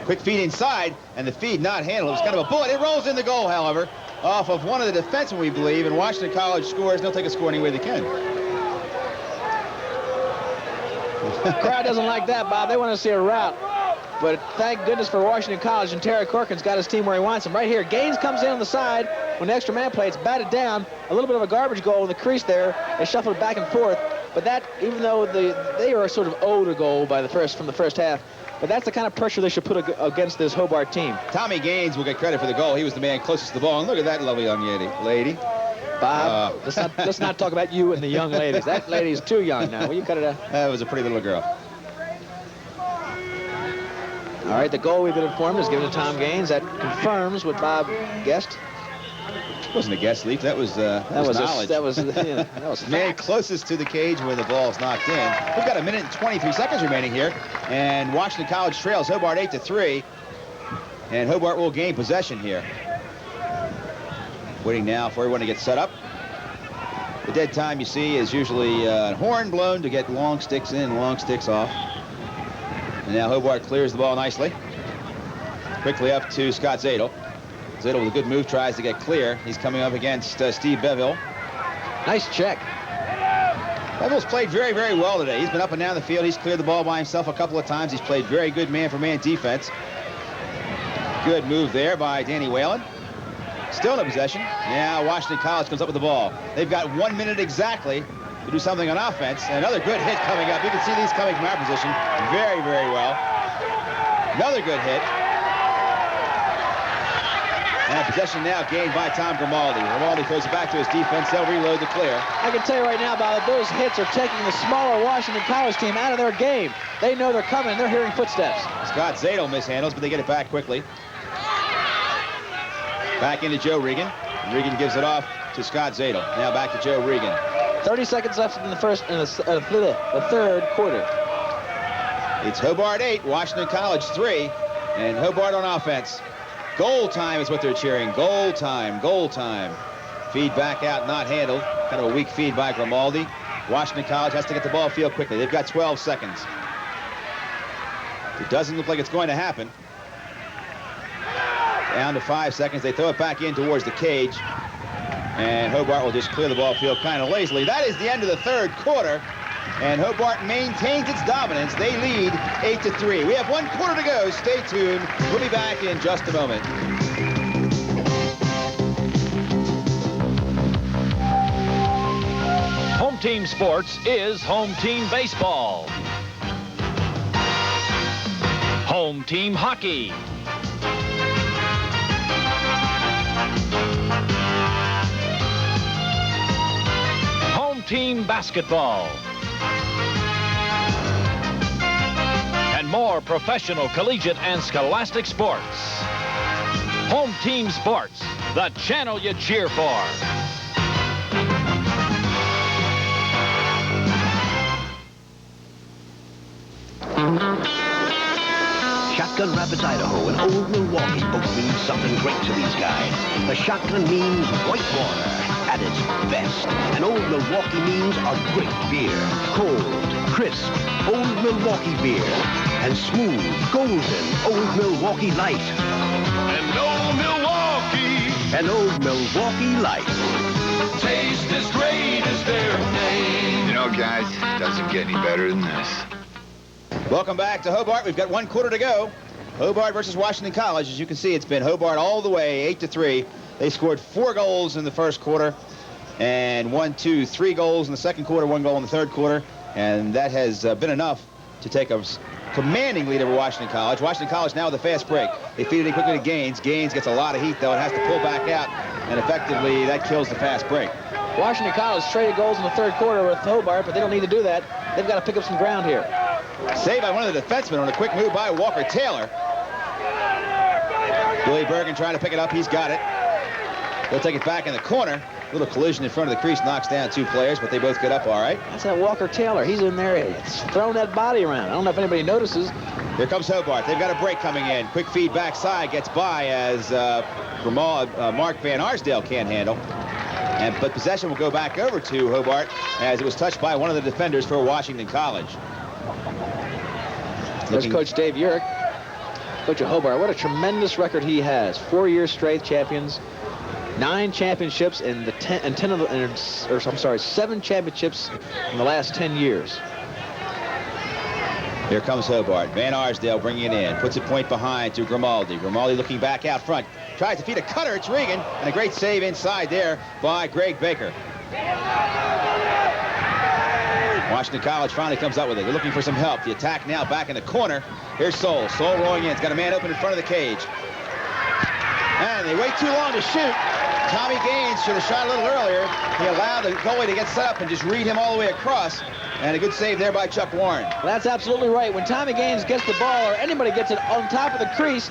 Speaker 1: Quick feed inside, and the feed not handled. It was kind of a bullet. It rolls in the goal, however, off of one of the defensemen, we believe, and Washington College scores. They'll take a score any way they can.
Speaker 2: The crowd doesn't like that, Bob. They want to see a rout. But thank goodness for Washington College, and Terry Corcoran's got his team where he wants him. Right here, Gaines comes in on the side. When the extra man play, it's batted down. A little bit of a garbage goal in the crease there. They shuffle it back and forth. But that, even though they are sort of owed a goal from the first half, but that's the kind of pressure they should put against this Hobart team.
Speaker 1: Tommy Gaines will get credit for the goal. He was the man closest to the ball. And look at that lovely young lady.
Speaker 2: Bob, let's not talk about you and the young ladies. That lady's too young now. Will you cut it out?
Speaker 1: That was a pretty little girl.
Speaker 2: All right, the goal we've been informed is given to Tom Gaines. That confirms what Bob guessed.
Speaker 1: It wasn't a guess, Leaf. That was knowledge.
Speaker 2: That was
Speaker 1: man closest to the cage when the ball's knocked in. We've got 1 minute and 23 seconds remaining here, and Washington College trails Hobart 8-3, and Hobart will gain possession here. Waiting now for everyone to get set up. The dead time you see is usually a horn blown to get long sticks in, long sticks off. And now Hobart clears the ball nicely. Quickly up to Scott Zadel. Zadel with a good move tries to get clear. He's coming up against Steve Beville.
Speaker 2: Nice check.
Speaker 1: Beville's played very, very well today. He's been up and down the field. He's cleared the ball by himself a couple of times. He's played very good man-for-man defense. Good move there by Danny Whalen. Still in possession. Now Washington College comes up with the ball. They've got 1 minute exactly to do something on offense. Another good hit coming up. You can see these coming from our position very, very well. Another good hit. And possession now gained by Tom Grimaldi. Grimaldi throws it back to his defense. They'll reload the clear.
Speaker 2: I can tell you right now, Bob, that those hits are taking the smaller Washington College team out of their game. They know they're coming. They're hearing footsteps.
Speaker 1: Scott Zadel mishandles, but they get it back quickly. Back into Joe Regan. Regan gives it off to Scott Zadel. Now back to Joe Regan.
Speaker 2: 30 seconds left in the third quarter.
Speaker 1: It's Hobart 8, Washington College 3, and Hobart on offense. Goal time is what they're cheering. Goal time, goal time. Feed back out, not handled. Kind of a weak feed by Grimaldi. Washington College has to get the ball field quickly. They've got 12 seconds. It doesn't look like it's going to happen. Down to 5 seconds. They throw it back in towards the cage. And Hobart will just clear the ball field kind of lazily. That is the end of the third quarter. And Hobart maintains its dominance. They lead 8-3. We have 1 quarter to go. Stay tuned. We'll be back in just a moment.
Speaker 9: Home Team Sports is Home Team Baseball. Home Team Hockey. Home Team Basketball. And more professional, collegiate, and scholastic sports. Home Team Sports, the channel you cheer for.
Speaker 12: Shotgun Rapids, Idaho, and Old Milwaukee both mean something great to these guys. The shotgun means white water at its best. And Old Milwaukee means a great beer. Cold, crisp, Old Milwaukee beer. And smooth, golden Old Milwaukee Light.
Speaker 13: And Old Milwaukee.
Speaker 12: And Old Milwaukee Light.
Speaker 13: Taste as great as their name.
Speaker 14: You know, guys, it doesn't get any better than this.
Speaker 1: Welcome back to Hobart. We've got 1 quarter to go. Hobart versus Washington College. As you can see, it's been Hobart all the way, 8-3. They scored 4 goals in the first quarter, and 3 goals in the second quarter, 1 goal in the third quarter, and that has been enough to take a commanding lead over Washington College. Washington College now with a fast break. They feed it in quickly to Gaines. Gaines gets a lot of heat, though. It has to pull back out, and effectively that kills the fast break.
Speaker 2: Washington College traded goals in the third quarter with Hobart, but they don't need to do that. They've got to pick up some ground here.
Speaker 1: Saved by one of the defensemen on a quick move by Walker Taylor. Billy Bergen trying to pick it up. He's got it. They'll take it back in the corner. A little collision in front of the crease knocks down 2 players, but they both get up all right.
Speaker 2: That's that Walker Taylor. He's in there throwing that body around. I don't know if anybody notices.
Speaker 1: Here comes Hobart. They've got a break coming in. Quick feed backside gets by as Mark Van Arsdale can't handle. But possession will go back over to Hobart as it was touched by one of the defenders for Washington College.
Speaker 2: There's Coach Dave Urick, coach of Hobart. What a tremendous record he has. 4 years straight champions, 9 championships in the 7 championships in the last 10 years.
Speaker 1: Here comes Hobart. Van Arsdale bringing it in. Puts a point behind to Grimaldi. Grimaldi looking back out front. Tries to feed a cutter. It's Regan. And a great save inside there by Greg Baker. Washington College finally comes up with it. They're looking for some help. The attack now back in the corner. Here's Soul. Soul rolling in. It's got a man open in front of the cage. And they wait too long to shoot. Tommy Gaines should have shot a little earlier. He allowed the goalie to get set up and just read him all the way across. And a good save there by Chuck Warren.
Speaker 2: Well, that's absolutely right. When Tommy Gaines gets the ball, or anybody gets it on top of the crease,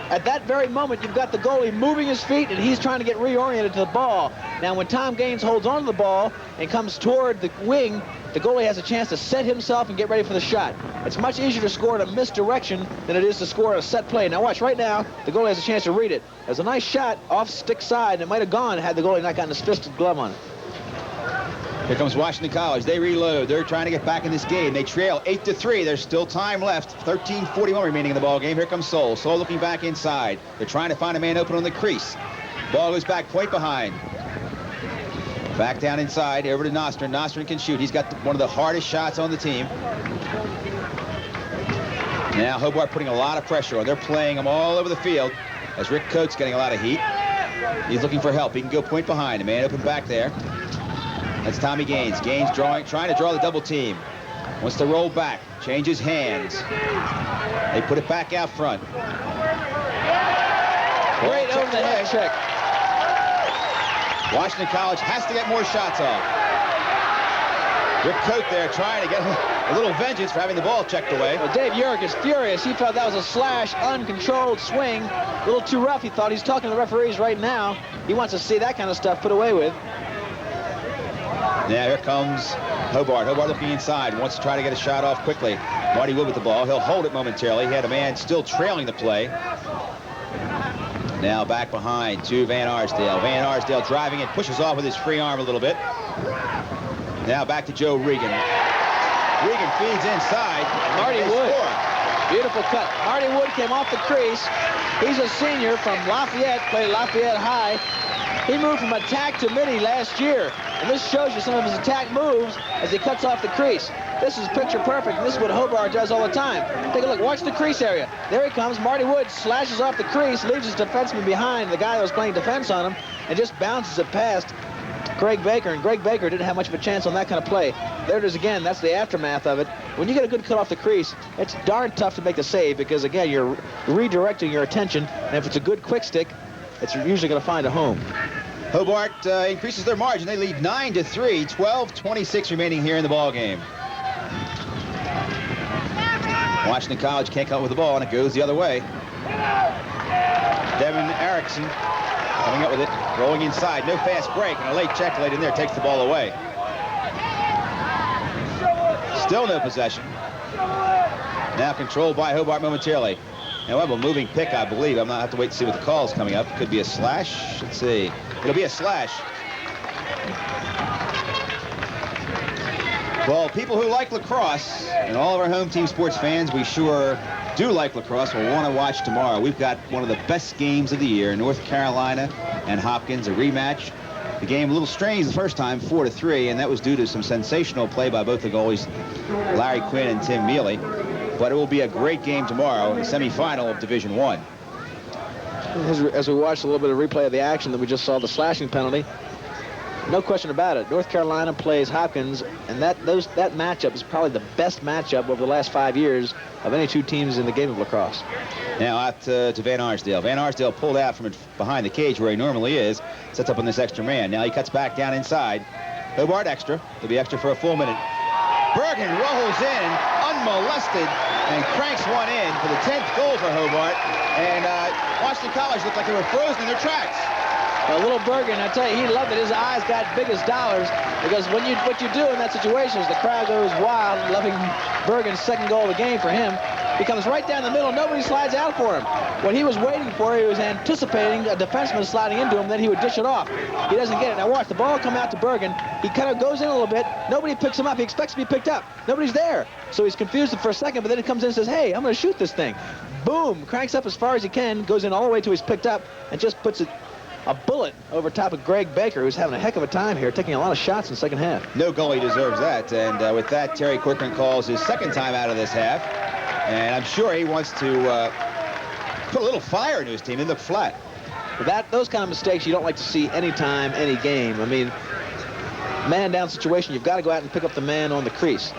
Speaker 2: at that very moment, you've got the goalie moving his feet, and he's trying to get reoriented to the ball. Now, when Tom Gaines holds on to the ball and comes toward the wing, the goalie has a chance to set himself and get ready for the shot. It's much easier to score in a misdirection than it is to score a set play. Now, watch, right now, the goalie has a chance to read it. There's a nice shot off stick side, and it might have gone had the goalie not gotten his fisted glove on it.
Speaker 1: Here comes Washington College. They reload. They're trying to get back in this game. They trail 8-3. There's still time left. 13:41 remaining in the ball game. Here comes Soule. Soule looking back inside. They're trying to find a man open on the crease. Ball goes back, point behind. Back down inside, over to Nostrin. Nostrin can shoot. He's got one of the hardest shots on the team. Now Hobart putting a lot of pressure on. They're playing him all over the field as Rick Coates getting a lot of heat. He's looking for help. He can go point behind. A man open back there. That's Tommy Gaines. Gaines trying to draw the double team. Wants to roll back. Changes hands. They put it back out front.
Speaker 2: Great over the head check.
Speaker 1: Washington College has to get more shots off. Rick Coate there trying to get a little vengeance for having the ball checked away.
Speaker 2: Well, Dave Urick is furious. He felt that was a slash, uncontrolled swing. A little too rough, he thought. He's talking to the referees right now. He wants to see that kind of stuff put away with.
Speaker 1: Now here comes Hobart. Hobart looking inside. Wants to try to get a shot off quickly. Marty Wood with the ball. He'll hold it momentarily. He had a man still trailing the play. Now back behind to Van Arsdale. Van Arsdale driving it, pushes off with his free arm a little bit. Now back to Joe Regan. Regan feeds inside.
Speaker 2: Marty Wood. Beautiful cut. Marty Wood came off the crease. He's a senior from Lafayette, played Lafayette High. He moved from attack to midi last year. And this shows you some of his attack moves as he cuts off the crease. This is picture perfect. This is what Hobart does all the time. Take a look. Watch the crease area. There he comes. Marty Wood slashes off the crease, leaves his defenseman behind, the guy that was playing defense on him, and just bounces it past Greg Baker. And Greg Baker didn't have much of a chance on that kind of play. There it is again. That's the aftermath of it. When you get a good cut off the crease, it's darn tough to make the save because, again, you're redirecting your attention. And if it's a good quick stick, it's usually going to find a home.
Speaker 1: Hobart increases their margin. They lead 9-3. 12:26 remaining here in the ball game. Washington College can't come up with the ball, and it goes the other way. Devin Erickson coming up with it, rolling inside. No fast break, and a late check late in there takes the ball away. Still no possession. Now controlled by Hobart momentarily. Now, we'll have a moving pick, I believe. I'm going to have to wait to see what the call is coming up. Could be a slash. Let's see. It'll be a slash. Well, people who like lacrosse, and all of our home team sports fans, we sure do like lacrosse, will want to watch tomorrow. We've got one of the best games of the year, North Carolina and Hopkins, a rematch. The game a little strange the first time, 4-3, and that was due to some sensational play by both the goalies, Larry Quinn and Tim Mealy. But it will be a great game tomorrow, the semifinal of Division I.
Speaker 2: As we watched a little bit of replay of the action that we just saw, the slashing penalty, no question about it. North Carolina plays Hopkins, and that matchup is probably the best matchup over the last 5 years of any two teams in the game of lacrosse.
Speaker 1: Now out to Van Arsdale. Van Arsdale pulled out from behind the cage where he normally is, sets up on this extra man. Now he cuts back down inside. Hobart extra. He'll be extra for a full minute. Bergen rolls in, unmolested, and cranks one in for the 10th goal for Hobart. And Washington College looked like they were frozen in their tracks.
Speaker 2: Well, little Bergen, I tell you, he loved it. His eyes got big as dollars because what you do in that situation is the crowd goes wild, loving Bergen's second goal of the game for him. He comes right down the middle. Nobody slides out for him. What he was waiting for, he was anticipating a defenseman sliding into him, then he would dish it off. He doesn't get it. Now watch, the ball come out to Bergen. He kind of goes in a little bit. Nobody picks him up. He expects to be picked up. Nobody's there. So he's confused for a second, but then he comes in and says, hey, I'm going to shoot this thing. Boom, cranks up as far as he can, goes in all the way till he's picked up, and just puts a bullet over top of Greg Baker, who's having a heck of a time here, taking a lot of shots in the second half.
Speaker 1: No goalie deserves that. And with that, Terry Corcoran calls his second time out of this half. And I'm sure he wants to put a little fire into his team. They look flat.
Speaker 2: Those kind of mistakes you don't like to see any time, any game. I mean, man down situation, you've got to go out and pick up the man on the crease.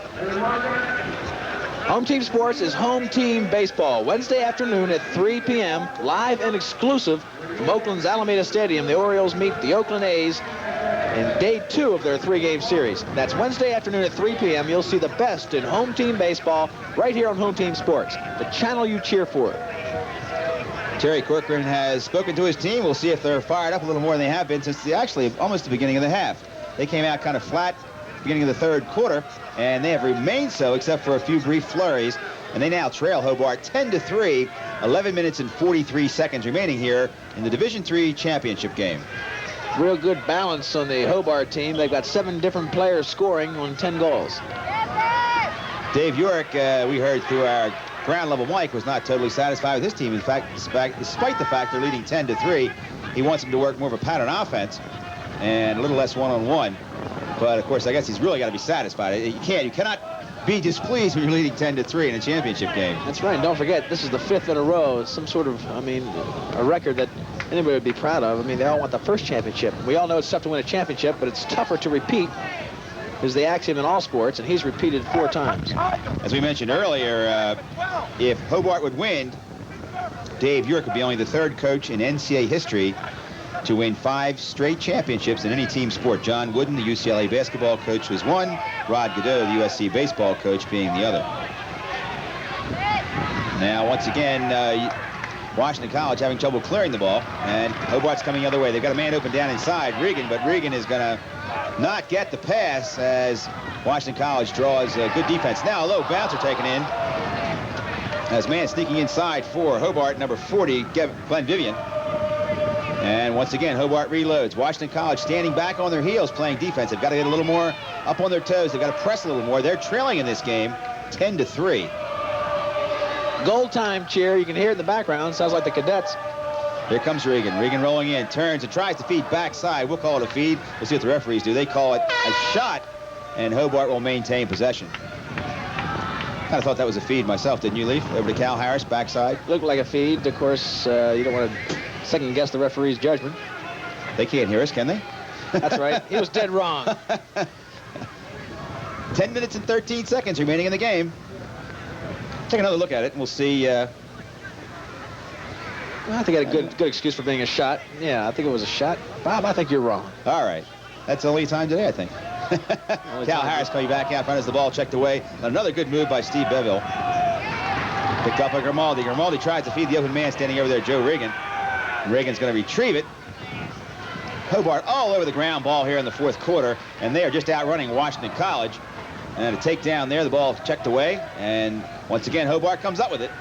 Speaker 2: Home Team Sports is Home Team Baseball. Wednesday afternoon at 3 p.m., live and exclusive from Oakland's Alameda Stadium. The Orioles meet the Oakland A's in day 2 of their 3-game series. That's Wednesday afternoon at 3 p.m. You'll see the best in Home Team Baseball right here on Home Team Sports, the channel you cheer for.
Speaker 1: Terry Corcoran has spoken to his team. We'll see if they're fired up a little more than they have been since actually almost the beginning of the half. They came out kind of flat beginning of the third quarter, and they have remained so except for a few brief flurries, and they now trail Hobart 10-3, 11 minutes and 43 seconds remaining here in the Division III championship game.
Speaker 2: Real good balance on the Hobart team. They've got 7 different players scoring on 10 goals.
Speaker 1: Dave York, we heard through our ground level mic, was not totally satisfied with his team. In fact, despite the fact they're leading 10-3, he wants them to work more of a pattern offense and a little less one-on-one. But of course, I guess he's really got to be satisfied. You cannot be displeased when you're leading 10-3 in a championship game.
Speaker 2: That's right. And don't forget, this is the 5th in a row. It's some sort of, a record that anybody would be proud of. They all want the first championship. We all know it's tough to win a championship, but it's tougher to repeat. Is the axiom in all sports, and he's repeated 4 times.
Speaker 1: As we mentioned earlier, if Hobart would win, Dave York would be only the 3rd coach in NCAA history to win 5 straight championships in any team sport. John Wooden, the UCLA basketball coach, was one. Rod Godot, the USC baseball coach, being the other. Now, once again, Washington College having trouble clearing the ball, and Hobart's coming the other way. They've got a man open down inside, Regan, but Regan is going to not get the pass as Washington College draws good defense. Now a low bouncer taken in as man sneaking inside for Hobart, number 40, Glenn Vivian. And once again, Hobart reloads. Washington College standing back on their heels playing defense. They've got to get a little more up on their toes. They've got to press a little more. They're trailing in this game 10-3.
Speaker 2: Goal time cheer. You can hear it in the background. Sounds like the Cadets.
Speaker 1: Here comes Regan. Regan rolling in, turns and tries to feed backside. We'll call it a feed. We'll see what the referees do. They call it a shot, and Hobart will maintain possession. Kind of thought that was a feed myself, didn't you, Leaf? Over to Cal Harris, backside.
Speaker 2: Looked like a feed. Of course, you don't want to second-guess the referee's judgment.
Speaker 1: They can't hear us, can they?
Speaker 2: That's right. He was dead wrong.
Speaker 1: 10 minutes and 13 seconds remaining in the game. Take another look at it, and we'll see.
Speaker 2: Well, I think I had a good excuse for being a shot. Yeah, I think it was a shot. Bob, I think you're wrong.
Speaker 1: All right. That's the only time today, I think. Cal Harris coming back out front as the ball checked away. Another good move by Steve Beville. Picked up by Grimaldi. Grimaldi tries to feed the open man standing over there, Joe Regan. Regan's going to retrieve it. Hobart all over the ground ball here in the 4th quarter, and they are just outrunning Washington College. And a takedown there, the ball checked away, and once again, Hobart comes up with it.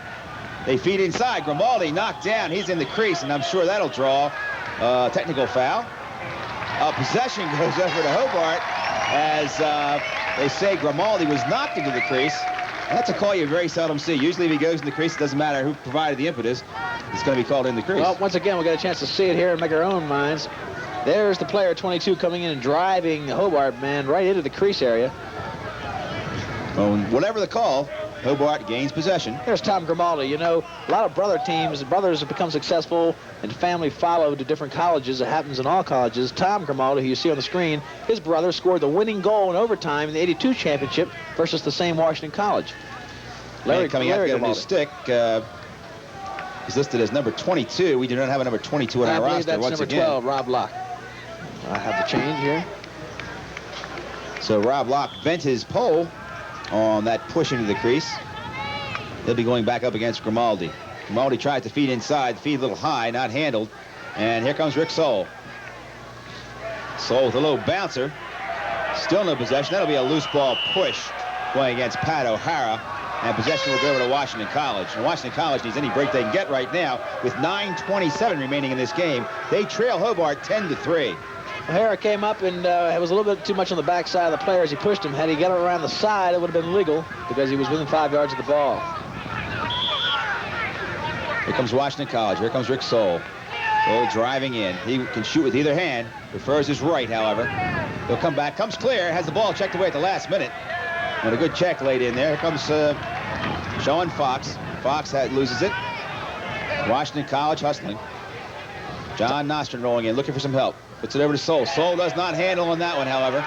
Speaker 1: They feed inside. Grimaldi knocked down. He's in the crease, and I'm sure that'll draw a technical foul. Possession goes over to Hobart as they say Grimaldi was knocked into the crease. And that's a call you very seldom see. Usually if he goes in the crease, it doesn't matter who provided the impetus. It's going to be called in the crease.
Speaker 2: Well, once again, we'll get a chance to see it here and make our own minds. There's the player 22 coming in and driving the Hobart man right into the crease area.
Speaker 1: Well, whatever the call, Hobart gains possession.
Speaker 2: Here's Tom Grimaldi. You know, a lot of brothers have become successful and family followed to different colleges. It happens in all colleges. Tom Grimaldi, who you see on the screen, his brother scored the winning goal in overtime in the '82 championship versus the same Washington College.
Speaker 1: Larry coming out to get a new stick. He's listed as number 22. We do not have a number 22 on our roster.
Speaker 2: That's
Speaker 1: once
Speaker 2: number
Speaker 1: again.
Speaker 2: 12, Rob Locke. I have the change here.
Speaker 1: So Rob Locke bent his pole on that push into the crease. He'll be going back up against Grimaldi. Grimaldi tried to feed inside, feed a little high, not handled. And here comes Rick Soule. Soule with a low bouncer. Still no possession. That'll be a loose ball push going against Pat O'Hara. And possession will go over to Washington College. And Washington College needs any break they can get right now with 9:27 remaining in this game. They trail Hobart 10-3.
Speaker 2: O'Hara came up and it was a little bit too much on the backside of the player as he pushed him. Had he got it around the side, it would have been legal because he was within 5 yards of the ball.
Speaker 1: Here comes Washington College. Here comes Rick Soule. Soule driving in. He can shoot with either hand. Prefers his right, however. He'll come back. Comes clear. Has the ball checked away at the last minute. And a good check laid in there. Here comes Sean Fox. Fox loses it. Washington College hustling. John Nostrin rolling in, looking for some help. Puts it over to Soule. Soule does not handle on that one, however.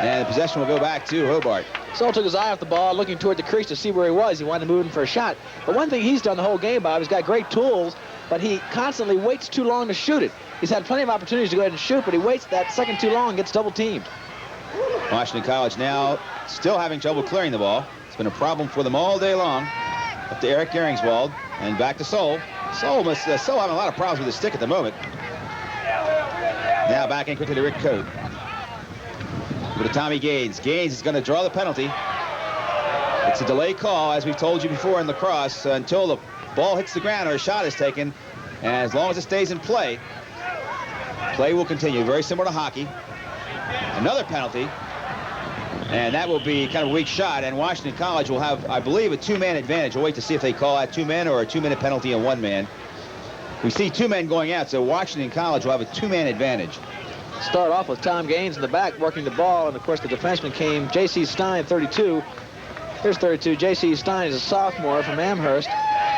Speaker 1: And the possession will go back to Hobart.
Speaker 2: Soule took his eye off the ball, looking toward the crease to see where he was. He wanted to move in for a shot. But one thing he's done the whole game, Bob, he's got great tools, but he constantly waits too long to shoot it. He's had plenty of opportunities to go ahead and shoot, but he waits that second too long and gets double teamed.
Speaker 1: Washington College now still having trouble clearing the ball. It's been a problem for them all day long. Up to Eric Geringswald and back to Soule. Soule must still having a lot of problems with his stick at the moment. Now back in quickly to Rick Cote. Over to Tommy Gaines. Gaines is going to draw the penalty. It's a delay call, as we've told you before in lacrosse, until the ball hits the ground or a shot is taken. And as long as it stays in play, Play will continue, very similar to hockey. Another penalty, and that will be kind of a weak shot, and Washington College will have, I believe, a two-man advantage. We'll wait to see if they call that two men or a two-minute penalty and one man. We see two men going out, so Washington College will have a two-man advantage.
Speaker 2: Start off with Tom Gaines in the back working the ball, and of course the defenseman came J.C. Stein, 32. Here's 32. J.C. Stein is a sophomore from Amherst.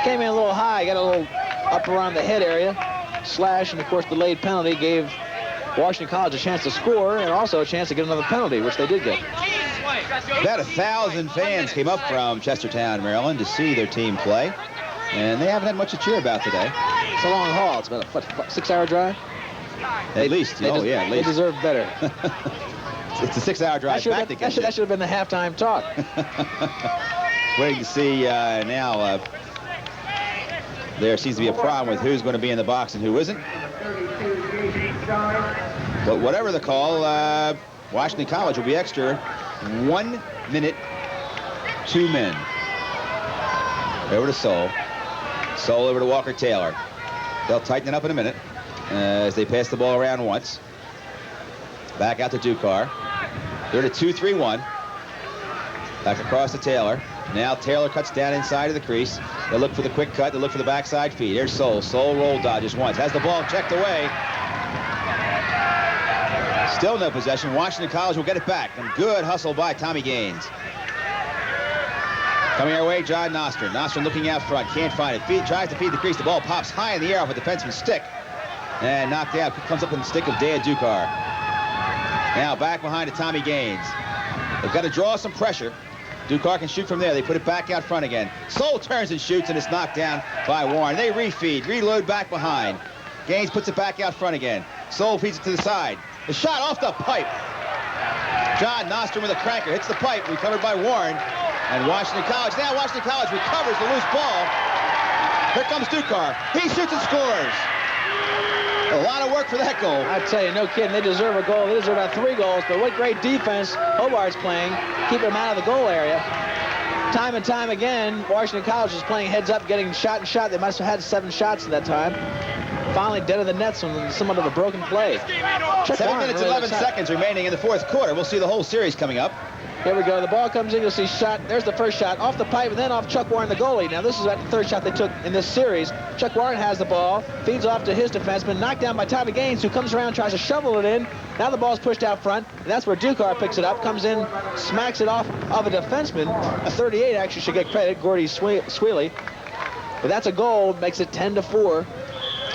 Speaker 2: Came in a little high, got a little up around the head area. Slash, and of course the late penalty gave Washington College a chance to score and also a chance to get another penalty, which they did get.
Speaker 1: About 1,000 fans came up from Chestertown, Maryland to see their team play, and they haven't had much to cheer about today.
Speaker 2: It's a long haul. It's about a 6-hour drive.
Speaker 1: At least. Oh, yeah, at least.
Speaker 2: They deserve better.
Speaker 1: It's a 6-hour drive back to get
Speaker 2: that should have been the halftime talk.
Speaker 1: Waiting to see now. There seems to be a problem with who's going to be in the box and who isn't. But whatever the call, Washington College will be extra. 1 minute, 2 men. Over to Soule. Soule over to Walker Taylor. They'll tighten it up in a minute as they pass the ball around once. Back out to Ducar. They're at a 2-3-1. Back across to Taylor. Now Taylor cuts down inside of the crease. They look for the quick cut. They look for the backside feed. Here's Soule. Soule roll dodges once. Has the ball checked away. Still no possession. Washington College will get it back. And good hustle by Tommy Gaines. Coming our way, John Nostrom. Nostrom looking out front. Can't find it. Tries to feed the crease. The ball pops high in the air off a defenseman's stick. And knocked out. Comes up in the stick of Dan Ducar. Now back behind to Tommy Gaines. They've got to draw some pressure. Ducar can shoot from there. They put it back out front again. Soule turns and shoots, and it's knocked down by Warren. They refeed, reload back behind. Gaines puts it back out front again. Soule feeds it to the side. The shot off the pipe. John Nostrom with a cranker. Hits the pipe. Recovered by Warren. And Washington College. Now Washington College recovers the loose ball. Here comes Ducar. He shoots and scores. A lot of work for that goal.
Speaker 2: I tell you, no kidding. They deserve a goal. They deserve about 3 goals. But what great defense Hobart's playing. Keeping them out of the goal area. Time and time again, Washington College is playing heads up, getting shot and shot. They must have had 7 shots at that time. Finally dead of the nets on somewhat of a broken play.
Speaker 1: 7 minutes, 11 seconds remaining in the 4th quarter. We'll see the whole series coming up.
Speaker 2: Here we go. The ball comes in. You'll see shot. There's the first shot off the pipe and then off Chuck Warren, the goalie. Now, this is the 3rd shot they took in this series. Chuck Warren has the ball, feeds off to his defenseman, knocked down by Tommy Gaines, who comes around, tries to shovel it in. Now the ball's pushed out front, and that's where Ducar picks it up, comes in, smacks it off of a defenseman. A 38 actually should get credit, Gordy Sweely. But that's a goal, makes it 10-4.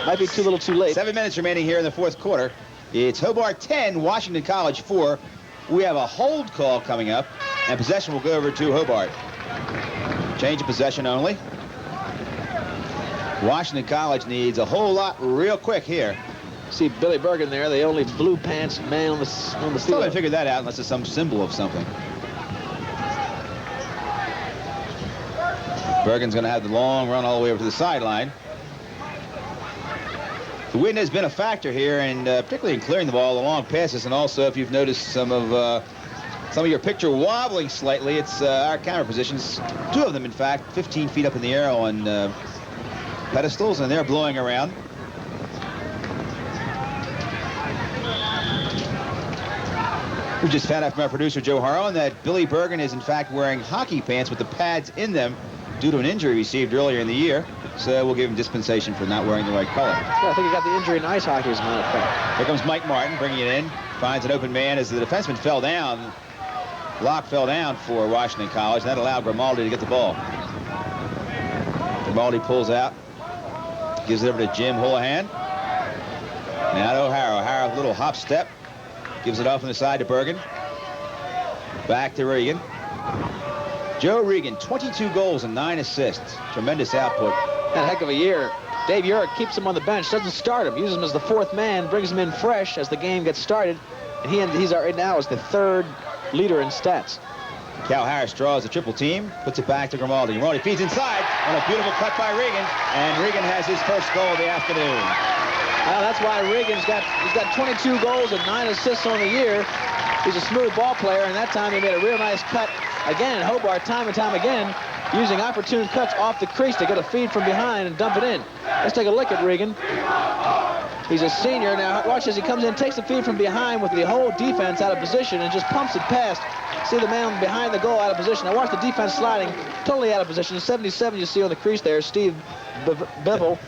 Speaker 2: Might be too little too late.
Speaker 1: 7 minutes remaining here in the 4th quarter. It's Hobart 10, Washington College 4. We have a hold call coming up, and possession will go over to Hobart. Change of possession only. Washington College needs a whole lot real quick here.
Speaker 2: See Billy Bergen there, the only blue pants man on the field.
Speaker 1: Still haven't figured that out unless it's some symbol of something. Bergen's going to have the long run all the way over to the sideline. The wind has been a factor here, and particularly in clearing the ball, the long passes, and also if you've noticed some of your picture wobbling slightly, it's our camera positions, 2 of them in fact, 15 feet up in the air on pedestals, and they're blowing around. We just found out from our producer Joe Harlan that Billy Bergen is in fact wearing hockey pants with the pads in them due to an injury received earlier in the year. So we'll give him dispensation for not wearing the right color.
Speaker 2: Yeah, I think he got the injury in ice hockey, as a matter of fact.
Speaker 1: Here comes Mike Martin bringing it in. Finds an open man as the defenseman fell down. Block fell down for Washington College. That allowed Grimaldi to get the ball. Grimaldi pulls out. Gives it over to Jim Houlihan. Now to O'Hara. O'Hara, a little hop step. Gives it off on the side to Bergen. Back to Regan. Joe Regan, 22 goals and 9 assists. Tremendous output.
Speaker 2: Had a heck of a year. Dave Urick keeps him on the bench, doesn't start him, uses him as the 4th man, brings him in fresh as the game gets started, and he's right now is the 3rd leader in stats.
Speaker 1: Cal Harris draws a triple team, puts it back to Grimaldi. Grimaldi feeds inside on a beautiful cut by Regan, and Regan has his first goal of the afternoon.
Speaker 2: Well, that's why Regan's got 22 goals and 9 assists on the year. He's a smooth ball player, and that time he made a real nice cut. Again, Hobart, time and time again, using opportune cuts off the crease to get a feed from behind and dump it in. Let's take a look at Regan. He's a senior. Now watch as he comes in, takes the feed from behind with the whole defense out of position and just pumps it past. See the man behind the goal out of position. Now watch the defense sliding, totally out of position. 77 you see on the crease there, Steve Bevel,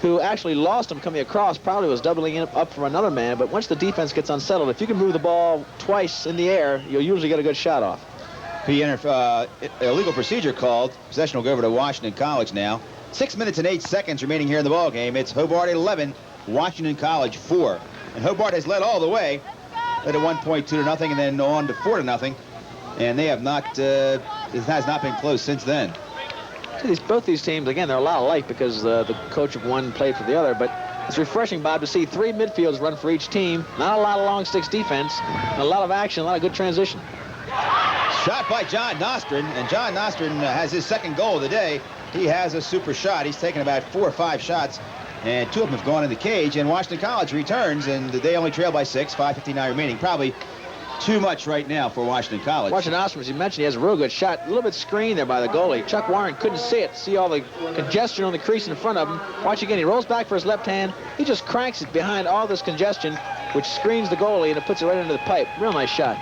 Speaker 2: who actually lost him coming across, probably was doubling up from another man, but once the defense gets unsettled, if you can move the ball twice in the air, you'll usually get a good shot off.
Speaker 1: Illegal procedure called. Possession will go over to Washington College now. 6 minutes and 8 seconds remaining here in the ball game. It's Hobart 11, Washington College 4. And Hobart has led all the way. Led at 1.2 to nothing and then on to 4 to nothing. And they have not, it has not been close since then.
Speaker 2: Both these teams, again, they're a lot alike because the coach of one played for the other, but it's refreshing, Bob, to see 3 midfielders run for each team. Not a lot of long sticks defense, and a lot of action, a lot of good transition.
Speaker 1: Shot by John Nostrin, and John Nostrin has his second goal of the day. He has a super shot. He's taken about 4 or 5 shots, and 2 of them have gone in the cage, and Washington College returns, and they only trail by 6, 5:59 remaining. Probably too much right now for Washington College.
Speaker 2: Washington Ostrom, as you mentioned, he has a real good shot. A little bit screened there by the goalie. Chuck Warren couldn't see it. See all the congestion on the crease in front of him. Watch again. He rolls back for his left hand. He just cranks it behind all this congestion, which screens the goalie, and it puts it right into the pipe. Real nice shot.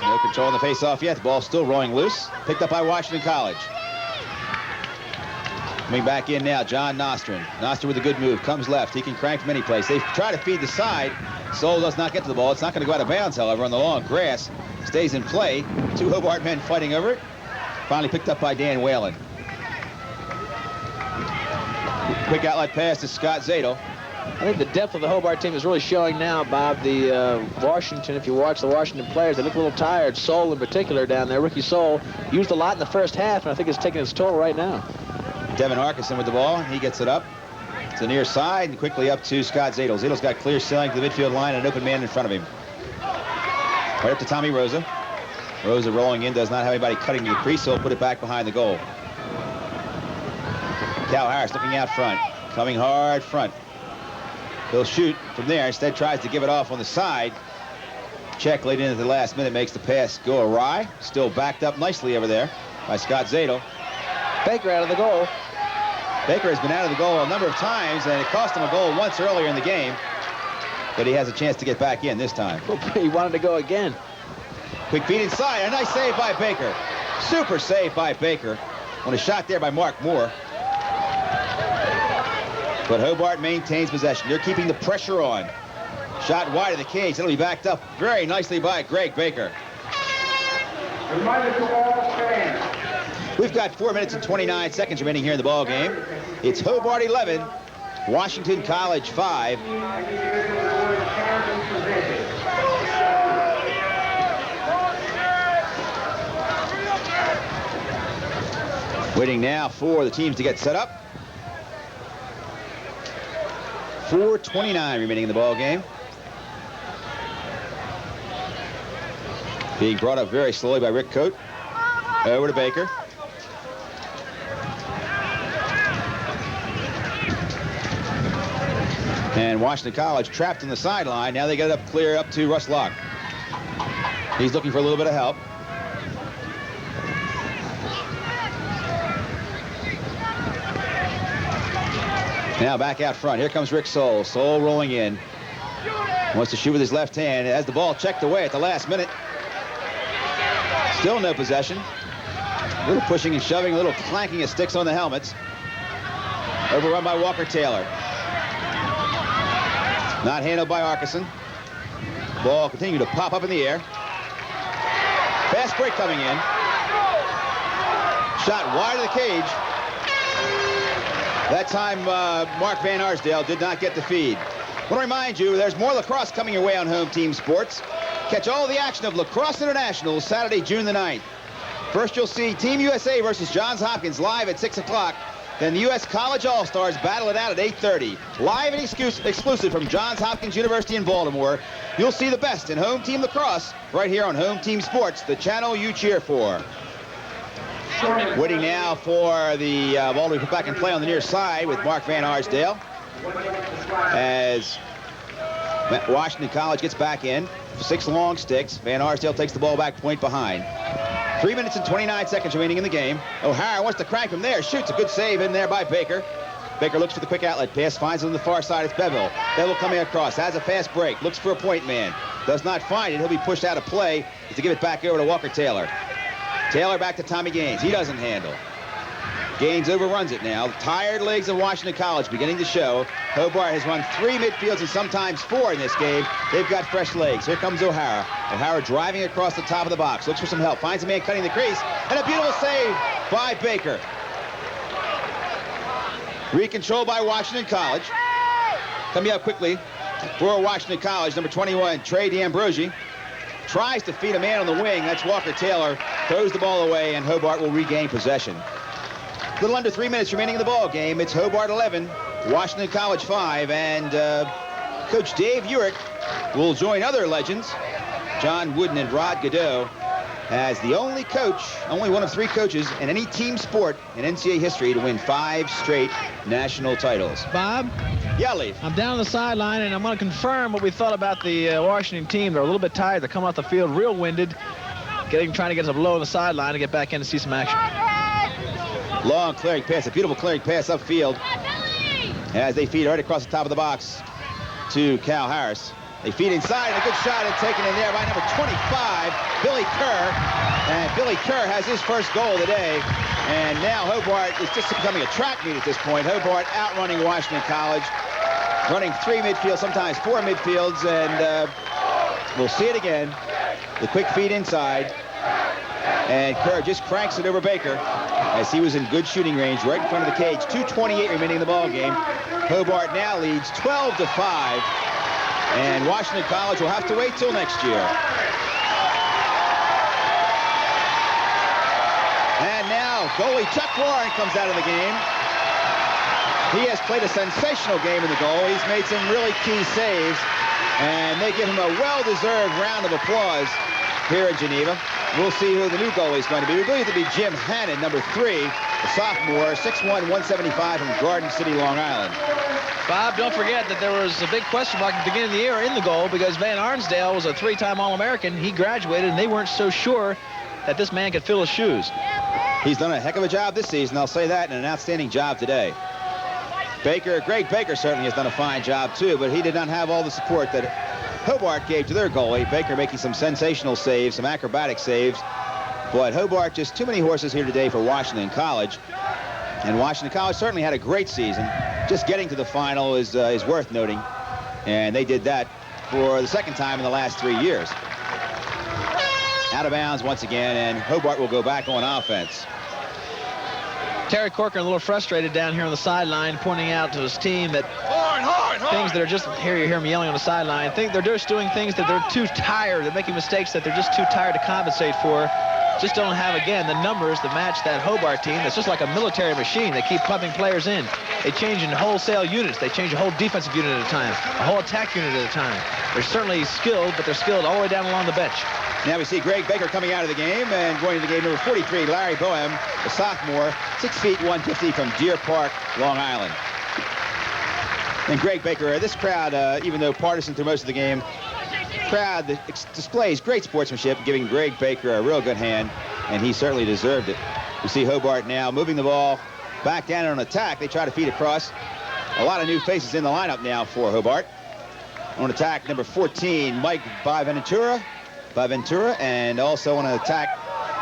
Speaker 1: No control on the face-off yet. The ball's still rolling loose. Picked up by Washington College. Coming back in now, John Nostrin. Nostrin with a good move. Comes left. He can crank from any place. They try to feed the side. Soul does not get to the ball. It's not going to go out of bounds, however, on the long grass. Stays in play. 2 Hobart men fighting over it. Finally picked up by Dan Whalen. Quick outlet pass to Scott Zadel.
Speaker 2: I think the depth of the Hobart team is really showing now, Bob. The Washington, if you watch the Washington players, they look a little tired. Soul in particular down there. Ricky Soul used a lot in the first half, and I think it's taking its toll right now.
Speaker 1: Devin Arkeson with the ball. He gets it up to the near side and quickly up to Scott Zadel. Zadel's got clear sailing to the midfield line and an open man in front of him. Right up to Tommy Rosa. Rosa rolling in, does not have anybody cutting to the crease, so he'll put it back behind the goal. Cal Harris looking out front, coming hard front. He'll shoot from there. Instead tries to give it off on the side. Check late in at the last minute, makes the pass go awry. Still backed up nicely over there by Scott Zadel.
Speaker 2: Baker out of the goal.
Speaker 1: Baker has been out of the goal a number of times, and it cost him a goal once earlier in the game. But he has a chance to get back in this time.
Speaker 2: He wanted to go again.
Speaker 1: Quick feed inside. A nice save by Baker. Super save by Baker. On a shot there by Mark Moore. But Hobart maintains possession. They're keeping the pressure on. Shot wide of the cage. That'll be backed up very nicely by Greg Baker. We've got 4 minutes and 29 seconds remaining here in the ball game. It's Hobart 11, Washington College 5. Waiting now for the teams to get set up. 4:29 remaining in the ball game. Being brought up very slowly by Rick Coate. Over to Baker. And Washington College trapped on the sideline. Now they get it up clear up to Russ Locke. He's looking for a little bit of help. Now back out front. Here comes Rick Soul. Soul rolling in. Wants to shoot with his left hand. Has the ball checked away at the last minute. Still no possession. A little pushing and shoving, a little clanking of sticks on the helmets. Overrun by Walker Taylor. Not handled by Arkeson. Ball continuing to pop up in the air. Fast break coming in. Shot wide of the cage. That time, Mark Van Arsdale did not get the feed. I want to remind you, there's more lacrosse coming your way on Home Team Sports. Catch all the action of Lacrosse International Saturday, June the 9th. First, you'll see Team USA versus Johns Hopkins live at 6 o'clock. Then the U.S. College All-Stars battle it out at 8:30. Live and exclusive from Johns Hopkins University in Baltimore. You'll see the best in Home Team Lacrosse right here on Home Team Sports, the channel you cheer for. Waiting now for the ball to be put back in play on the near side with Mark Van Arsdale. As Washington College gets back in. 6 long sticks. Van Arsdale takes the ball back point behind. 3 minutes and 29 seconds remaining in the game. O'Hara wants to crank from there. Shoots a good save in there by Baker. Baker looks for the quick outlet pass, finds it on the far side. It's Bevel. Bevel coming across, has a fast break, looks for a point man. Does not find it. He'll be pushed out of play to give it back over to Walker Taylor. Taylor back to Tommy Gaines. He doesn't handle. Gaines overruns it now. The tired legs of Washington College beginning to show. Hobart has run 3 midfields and sometimes 4 in this game. They've got fresh legs. Here comes O'Hara. O'Hara driving across the top of the box. Looks for some help. Finds a man cutting the crease. And a beautiful save by Baker. Recontrolled by Washington College. Coming up quickly for Washington College, number 21, Trey D'Ambrosi. Tries to feed a man on the wing. That's Walker Taylor. Throws the ball away, and Hobart will regain possession. A little under 3 minutes remaining in the ball game. It's Hobart 11, Washington College 5, and Coach Dave Urick will join other legends, John Wooden and Rod Godot, as the only one of 3 coaches in any team sport in NCAA history to win 5 straight national titles.
Speaker 2: Bob?
Speaker 1: Yeah, Leif.
Speaker 2: I'm down on the sideline, and I'm going to confirm what we thought about the Washington team. They're a little bit tired. They're coming off the field real winded, trying to get us low on the sideline to get back in to see some action.
Speaker 1: Long clearing pass, a beautiful clearing pass upfield as they feed right across the top of the box to Cal Harris. They feed inside, and a good shot and taken in there by number 25, Billy Kerr. And Billy Kerr has his first goal of the day. And now Hobart is just becoming a track meet at this point. Hobart outrunning Washington College, running 3 midfields, sometimes 4 midfields, and we'll see it again. The quick feed inside. And Kerr just cranks it over Baker as he was in good shooting range right in front of the cage. 2:28 remaining in the ball game. Hobart now leads 12-5. And Washington College will have to wait till next year. And now goalie Chuck Warren comes out of the game. He has played a sensational game in the goal. He's made some really key saves. And they give him a well-deserved round of applause here in Geneva. We'll see who the new goalie is going to be. We believe it to be Jim Hannon, number 3, a sophomore, 6'1", 175 from Garden City, Long Island.
Speaker 2: Bob, don't forget that there was a big question mark at the beginning of the year in the goal because Van Arnsdale was a 3-time All-American. He graduated, and they weren't so sure that this man could fill his shoes.
Speaker 1: He's done a heck of a job this season, I'll say that, and an outstanding job today. Greg Baker certainly has done a fine job, too, but he did not have all the support that Hobart gave to their goalie. Baker making some sensational saves, some acrobatic saves. But Hobart, just too many horses here today for Washington College. And Washington College certainly had a great season. Just getting to the final is worth noting. And they did that for the second time in the last 3 years. Out of bounds once again, and Hobart will go back on offense.
Speaker 2: Terry Corcoran a little frustrated down here on the sideline, pointing out to his team that things that are just, here you hear him yelling on the sideline, they're just doing things that they're too tired, they're making mistakes that they're just too tired to compensate for. Just don't have, again, the numbers to match that Hobart team. That's just like a military machine. They keep pumping players in. They change in wholesale units. They change a whole defensive unit at a time, a whole attack unit at a time. They're certainly skilled, but they're skilled all the way down along the bench.
Speaker 1: Now we see Greg Baker coming out of the game, and going to the game, number 43, Larry Boehm, a sophomore, 6 feet 150 from Deer Park, Long Island. And Greg Baker, this crowd, even though partisan through most of the game, crowd that displays great sportsmanship, giving Greg Baker a real good hand, and he certainly deserved it. We see Hobart now moving the ball back down on attack. They try to feed across. A lot of new faces in the lineup now for Hobart. On attack, number 14, Mike Boaventura, and also on attack,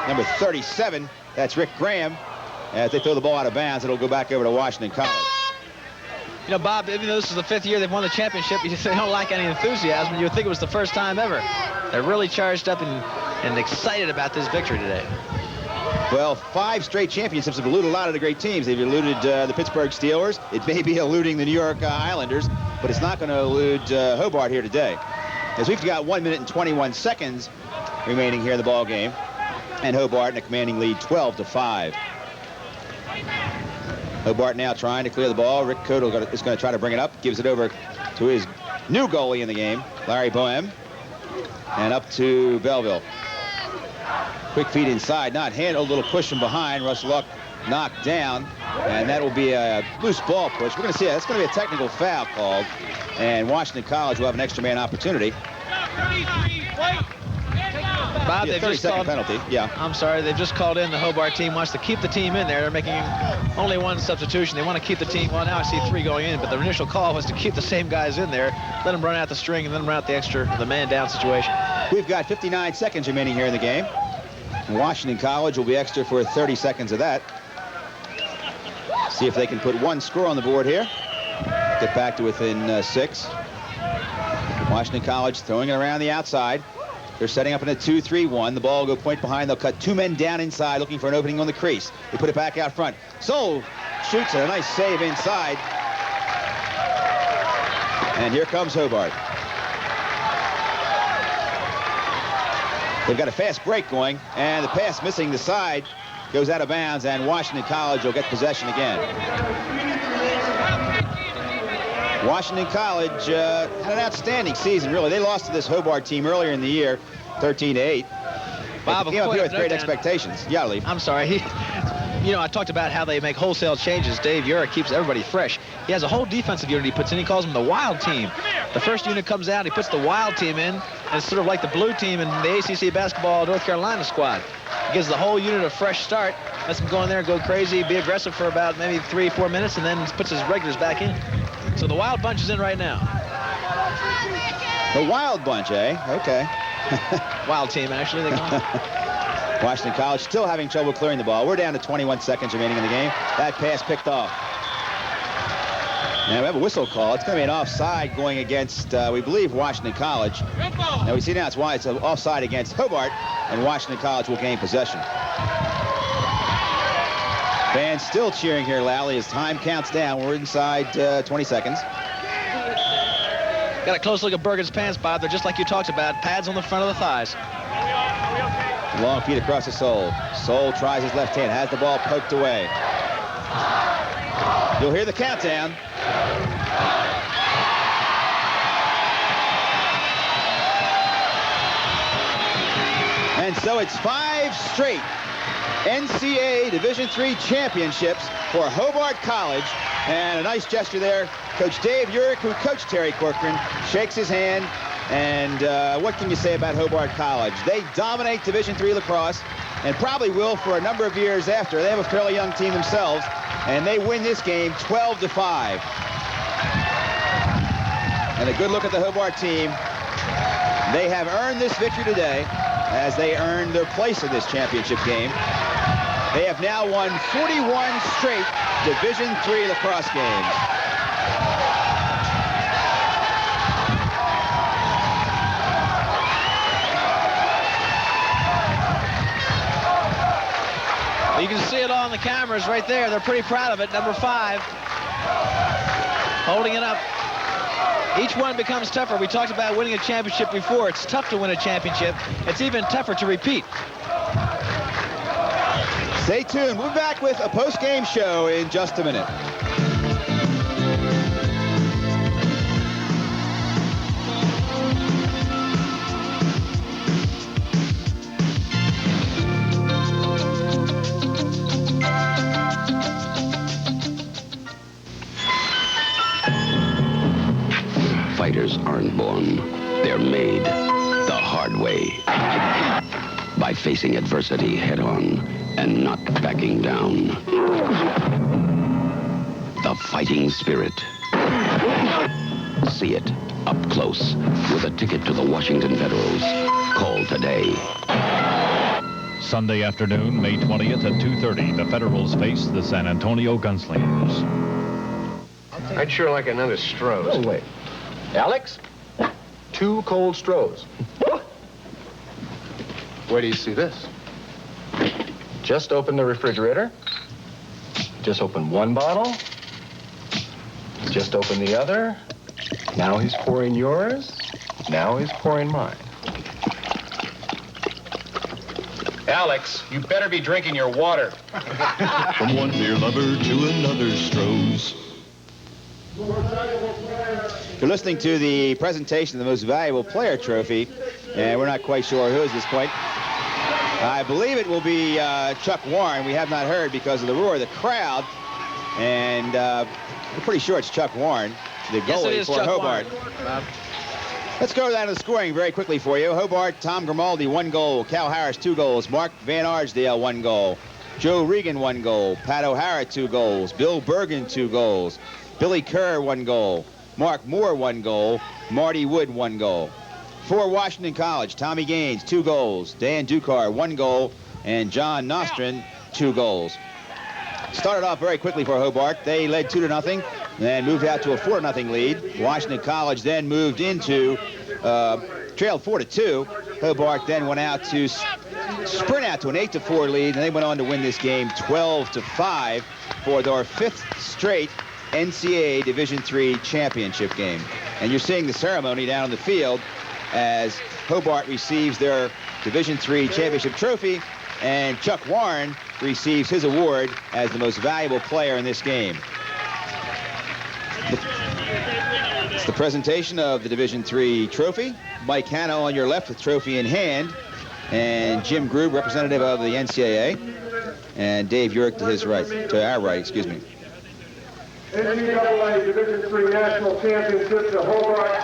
Speaker 1: number 37, that's Rick Graham. As they throw the ball out of bounds, it'll go back over to Washington College.
Speaker 2: You know, Bob, even though this is the 5th year they've won the championship, they don't like any enthusiasm. You would think it was the first time ever. They're really charged up and excited about this victory today.
Speaker 1: Well, 5 straight championships have eluded a lot of the great teams. They've eluded the Pittsburgh Steelers. It may be eluding the New York Islanders, but it's not going to elude Hobart here today. As we've got 1 minute and 21 seconds remaining here in the ball game, and Hobart in a commanding lead 12-5. Hobart now trying to clear the ball. Rick Codell is going to try to bring it up. Gives it over to his new goalie in the game, Larry Boehm. And up to Belleville. Quick feed inside, not handled. A little push from behind. Russ Luck knocked down. And that will be a loose ball push. We're going to see that's going to be a technical foul called. And Washington College will have an extra man opportunity.
Speaker 2: Bob,
Speaker 1: Yeah,
Speaker 2: they've
Speaker 1: 30
Speaker 2: just
Speaker 1: second
Speaker 2: called,
Speaker 1: penalty. Yeah.
Speaker 2: I'm sorry, they've just called in. The Hobart team wants to keep the team in there. They're making only one substitution. They want to keep the team. Well, now I see 3 going in, but the initial call was to keep the same guys in there, let them run out the string, and then run out the man down situation.
Speaker 1: We've got 59 seconds remaining here in the game. Washington College will be extra for 30 seconds of that. See if they can put 1 score on the board here. Get back to within 6. Washington College throwing it around the outside. They're setting up in a 2-3-1. The ball will go point behind. They'll cut 2 men down inside looking for an opening on the crease. They put it back out front. Soule shoots a nice save inside. And here comes Hobart. They've got a fast break going, and the pass missing the side goes out of bounds, and Washington College will get possession again. Washington College had an outstanding season, really. They lost to this Hobart team earlier in the year, 13-8.
Speaker 2: Bob,
Speaker 1: they came up here with great expectations. Yeah, Lee.
Speaker 2: I'm sorry. You know, I talked about how they make wholesale changes. Dave Urich keeps everybody fresh. He has a whole defensive unit he puts in. He calls them the Wild Team. The first unit comes out, he puts the Wild Team in, and it's sort of like the Blue Team in the ACC basketball North Carolina squad. He gives the whole unit a fresh start, lets them go in there and go crazy, be aggressive for about maybe 3-4 minutes, and then puts his regulars back in. So the Wild Bunch is in right now.
Speaker 1: The Wild Bunch, eh? Okay.
Speaker 2: Wild Team, actually, they call it.
Speaker 1: Washington College still having trouble clearing the ball. We're down to 21 seconds remaining in the game. That pass picked off. Now we have a whistle call. It's going to be an offside going against, we believe, Washington College. Now we see now it's why it's an offside against Hobart, and Washington College will gain possession. Fans still cheering here, Lally, as time counts down. We're inside 20 seconds.
Speaker 2: Got a close look at Bergen's pants, Bob. They're just like you talked about, pads on the front of the thighs.
Speaker 1: Long feet across the Soule. Soule tries his left hand, has the ball poked away. You'll hear the countdown. And so it's 5 straight NCAA Division III championships for Hobart College. And a nice gesture there. Coach Dave Urich, who coached Terry Corcoran, shakes his hand. And what can you say about Hobart College? They dominate Division III lacrosse and probably will for a number of years after. They have a fairly young team themselves, and they win this game 12-5. And a good look at the Hobart team. They have earned this victory today as they earned their place in this championship game. They have now won 41 straight Division III lacrosse games.
Speaker 2: You can see it on the cameras right there. They're pretty proud of it. Number 5, holding it up. Each one becomes tougher. We talked about winning a championship before. It's tough to win a championship. It's even tougher to repeat.
Speaker 1: Stay tuned. We'll be back with a post-game show in just a minute.
Speaker 12: Fighters aren't born. They're made the hard way. By facing adversity head-on and not backing down. The fighting spirit. See it up close with a ticket to the Washington Federals. Call today.
Speaker 9: Sunday afternoon, May 20th at 2:30, the Federals face the San Antonio Gunslingers.
Speaker 6: I'd sure like another Stroh's. Oh, wait. Alex? 2 cold Stroh's. Where do you see this? Just open the refrigerator. Just open 1 bottle. Just open the other. Now he's pouring yours. Now he's pouring mine.
Speaker 5: Alex, you better be drinking your water.
Speaker 7: From one beer lover to another Stroh's.
Speaker 1: You're listening to the presentation of the most valuable player trophy, and we're not quite sure who is this point. I believe it will be Chuck Warren. We have not heard because of the roar of the crowd, and we're pretty sure it's Chuck Warren, the goalie for Hobart. Let's go down to the scoring very quickly for you. Hobart, Tom Grimaldi, 1 goal. Cal Harris, 2 goals. Mark Van Arsdale, 1 goal. Joe Regan, 1 goal. Pat O'Hara, 2 goals. Bill Bergen, 2 goals. Billy Kerr, 1 goal. Mark Moore, 1 goal. Marty Wood, 1 goal. For Washington College, Tommy Gaines, 2 goals. Dan Ducar, 1 goal. And John Nostrin, 2 goals. Started off very quickly for Hobart. They led 2-0, then moved out to a 4-0 lead. Washington College then moved into, trailed 4-2. Hobart then went out to sprint out to an 8-4 lead, and they went on to win this game 12-5 for their 5th straight NCAA Division III championship game. And you're seeing the ceremony down on the field as Hobart receives their Division III championship trophy, and Chuck Warren receives his award as the most valuable player in this game. It's the presentation of the Division III trophy. Mike Hanna on your left with trophy in hand, and Jim Grube, representative of the NCAA, and Dave York to his right, to our right, excuse me.
Speaker 16: NCAA Division III National Championship to Hobart.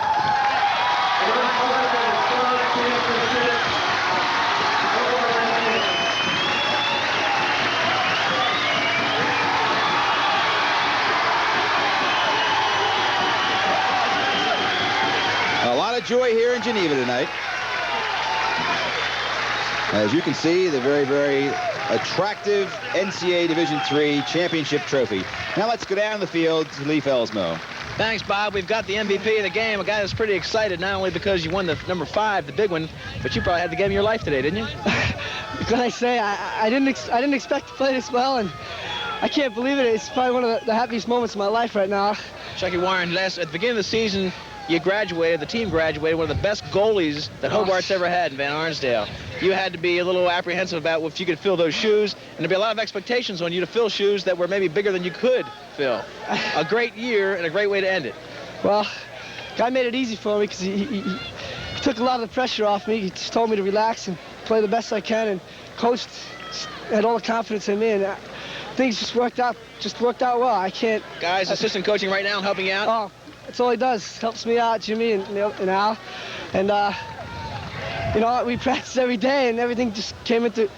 Speaker 1: A lot of joy here in Geneva tonight. As you can see, the very, very attractive NCAA Division III championship trophy. Now let's go down the field to Lee Felsmo.
Speaker 2: Thanks, Bob. We've got the MVP of the game, a guy that's pretty excited, not only because you won the number 5, the big one, but you probably had the game of your life today, didn't you?
Speaker 17: Can I say, I didn't expect to play this well, and I can't believe it. It's probably one of the happiest moments of my life right now.
Speaker 2: Chucky Warren, at the beginning of the season, you graduated, the team graduated, one of the best goalies that Hobart's ever had in Van Arsdale. You had to be a little apprehensive about if you could fill those shoes, and there'd be a lot of expectations on you to fill shoes that were maybe bigger than you could fill. A great year and a great way to end it.
Speaker 17: Well, guy made it easy for me because he took a lot of the pressure off me. He just told me to relax and play the best I can, and coach had all the confidence in me, and things just worked out well. I can't.
Speaker 2: Guys, assistant coaching right now, helping you out?
Speaker 17: Oh, that's all he does. Helps me out, Jimmy and Al. And you know, we practice every day, and everything just came into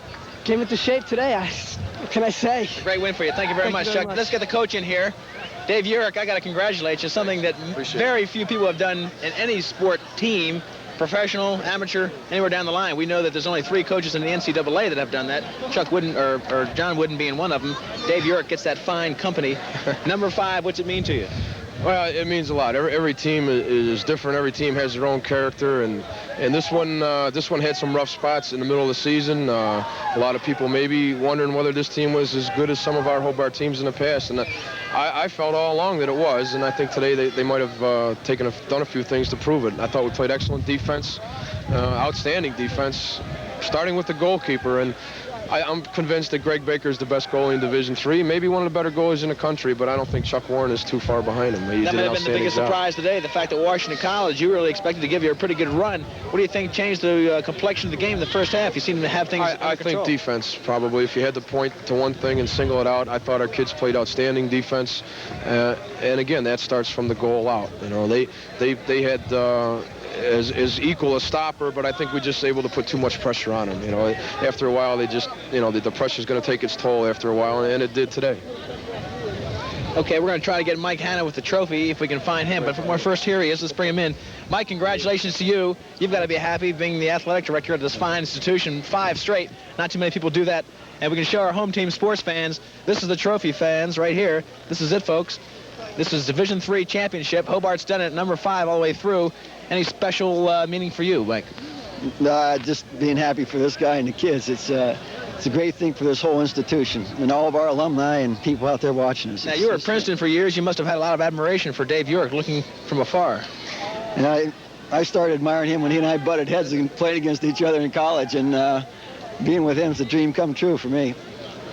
Speaker 17: shape today. What can I say?
Speaker 2: Great win for you. Thank you very much, Chuck. Let's get the coach in here. Dave Urich, I got to congratulate you. Something that very few people have done in any sport team, professional, amateur, anywhere down the line. We know that there's only 3 coaches in the NCAA that have done that. Chuck Wooden, or John Wooden being one of them. Dave Urich gets that fine company. Number 5, what's it mean to you?
Speaker 4: Well, it means a lot. Every team is different. Every team has their own character, and this one had some rough spots in the middle of the season. A lot of people maybe wondering whether this team was as good as some of our Hobart teams in the past, and I felt all along that it was, and I think today they might have done a few things to prove it. I thought we played excellent defense, outstanding defense, starting with the goalkeeper, and I'm convinced that Greg Baker is the best goalie in Division III, maybe one of the better goalies in the country, but I don't think Chuck Warren is too far behind him.
Speaker 2: That might have been the biggest surprise today, the fact that Washington College, you really expected to give you a pretty good run. What do you think changed the complexion of the game in the first half? You seem to have things under control.
Speaker 4: I think defense, probably. If you had to point to one thing and single it out, I thought our kids played outstanding defense. And again, that starts from the goal out. You know, they had as equal a stopper, but I think we just able to put too much pressure on them. You know, after a while, they just, you know, the pressure's going to take its toll after a while, and it did today.
Speaker 2: Okay, we're going to try to get Mike Hanna with the trophy if we can find him. But first, here he is. Let's bring him in. Mike, congratulations to you. You've got to be happy being the athletic director of this fine institution. 5 straight. Not too many people do that. And we can show our home team sports fans. This is the trophy fans right here. This is it, folks. This is Division III championship. Hobart's done it, number 5 all the way through. Any special meaning for you, Mike?
Speaker 18: Just being happy for this guy and the kids. It's a great thing for this whole institution and all of our alumni and people out there watching us.
Speaker 2: Now, you were at Princeton for years. You must have had a lot of admiration for Dave Urich looking from afar.
Speaker 18: And I started admiring him when he and I butted heads and played against each other in college, and being with him is a dream come true for me.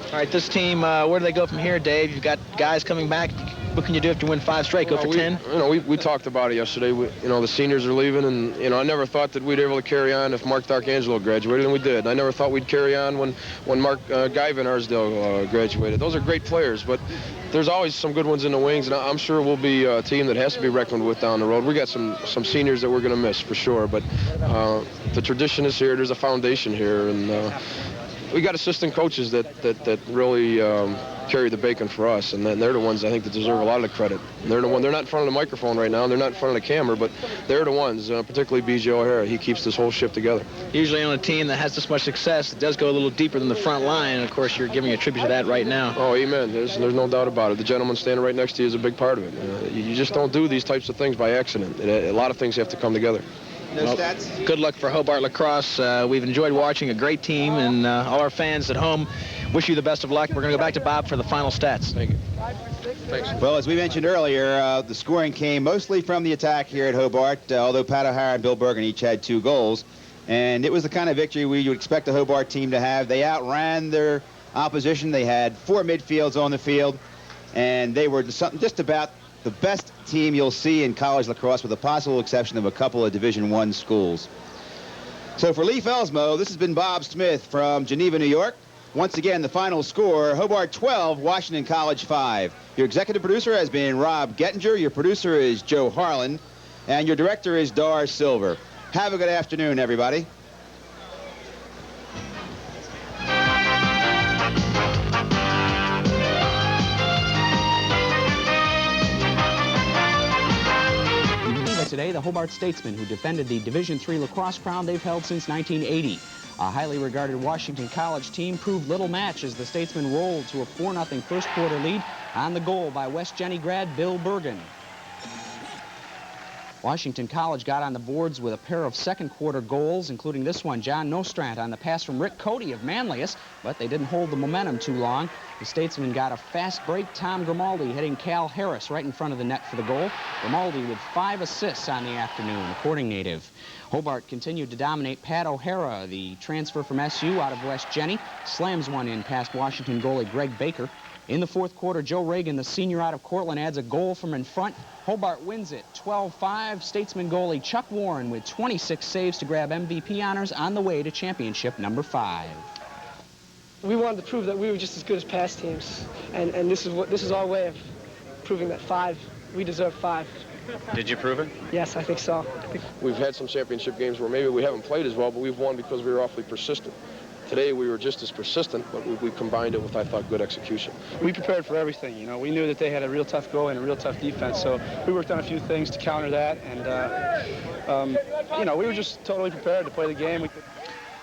Speaker 2: All right, this team, where do they go from here, Dave? You've got guys coming back. What can you do if you win 5 straight? Go for 10?
Speaker 4: We talked about it yesterday. The seniors are leaving, and I never thought that we'd be able to carry on if Mark D'Arcangelo graduated, and we did. I never thought we'd carry on when Mark Guy Van Arsdale graduated. Those are great players, but there's always some good ones in the wings, and I'm sure we'll be a team that has to be reckoned with down the road. We got some seniors that we're going to miss for sure, but the tradition is here. There's a foundation here, and we got assistant coaches that really carry the bacon for us, and they're the ones I think that deserve a lot of the credit. They're not in front of the microphone right now, they're not in front of the camera, but they're the ones, particularly B.J. O'Hara. He keeps this whole ship together.
Speaker 2: Usually on a team that has this much success, it does go a little deeper than the front line, and of course you're giving a tribute to that right now.
Speaker 4: Oh, amen. There's no doubt about it. The gentleman standing right next to you is a big part of it. You just don't do these types of things by accident. A lot of things have to come together.
Speaker 1: No stats?
Speaker 2: Good luck for Hobart Lacrosse. We've enjoyed watching a great team, and all our fans at home wish you the best of luck. We're going to go back to Bob for the final stats.
Speaker 4: Thank you. Thanks.
Speaker 1: Well, as we mentioned earlier, the scoring came mostly from the attack here at Hobart, although Pat O'Hara and Bill Bergen each had 2 goals. And it was the kind of victory we would expect the Hobart team to have. They outran their opposition. They had 4 midfields on the field, and they were just about the best team you'll see in college lacrosse, with the possible exception of a couple of Division I schools. So for Lee Felsmo, this has been Bob Smith from Geneva, New York. Once again, the final score, Hobart 12, Washington College 5. Your executive producer has been Rob Gettinger. Your producer is Joe Harlan. And your director is Dar Silver. Have a good afternoon, everybody.
Speaker 19: Today, the Hobart Statesmen, who defended the Division III lacrosse crown they've held since 1980. A highly regarded Washington College team proved little match as the Statesmen rolled to a 4-0 first quarter lead on the goal by West Jenny grad Bill Bergen. Washington College got on the boards with a pair of second quarter goals, including this one, John Nostrand on the pass from Rick Cody of Manlius, but they didn't hold the momentum too long. The Statesmen got a fast break. Tom Grimaldi hitting Cal Harris right in front of the net for the goal. Grimaldi with 5 assists on the afternoon, according native. Hobart continued to dominate. Pat O'Hara, the transfer from SU out of West Jenny, slams one in past Washington goalie Greg Baker. In the fourth quarter, Joe Reagan, the senior out of Cortland, adds a goal from in front. Hobart wins it 12-5. Statesman goalie Chuck Warren with 26 saves to grab MVP honors on the way to championship number 5.
Speaker 17: We wanted to prove that we were just as good as past teams, and this is our way of proving that we deserve 5.
Speaker 5: Did you prove it?
Speaker 17: Yes, I think so.
Speaker 4: We've had some championship games where maybe we haven't played as well, but we've won because we were awfully persistent. Today we were just as persistent, but we combined it with, I thought, good execution.
Speaker 15: We prepared for everything, you know. We knew that they had a real tough goal and a real tough defense, so we worked on a few things to counter that, and, you know, we were just totally prepared to play the game.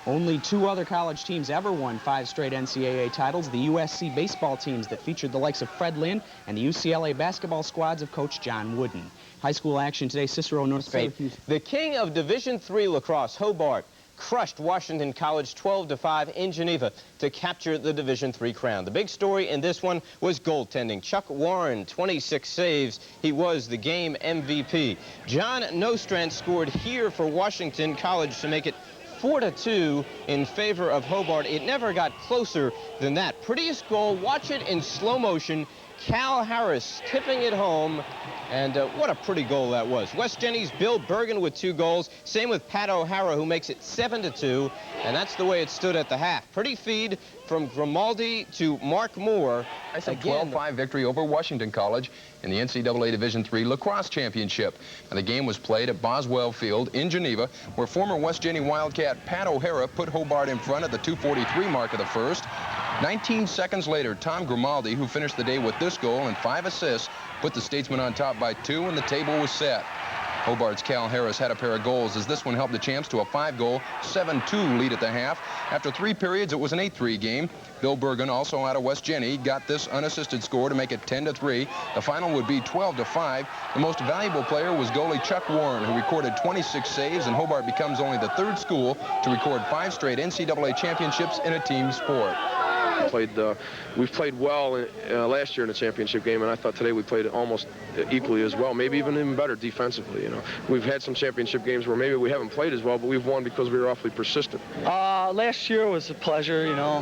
Speaker 19: Only 2 other college teams ever won 5 straight NCAA titles, the USC baseball teams that featured the likes of Fred Lynn and the UCLA basketball squads of Coach John Wooden. High school action today, Cicero, North Syracuse.
Speaker 20: The king of Division III lacrosse, Hobart, crushed Washington College 12-5 in Geneva to capture the Division III crown. The big story in this one was goaltending. Chuck Warren, 26 saves. He was the game MVP. John Nostrand scored here for Washington College to make it 4-2 in favor of Hobart. It never got closer than that. Prettiest goal, watch it in slow motion. Cal Harris tipping it home, and what a pretty goal that was. West Jenny's Bill Bergen with 2 goals. Same with Pat O'Hara, who makes it 7-2, and that's the way it stood at the half. Pretty feed from Grimaldi to Mark Moore.
Speaker 21: That's a 12-5 victory over Washington College in the NCAA Division III Lacrosse Championship. And the game was played at Boswell Field in Geneva, where former West Jenny Wildcat Pat O'Hara put Hobart in front at the 2:43 mark of the first. 19 seconds later, Tom Grimaldi, who finished the day with this goal and 5 assists, put the Statesmen on top by 2, and the table was set. Hobart's Cal Harris had a pair of goals as this one helped the champs to a 5-goal, 7-2 lead at the half. After 3 periods, it was an 8-3 game. Bill Bergen, also out of West Jenny, got this unassisted score to make it 10-3. The final would be 12-5. The most valuable player was goalie Chuck Warren, who recorded 26 saves, and Hobart becomes only the 3rd school to record 5 straight NCAA championships in a team sport.
Speaker 4: We've played well last year in the championship game, and I thought today we played almost equally as well, maybe even better defensively. You know, we've had some championship games where maybe we haven't played as well, but we've won because we were awfully persistent.
Speaker 15: Last year was a pleasure, you know.